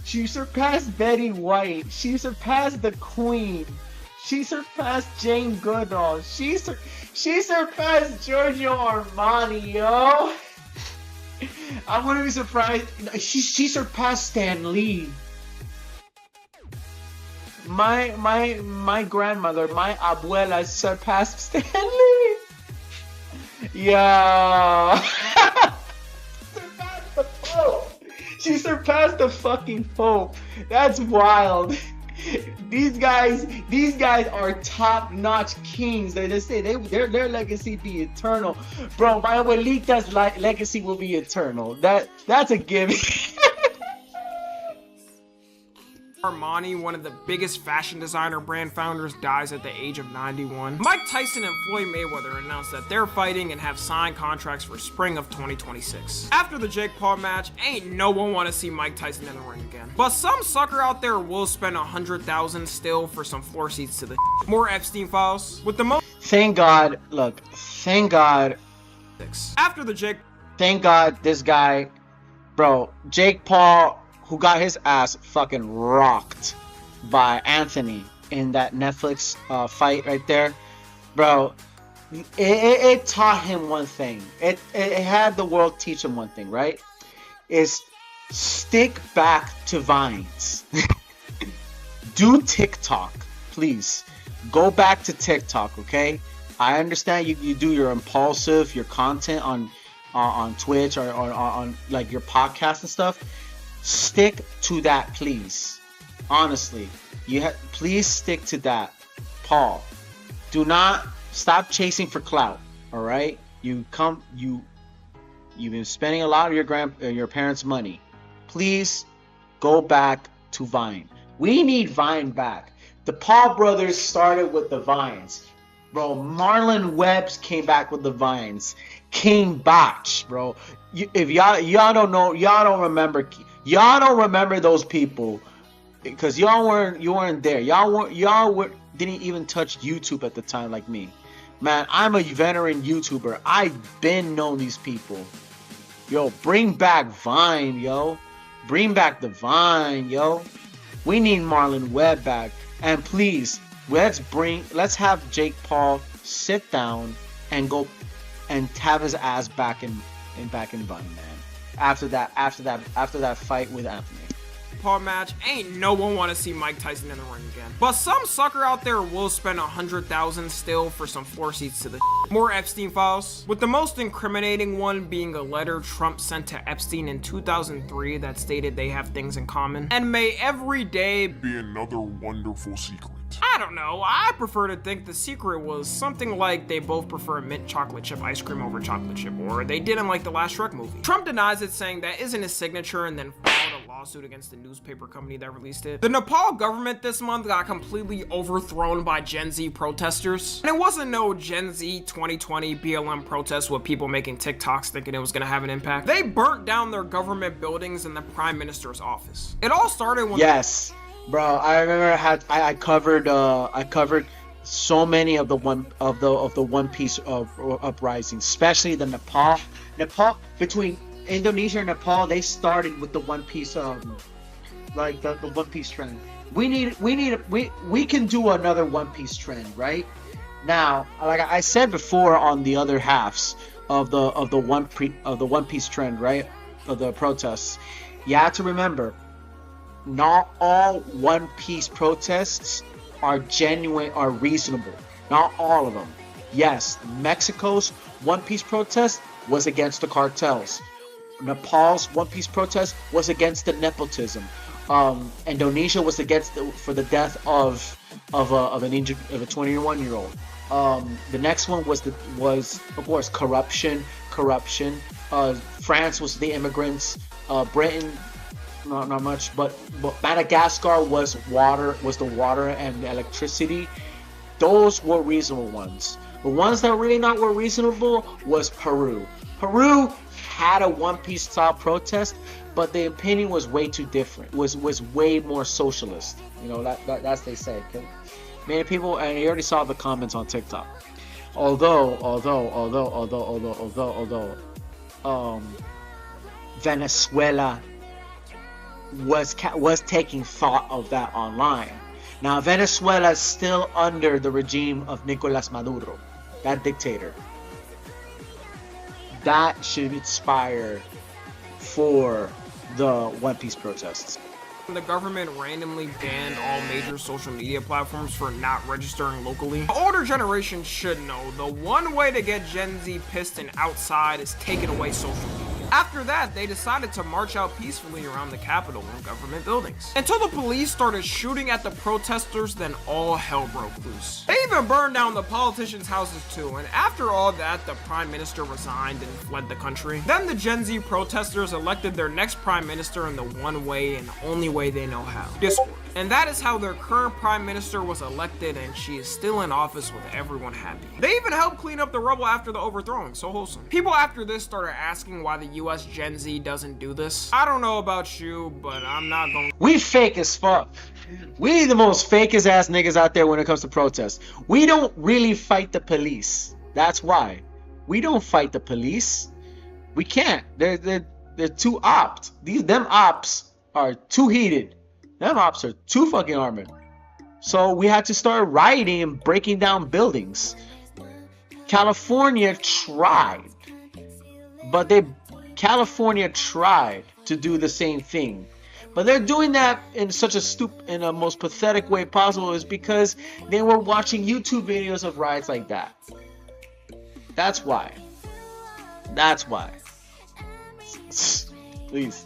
She surpassed Betty White. She surpassed the Queen. She surpassed Jane Goodall. She surpassed Giorgio Armani, yo. I wouldn't be surprised. She surpassed Stan Lee. My grandmother, my abuela, surpassed Stan Lee. Yeah. Surpassed the Pope. She surpassed the fucking Pope. That's wild. These guys are top-notch kings. They just say their legacy be eternal. Bro, my abuelita's legacy will be eternal. That's a given. Armani, one of the biggest fashion designer brand founders, dies at the age of 91. Mike Tyson and Floyd Mayweather announced that they're fighting and have signed contracts for spring of 2026. After the Jake Paul match, ain't no one want to see Mike Tyson in the ring again. But some sucker out there will spend $100,000 still for some floor seats to the more Epstein files. With the most. Thank God. Look, thank God. After the Jake. Thank God this guy, bro, Jake Paul, who got his ass fucking rocked by Anthony in that Netflix fight right there, bro. It taught him one thing. It had the world teach him one thing, right? Is stick back to Vines. Do TikTok, please. Go back to TikTok, okay? I understand you do your impulsive, your content on Twitch or on like your podcast and stuff. Stick to that, please. Honestly, please stick to that, Paul. Do not stop chasing for clout. All right, you've been spending a lot of your parents' money. Please go back to Vine. We need Vine back. The Paul brothers started with the Vines, bro. Marlon Webbs came back with the Vines. King Botch, bro. If y'all don't know, y'all don't remember those people because you weren't there. Y'all didn't even touch YouTube at the time like me. Man, I'm a veteran YouTuber. I've been known these people. Yo, bring back Vine, yo. Bring back the Vine, yo. We need Marlon Webb back. And please, let's have Jake Paul sit down and go and have his ass back in Vine, man. After that fight with Anthony. Paul match, ain't no one want to see Mike Tyson in the ring again. But some sucker out there will spend $100,000 still for some floor seats to the more Epstein files, with the most incriminating one being a letter Trump sent to Epstein in 2003 that stated they have things in common. And may every day be another wonderful secret. I don't know, I prefer to think the secret was something like they both prefer mint chocolate chip ice cream over chocolate chip, or they didn't like the last Shrek movie. Trump denies it, saying that isn't his signature, and then filed a lawsuit against the newspaper company that released it. The Nepal government this month got completely overthrown by Gen Z protesters. And it wasn't no Gen Z 2020 BLM protest with people making TikToks thinking it was gonna have an impact. They burnt down their government buildings and the prime minister's office. It all started when— Yes. Bro, I remember I covered so many of the One Piece uprisings, especially the Nepal between Indonesia and Nepal. They started with the One Piece like the One Piece trend. We can do another One Piece trend right now. Like I said before on the other halves of the One Piece trend, right, of the protests. You have to remember, not all One Piece protests are genuine or reasonable. Not all of them. Yes, Mexico's One Piece protest was against the cartels. Nepal's One Piece protest was against the nepotism. Indonesia was against for the death of a 21-year-old. The next one was of course corruption. France was the immigrants. Britain, not much, but Madagascar was the water and the electricity. Those were reasonable ones. The ones that really not were reasonable was Peru. Peru had a One Piece style protest, but the opinion was way too different. Was way more socialist. You know, that's they say. Many people, and you already saw the comments on TikTok. Although Venezuela was taking thought of that online. Now Venezuela is still under the regime of Nicolas Maduro, that dictator. That should inspire for the One Piece protests. The government randomly banned all major social media platforms for not registering locally. The older generation should know the one way to get Gen Z pissed and outside is taking away social media. After that, they decided to march out peacefully around the Capitol and government buildings. Until the police started shooting at the protesters, then all hell broke loose. They even burned down the politicians' houses too, and after all that, the prime minister resigned and fled the country. Then the Gen Z protesters elected their next prime minister in the one way and only way they know how: Discord. And that is how their current prime minister was elected, and she is still in office with everyone happy. They even helped clean up the rubble after the overthrowing, so wholesome. People after this started asking why the US Gen Z doesn't do this. I don't know about you, but I'm not going— We fake as fuck. We the most fakest ass niggas out there when it comes to protests. We don't really fight the police. That's why. We don't fight the police. We can't. They're too opt. Them ops are too heated. Them ops are too fucking armored. So we had to start rioting and breaking down buildings. California tried. California tried to do the same thing. But they're doing that in such in a most pathetic way possible, is because they were watching YouTube videos of riots like that. That's why. Please.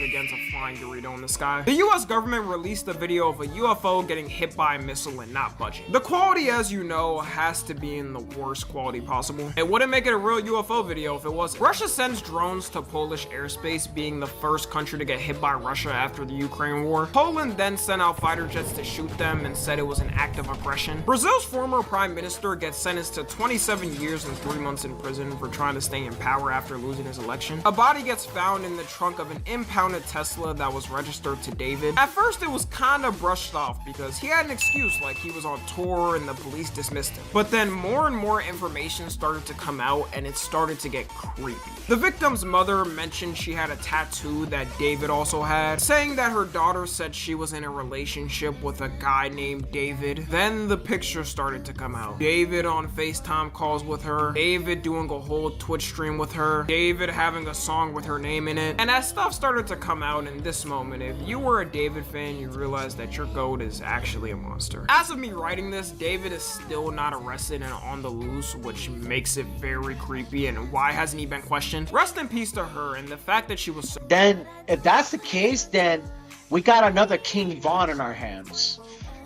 against a flying Dorito in the sky. The US government released a video of a UFO getting hit by a missile and not budging. The quality, as you know, has to be in the worst quality possible. It wouldn't make it a real UFO video if it wasn't. Russia sends drones to Polish airspace, being the first country to get hit by Russia after the Ukraine war. Poland then sent out fighter jets to shoot them and said it was an act of aggression. Brazil's former prime minister gets sentenced to 27 years and 3 months in prison for trying to stay in power after losing his election. A body gets found in the trunk of an impounded Tesla that was registered to David. At first it was kinda brushed off because he had an excuse, like he was on tour and the police dismissed him. But then more and more information started to come out and it started to get creepy. The victim's mother mentioned she had a tattoo that David also had, saying that her daughter said she was in a relationship with a guy named David. Then the picture started to come out. David on FaceTime calls with her, David doing a whole Twitch stream with her, David having a song with her name in it. And as stuff started to come out in this moment, if you were a David fan, you realize that your goat is actually a monster. As of me writing this, David is still not arrested and on the loose, which makes it very creepy. And why hasn't he been questioned? Rest in peace to her, and the fact that she was so— Then, if that's the case, then we got another King Von in our hands.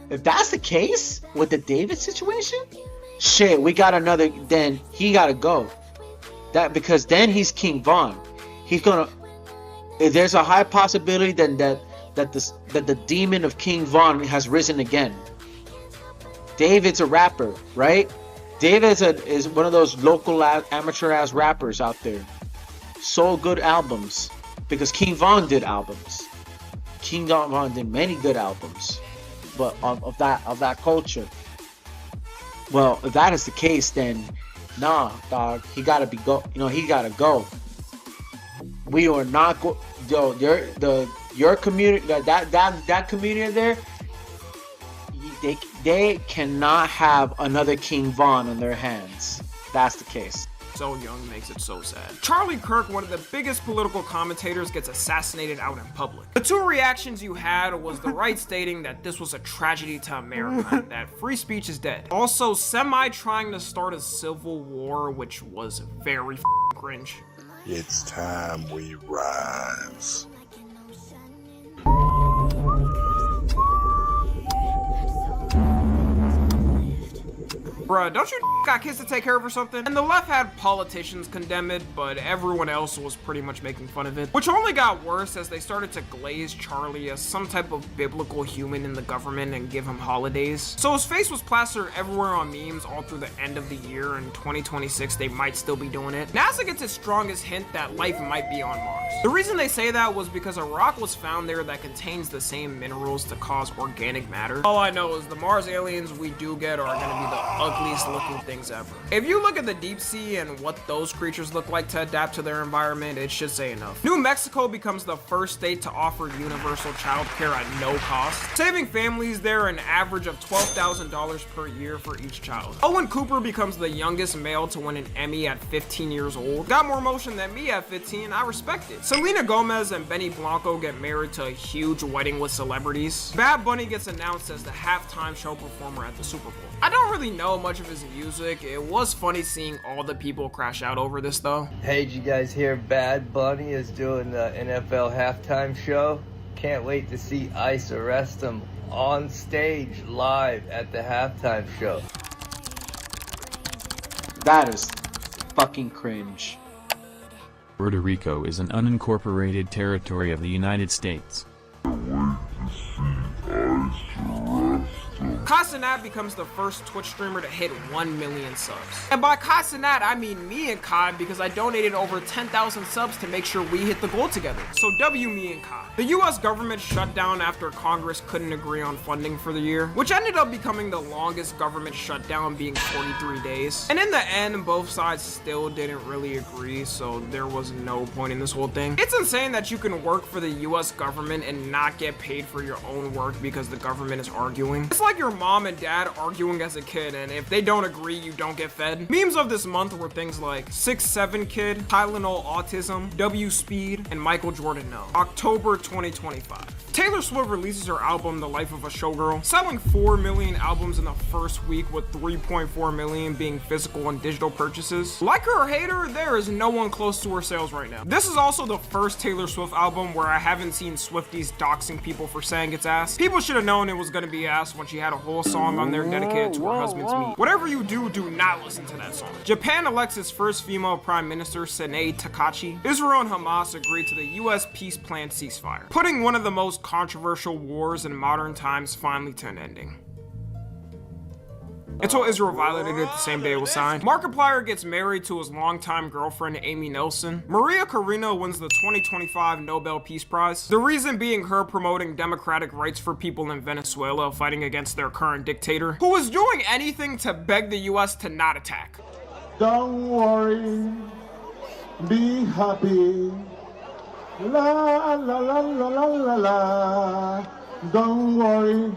If that's the case with the David situation, shit, we got another. Then he gotta go. That because then he's King Von. He's gonna. There's a high possibility then that the demon of King Von has risen again. David's a rapper, right? David is one of those local amateur ass rappers out there. Sold good albums because King Von did albums. King Von did many good albums, but of that culture. Well, if that is the case, then nah, dog, he gotta be go. You know, he gotta go. We are not go. Yo, your community, that community there, they cannot have another King Von in their hands. That's the case. So young makes it so sad. Charlie Kirk, one of the biggest political commentators, gets assassinated out in public. The two reactions you had was the right stating that this was a tragedy to America and that free speech is dead. Also, Semi trying to start a civil war, which was very cringe. It's time we rise. Bruh, don't you got kids to take care of or something? And the left had politicians condemn it, but everyone else was pretty much making fun of it. Which only got worse as they started to glaze Charlie as some type of biblical human in the government and give him holidays. So his face was plastered everywhere on memes all through the end of the year. In 2026, they might still be doing it. NASA gets its strongest hint that life might be on Mars. The reason they say that was because a rock was found there that contains the same minerals to cause organic matter. All I know is the Mars aliens we do get are gonna be the ugliest looking things ever. If you look at the deep sea and what those creatures look like to adapt to their environment, it should say enough. New Mexico becomes the first state to offer universal child care at no cost, saving families there an average of $12,000 per year for each child. Owen Cooper becomes the youngest male to win an Emmy at 15 years old. Got more motion than me at 15, I respect it. Selena Gomez and Benny Blanco get married to a huge wedding with celebrities. Bad Bunny gets announced as the halftime show performer at the Super Bowl. I don't really know much of his music. It was funny seeing all the people crash out over this though. Hey, did you guys hear Bad Bunny is doing the NFL halftime show? Can't wait to see Ice arrest him on stage live at the halftime show. That is fucking cringe. Puerto Rico is an unincorporated territory of the United States. Casanat becomes the first Twitch streamer to hit 1 million subs. And by Casanat, I mean me and Kai because I donated over 10,000 subs to make sure we hit the goal together. So W me and Kai. The US government shut down after Congress couldn't agree on funding for the year, which ended up becoming the longest government shutdown, being 43 days. And in the end, both sides still didn't really agree, so there was no point in this whole thing. It's insane that you can work for the US government and not get paid for your own work because the government is arguing. It's like your mom and dad arguing as a kid, and if they don't agree, you don't get fed. Memes of this month were things like 6'7" kid, Tylenol autism, W speed, and Michael Jordan no. October 2025. Taylor Swift releases her album, The Life of a Showgirl, selling 4 million albums in the first week, with 3.4 million being physical and digital purchases. Like her or hate her, there is no one close to her sales right now. This is also the first Taylor Swift album where I haven't seen Swifties doxing people for saying it's ass. People should have known it was gonna be ass when she had a whole song on there dedicated to her husband's meat. Whatever you do, do not listen to that song. Japan elects its first female prime minister, Sanae Takachi. Israel and Hamas agreed to the US peace plan ceasefire, putting one of the most controversial wars in modern times finally to an ending. Until Israel violated it the same day it was signed. Markiplier gets married to his longtime girlfriend, Amy Nelson. Maria Corina wins the 2025 Nobel Peace Prize. The reason being her promoting democratic rights for people in Venezuela fighting against their current dictator, who was doing anything to beg the US to not attack. Don't worry, be happy. La la la la la la la. Don't worry,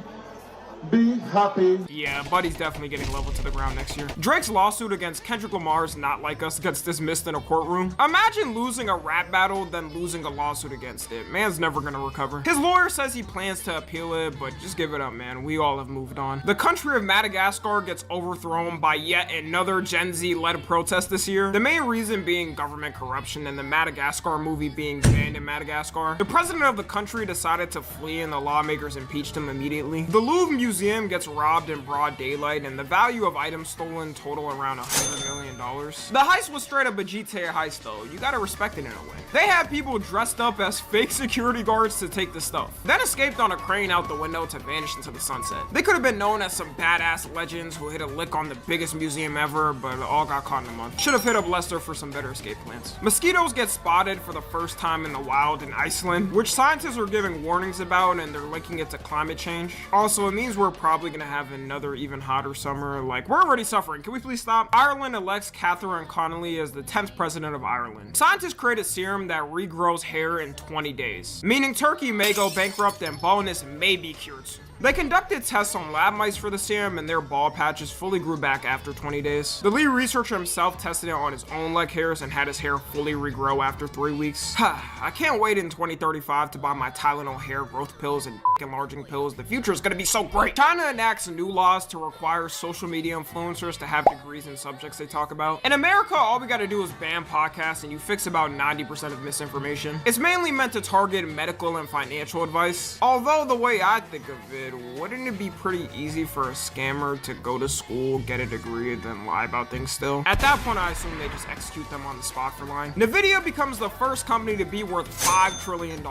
be happy. Yeah, Buddy's definitely getting leveled to the ground next year. Drake's lawsuit against Kendrick Lamar's Not Like Us gets dismissed in a courtroom. Imagine losing a rap battle, then losing a lawsuit against it. Man's never gonna recover. His lawyer says he plans to appeal it, but just give it up, man. We all have moved on. The country of Madagascar gets overthrown by yet another Gen Z-led protest this year. The main reason being government corruption and the Madagascar movie being banned in Madagascar. The president of the country decided to flee and the lawmakers impeached him immediately. The Louvre Museum gets robbed in broad daylight and the value of items stolen total around $100 million. The heist was straight up a GTA heist though. You gotta respect it in a way. They had people dressed up as fake security guards to take the stuff, then escaped on a crane out the window to vanish into the sunset. They could have been known as some badass legends who hit a lick on the biggest museum ever, but all got caught in a month. Should have hit up Lester for some better escape plans. Mosquitoes get spotted for the first time in the wild in Iceland, which scientists are giving warnings about and they're linking it to climate change. Also, it means we're probably gonna have another even hotter summer. Like, we're already suffering. Can we please stop? Ireland elects Catherine Connolly as the 10th president of Ireland. Scientists create a serum that regrows hair in 20 days, meaning Turkey may go bankrupt and baldness may be cured soon. They conducted tests on lab mice for the serum and their bald patches fully grew back after 20 days. The lead researcher himself tested it on his own leg hairs and had his hair fully regrow after 3 weeks. I can't wait in 2035 to buy my Tylenol hair growth pills and enlarging pills. The future is gonna be so great. China enacts new laws to require social media influencers to have degrees in subjects they talk about. In America, all we gotta do is ban podcasts and you fix about 90% of misinformation. It's mainly meant to target medical and financial advice. Although the way I think of it, wouldn't it be pretty easy for a scammer to go to school, get a degree, and then lie about things still? At that point, I assume they just execute them on the spot for lying. Nvidia becomes the first company to be worth $5 trillion.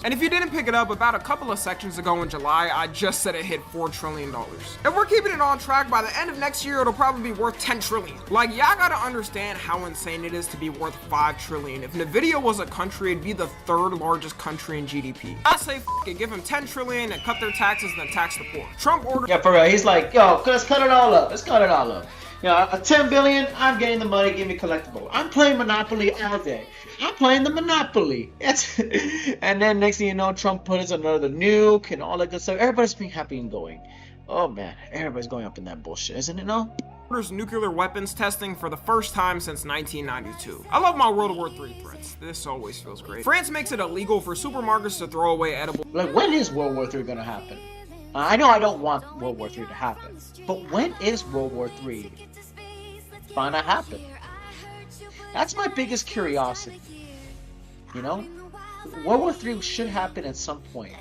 And if you didn't pick it up, about a couple of sections ago in July, I just said it hit $4 trillion. If we're keeping it on track, by the end of next year, it'll probably be worth $10 trillion. Like, y'all gotta understand how insane it is to be worth $5 trillion. If Nvidia was a country, it'd be the 3rd largest country in GDP. I say f it, give them $10 trillion and cut their taxes, then tax the poor. Trump ordered— Yeah, for real. He's like, yo, let's cut it all up. Let's cut it all up. You know, a 10 billion, I'm getting the money, give me collectible. I'm playing Monopoly all day. I'm playing the Monopoly. And then next thing you know, Trump puts another nuke and all that good stuff. Everybody's being happy and going. Oh man, everybody's going up in that bullshit, isn't it? No? Orders nuclear weapons testing for the first time since 1992. I love my World War III threats. This always feels great. France makes it illegal for supermarkets to throw away edible— Like, when is World War III gonna happen? I know I don't want World War III to happen, but when is World War III gonna happen? That's my biggest curiosity. You know, World War III should happen at some point.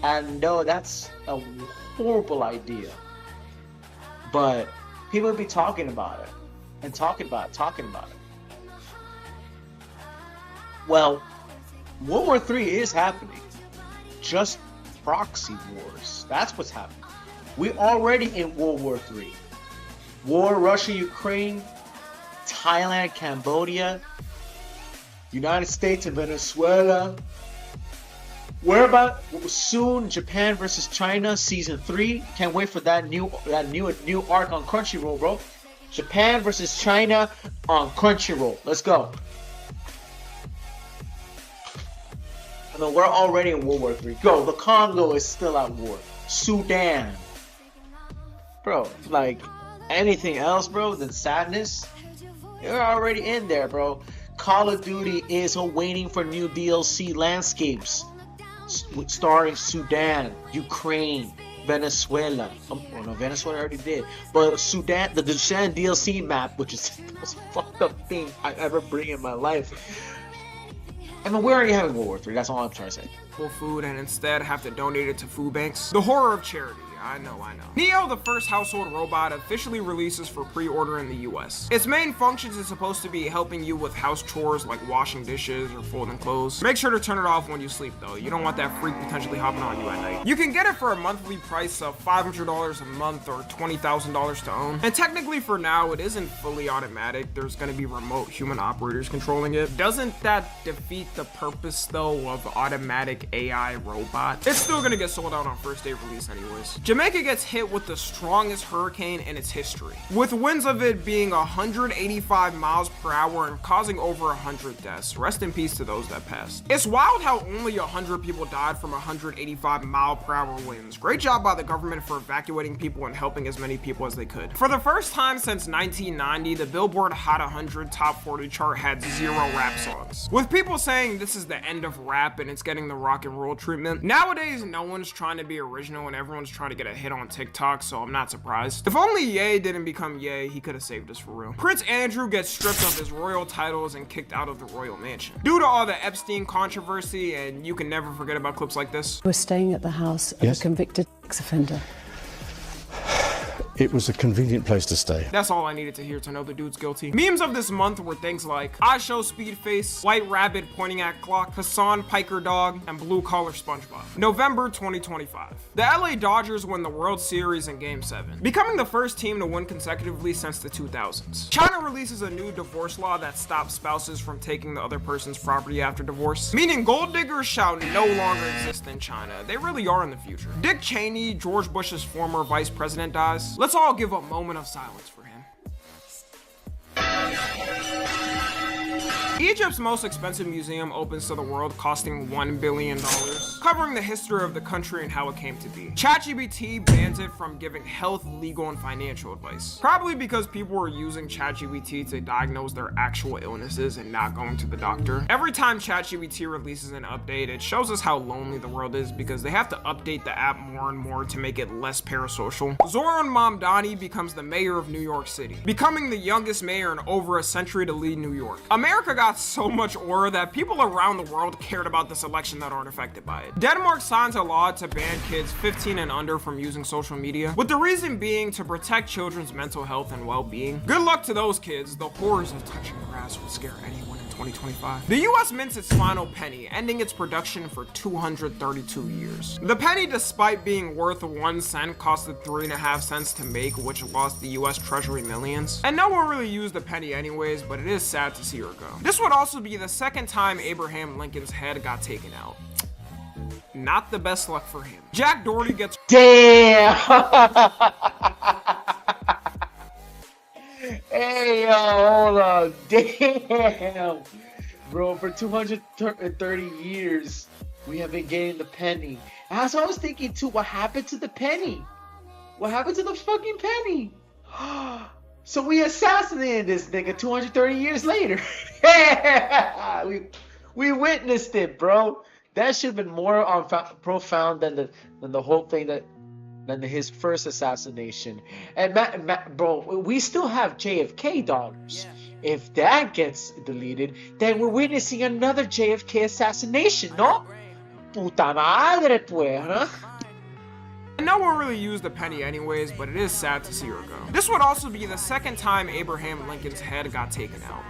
And no, that's a horrible idea. But people would be talking about it and talking about it. Well, World War III is happening. Just proxy wars. That's what's happening. We're already in World War III. War, Russia, Ukraine, Thailand, Cambodia, United States and Venezuela. We're about soon Japan versus China season 3. Can't wait for that new arc on Crunchyroll, bro. Japan versus China on Crunchyroll. Let's go. I mean, we're already in World War III. Go. The Congo is still at war. Sudan. Bro, like anything else, bro, than sadness? You're already in there, bro. Call of Duty is waiting for new DLC landscapes. starring Sudan, Ukraine, Venezuela. Well, no, Venezuela already did. But Sudan, the Sudan DLC map, which is the most fucked up thing I ever bring in my life. I mean, we're already having World War III. That's all I'm trying to say. Food and instead have to donate it to food banks. The horror of charity. I know. Neo, the first household robot, officially releases for pre-order in the US. Its main functions is supposed to be helping you with house chores like washing dishes or folding clothes. Make sure to turn it off when you sleep though. You don't want that freak potentially hopping on you at night. You can get it for a monthly price of $500 a month or $20,000 to own. And technically for now, it isn't fully automatic. There's gonna be remote human operators controlling it. Doesn't that defeat the purpose though of automatic AI robot? It's still gonna get sold out on first day release anyways. Jamaica gets hit with the strongest hurricane in its history, with winds of it being 185 miles per hour and causing over 100 deaths. Rest in peace to those that passed. It's wild how only 100 people died from 185 mile per hour winds. Great job by the government for evacuating people and helping as many people as they could. For the first time since 1990, the Billboard Hot 100 Top 40 chart had 0 rap songs, with people saying this is the end of rap and it's getting the rock and roll treatment. Nowadays, no one's trying to be original and everyone's trying to get a hit on TikTok, so I'm not surprised. If only Ye didn't become Ye, he could have saved us for real. Prince Andrew gets stripped of his royal titles and kicked out of the royal mansion due to all the Epstein controversy, and you can never forget about clips like this. We're staying at the house of a convicted sex offender. It was a convenient place to stay. That's all I needed to hear to know the dude's guilty. Memes of this month were things like I Show Speed Face, White Rabbit pointing at clock, Hassan Piker Dog, and Blue Collar SpongeBob. November 2025. The LA Dodgers win the World Series in Game 7, becoming the first team to win consecutively since the 2000s. China releases a new divorce law that stops spouses from taking the other person's property after divorce, meaning gold diggers shall no longer exist in China. They really are in the future. Dick Cheney, George Bush's former vice president, dies. Let's all give a moment of silence for him. Egypt's most expensive museum opens to the world, costing $1 billion, covering the history of the country and how it came to be. ChatGPT bans it from giving health, legal, and financial advice. Probably because people were using ChatGPT to diagnose their actual illnesses and not going to the doctor. Every time ChatGPT releases an update, it shows us how lonely the world is because they have to update the app more and more to make it less parasocial. Zoran Mamdani becomes the mayor of New York City, becoming the youngest mayor in over a century to lead New York. America got so much aura that people around the world cared about this election that aren't affected by it. Denmark signs a law to ban kids 15 and under from using social media, with the reason being to protect children's mental health and well-being. Good luck to those kids. The horrors of touching grass would scare anyone in 2025. The US mints its final penny, ending its production for 232 years. The penny, despite being worth 1 cent, costed 3.5 cents to make, which lost the US Treasury millions. And no one really used the penny anyways, but it is sad to see her go. This would also be the second time Abraham Lincoln's head got taken out. Not the best luck for him. Jack Doherty gets— Damn! Hey, yo, hold on. Damn! Bro, for 230 years, we have been getting the penny. And that's what I was thinking too. What happened to the penny? What happened to the fucking penny? So we assassinated this nigga 230 years later. we witnessed it, bro. That should have been more profound than the whole thing than his first assassination. And bro, we still have JFK dollars. Yeah. If that gets deleted, then we're witnessing another JFK assassination, no? Puta madre, pues, huh? No one really used the penny anyways, but it is sad to see her go. This would also be the second time Abraham Lincoln's head got taken out.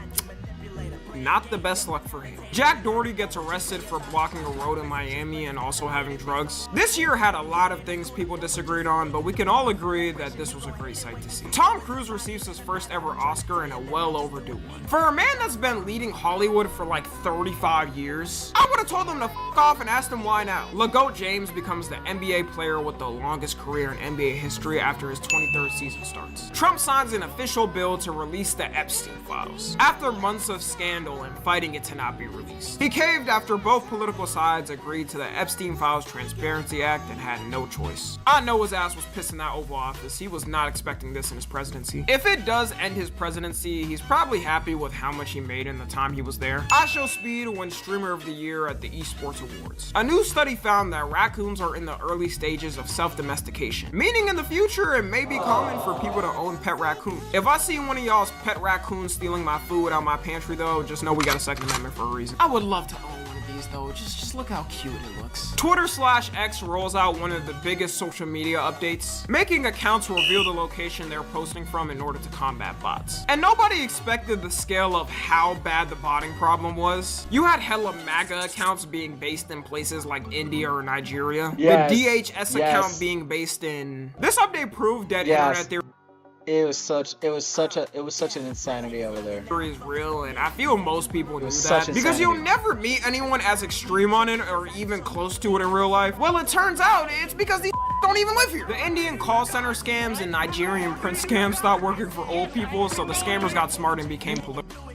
Not the best luck for him. Jack Doherty gets arrested for blocking a road in Miami and also having drugs. This year had a lot of things people disagreed on, but we can all agree that this was a great sight to see. Tom Cruise receives his first ever Oscar, and a well overdue one. For a man that's been leading Hollywood for like 35 years, I would have told him to f*** off and asked him why now. LeGoat James becomes the NBA player with the longest career in NBA history after his 23rd season starts. Trump signs an official bill to release the Epstein files. After months of scandals scandal and fighting it to not be released. He caved after both political sides agreed to the Epstein Files Transparency Act and had no choice. I know his ass was pissed in that Oval Office. He was not expecting this in his presidency. If it does end his presidency, he's probably happy with how much he made in the time he was there. I Show Speed won Streamer of the Year at the Esports Awards. A new study found that raccoons are in the early stages of self-domestication, meaning in the future it may be common for people to own pet raccoons. If I see one of y'all's pet raccoons stealing my food out my pantry though, just know we got a Second Amendment for a reason. I would love to own one of these though, just look how cute it looks. Twitter/X rolls out one of the biggest social media updates, making accounts reveal the location they're posting from in order to combat bots. And nobody expected the scale of how bad the botting problem was. You had hella MAGA accounts being based in places like India or Nigeria. Yes. The DHS account Yes. being based in... This update proved that Yes. internet theory It was such an insanity over there. is real, and I feel most people knew such that because you'll insanity. never meet anyone as extreme on it or even close to it in real life. Well, it turns out it's because these don't even live here. The Indian call center scams and Nigerian prince scams stopped working for old people, so the scammers got smart and became political.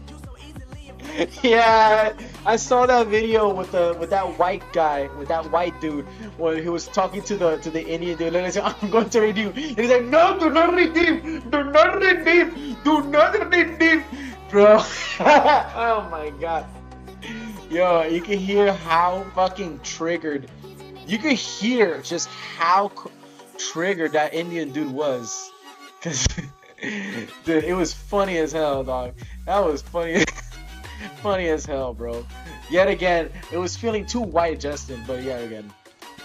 Yeah, I saw that video with that white guy, with that white dude, when he was talking to the Indian dude, and he said, "I'm going to redeem." And he's like, "No, do not redeem, do not redeem, do not redeem, bro." Oh my god, yo, you can hear how fucking triggered. You can hear just how triggered that Indian dude was, cause dude, it was funny as hell, dog. That was funny. Funny as hell, bro. Yet again, it was feeling too white, Justin, but yet again.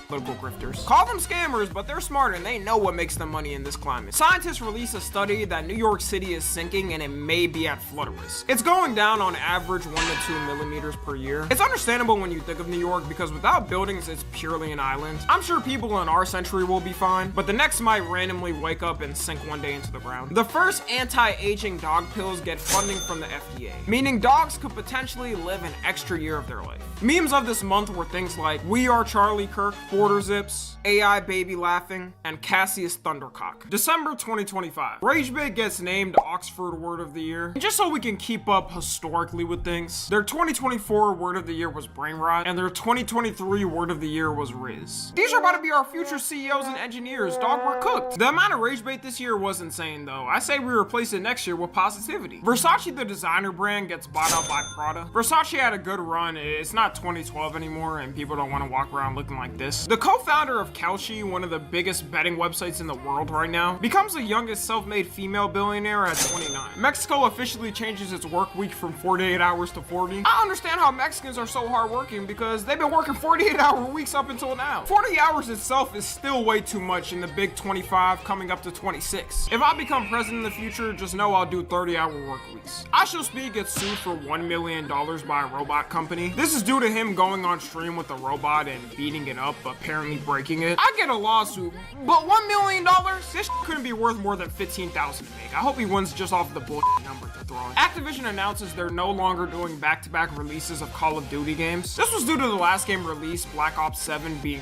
Political grifters. Call them scammers, but they're smart and they know what makes them money in this climate. Scientists released a study that New York City is sinking and it may be at flood risk. It's going down on average 1 to 2 millimeters per year. It's understandable when you think of New York because without buildings, it's purely an island. I'm sure people in our century will be fine, but the next might randomly wake up and sink one day into the ground. The first anti-aging dog pills get funding from the FDA, meaning dogs could potentially live an extra year of their life. Memes of this month were things like "We Are Charlie Kirk," Border Zips, AI Baby Laughing, and Cassius Thundercock. December 2025. RageBait gets named Oxford Word of the Year. And just so we can keep up historically with things, their 2024 Word of the Year was Brainrot, and their 2023 Word of the Year was Riz. These are about to be our future CEOs and engineers, dog, we're cooked. The amount of RageBait this year was insane though. I say we replace it next year with positivity. Versace, the designer brand, gets bought out by Prada. Versace had a good run. It's not 2012 anymore, and people don't want to walk around looking like this. The co-founder of Kalshi, one of the biggest betting websites in the world right now, becomes the youngest self-made female billionaire at 29. Mexico officially changes its work week from 48 hours to 40. I understand how Mexicans are so hardworking because they've been working 48-hour weeks up until now. 40 hours itself is still way too much in the big 25 coming up to 26. If I become president in the future, just know I'll do 30-hour work weeks. I Show Speed gets sued for $1 million by a robot company. This is due to him going on stream with a robot and beating it up, apparently breaking it. I get a lawsuit, but $1 million? This couldn't be worth more than $15,000 to make. I hope he wins just off the bullshit number they're throwing. Activision announces they're no longer doing back-to-back releases of Call of Duty games. This was due to the last game released, Black Ops 7, being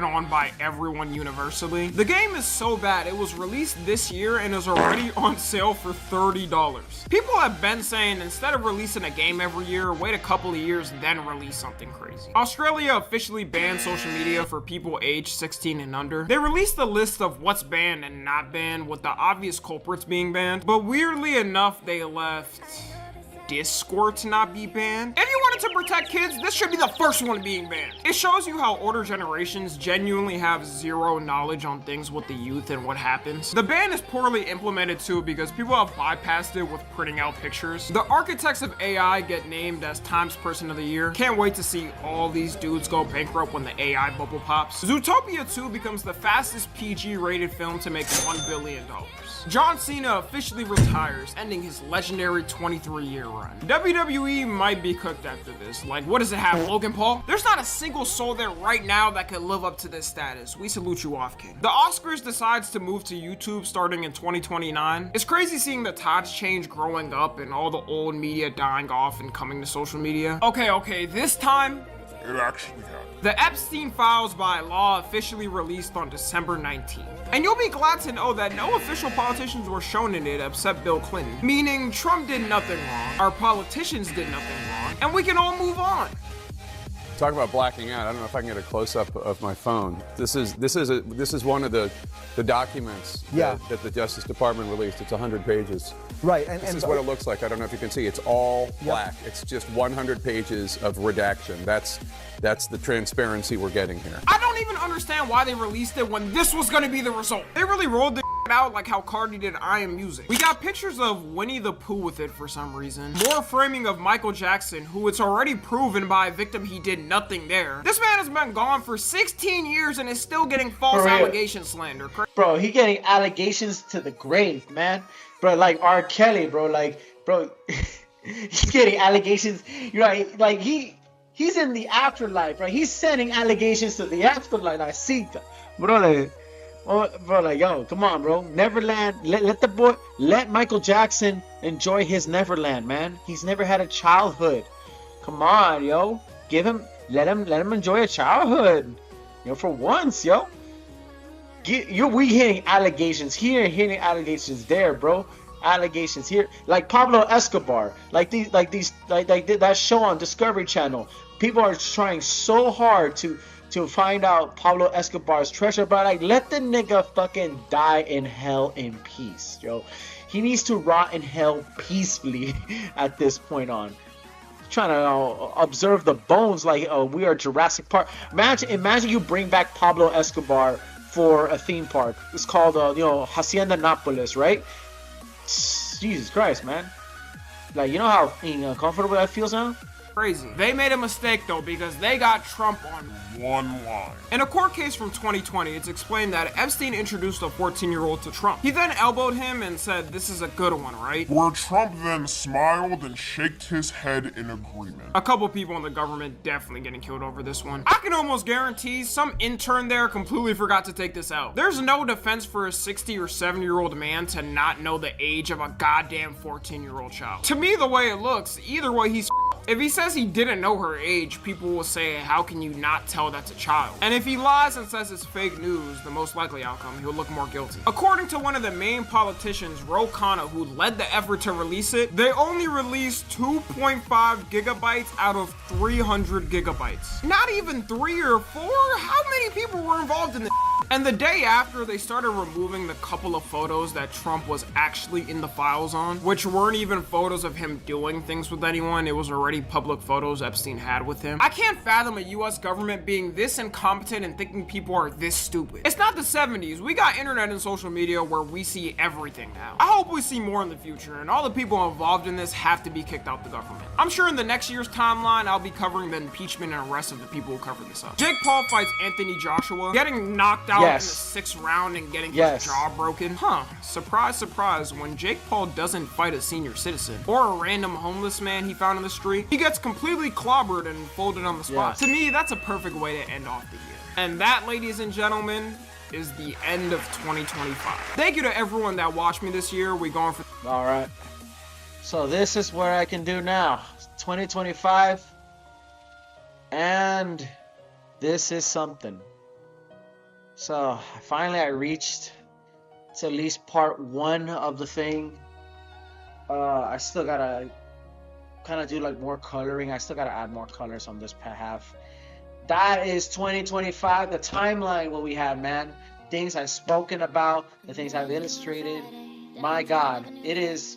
on by everyone universally. The game is so bad, it was released this year and is already on sale for $30. People have been saying instead of releasing a game every year, wait a couple of years, then release something crazy. Australia officially banned social media for people aged 16 and under. They released a list of what's banned and not banned, with the obvious culprits being banned, but weirdly enough, they left Discord to not be banned. If you wanted to protect kids, this should be the first one being banned. It shows you how older generations genuinely have zero knowledge on things with the youth and what happens. The ban is poorly implemented too because people have bypassed it with printing out pictures. The architects of AI get named as Times Person of the Year. Can't wait to see all these dudes go bankrupt when the AI bubble pops. Zootopia 2 becomes the fastest PG rated film to make $1 billion. John Cena officially retires, ending his legendary 23-year run. WWE might be cooked after this. Like, what does it have, Logan Paul? There's not a single soul there right now that could live up to this status. We salute you off, King. The Oscars decides to move to YouTube starting in 2029. It's crazy seeing the tides change growing up and all the old media dying off and coming to social media. Okay, this time, It actually happened. The Epstein Files by law officially released on December 19th. And you'll be glad to know that no official politicians were shown in it except Bill Clinton. Meaning Trump did nothing wrong, our politicians did nothing wrong, and we can all move on. Talk about blacking out. I don't know if I can get a close-up of my phone. This is one of the documents that the Justice Department released. It's 100 pages. Right. This is what it looks like. I don't know if you can see. It's all black. It's just 100 pages of redaction. That's the transparency we're getting here. I don't even understand why they released it when this was gonna be the result. They really rolled the out like how Cardi did I Am Music. We got pictures of Winnie the Pooh with it for some reason. More framing of Michael Jackson, who it's already proven by a victim he did nothing there. This man has been gone for 16 years and is still getting false allegation slander. Bro, he getting allegations to the grave, man. Bro, like R. Kelly, bro, like, bro, he's getting allegations. You know, like he's in the afterlife, right? He's sending allegations to the afterlife. I see that, bro. Like, bro, like, yo, come on, bro. Neverland. Let Michael Jackson enjoy his Neverland, man. He's never had a childhood. Come on, yo. Let him enjoy a childhood. You know, for once, yo. We hitting allegations here, hitting allegations there, bro. Allegations here, like Pablo Escobar, like that show on Discovery Channel. People are trying so hard to find out Pablo Escobar's treasure, but like, let the nigga fucking die in hell in peace, yo. He needs to rot in hell peacefully at this point on. Trying to observe the bones like we are Jurassic Park. Imagine you bring back Pablo Escobar for a theme park. It's called Hacienda Nápoles, right? Jesus Christ, man. Like, you know how uncomfortable that feels now? Crazy. They made a mistake though, because they got Trump on one line. In a court case from 2020, it's explained that Epstein introduced a 14-year-old to Trump. He then elbowed him and said, "This is a good one, right?" Where Trump then smiled and shaked his head in agreement. A couple people in the government definitely getting killed over this one. I can almost guarantee some intern there completely forgot to take this out. There's no defense for a 60 or 70-year-old man to not know the age of a goddamn 14-year-old child. To me, the way it looks, either way he's if he says he didn't know her age, people will say, how can you not tell that's a child? And if he lies and says it's fake news, the most likely outcome, he'll look more guilty. According to one of the main politicians, Ro Khanna, who led the effort to release it, they only released 2.5 gigabytes out of 300 gigabytes. Not even 3 or 4? How many people were involved in this? And the day after, they started removing the couple of photos that Trump was actually in the files on, which weren't even photos of him doing things with anyone. It was already public photos Epstein had with him. I can't fathom a US government being this incompetent and thinking people are this stupid. It's not the 70s. We got internet and social media where we see everything now. I hope we see more in the future, and all the people involved in this have to be kicked out the government. I'm sure in the next year's timeline, I'll be covering the impeachment and arrest of the people who covered this up. Jake Paul fights Anthony Joshua, getting knocked out in the 6th round and getting his jaw broken. Huh, surprise, surprise, when Jake Paul doesn't fight a senior citizen or a random homeless man he found in the street, he gets completely clobbered and folded on the spot. To me, that's a perfect way to end off the year. And that, ladies and gentlemen, is the end of 2025. Thank you to everyone that watched me this year. We're going for... All right. So this is what I can do now. 2025. And this is something. So finally I reached to at least part 1 of the thing. I still gotta kind of do like more coloring. I still gotta add more colors on this half. That is 2025, the timeline what we have, man. Things I've spoken about, the things I've illustrated. My God, it is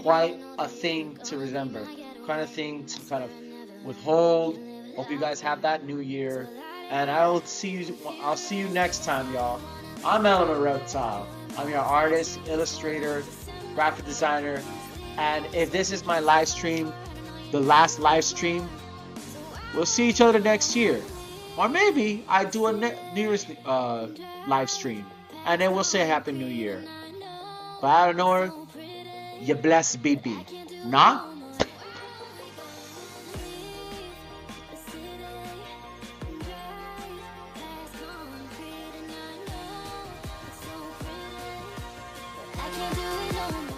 quite a thing to remember. Quite a thing to kind of withhold. Hope you guys have that new year. And I'll see you next time, y'all. I'm Element Reptile. I'm your artist, illustrator, graphic designer. And if this is my live stream, the last live stream, we'll see each other next year. Or maybe I do a New Year's live stream. And then we'll say Happy New Year. But I don't know, you blessed BB. Nah? I can't do it no more.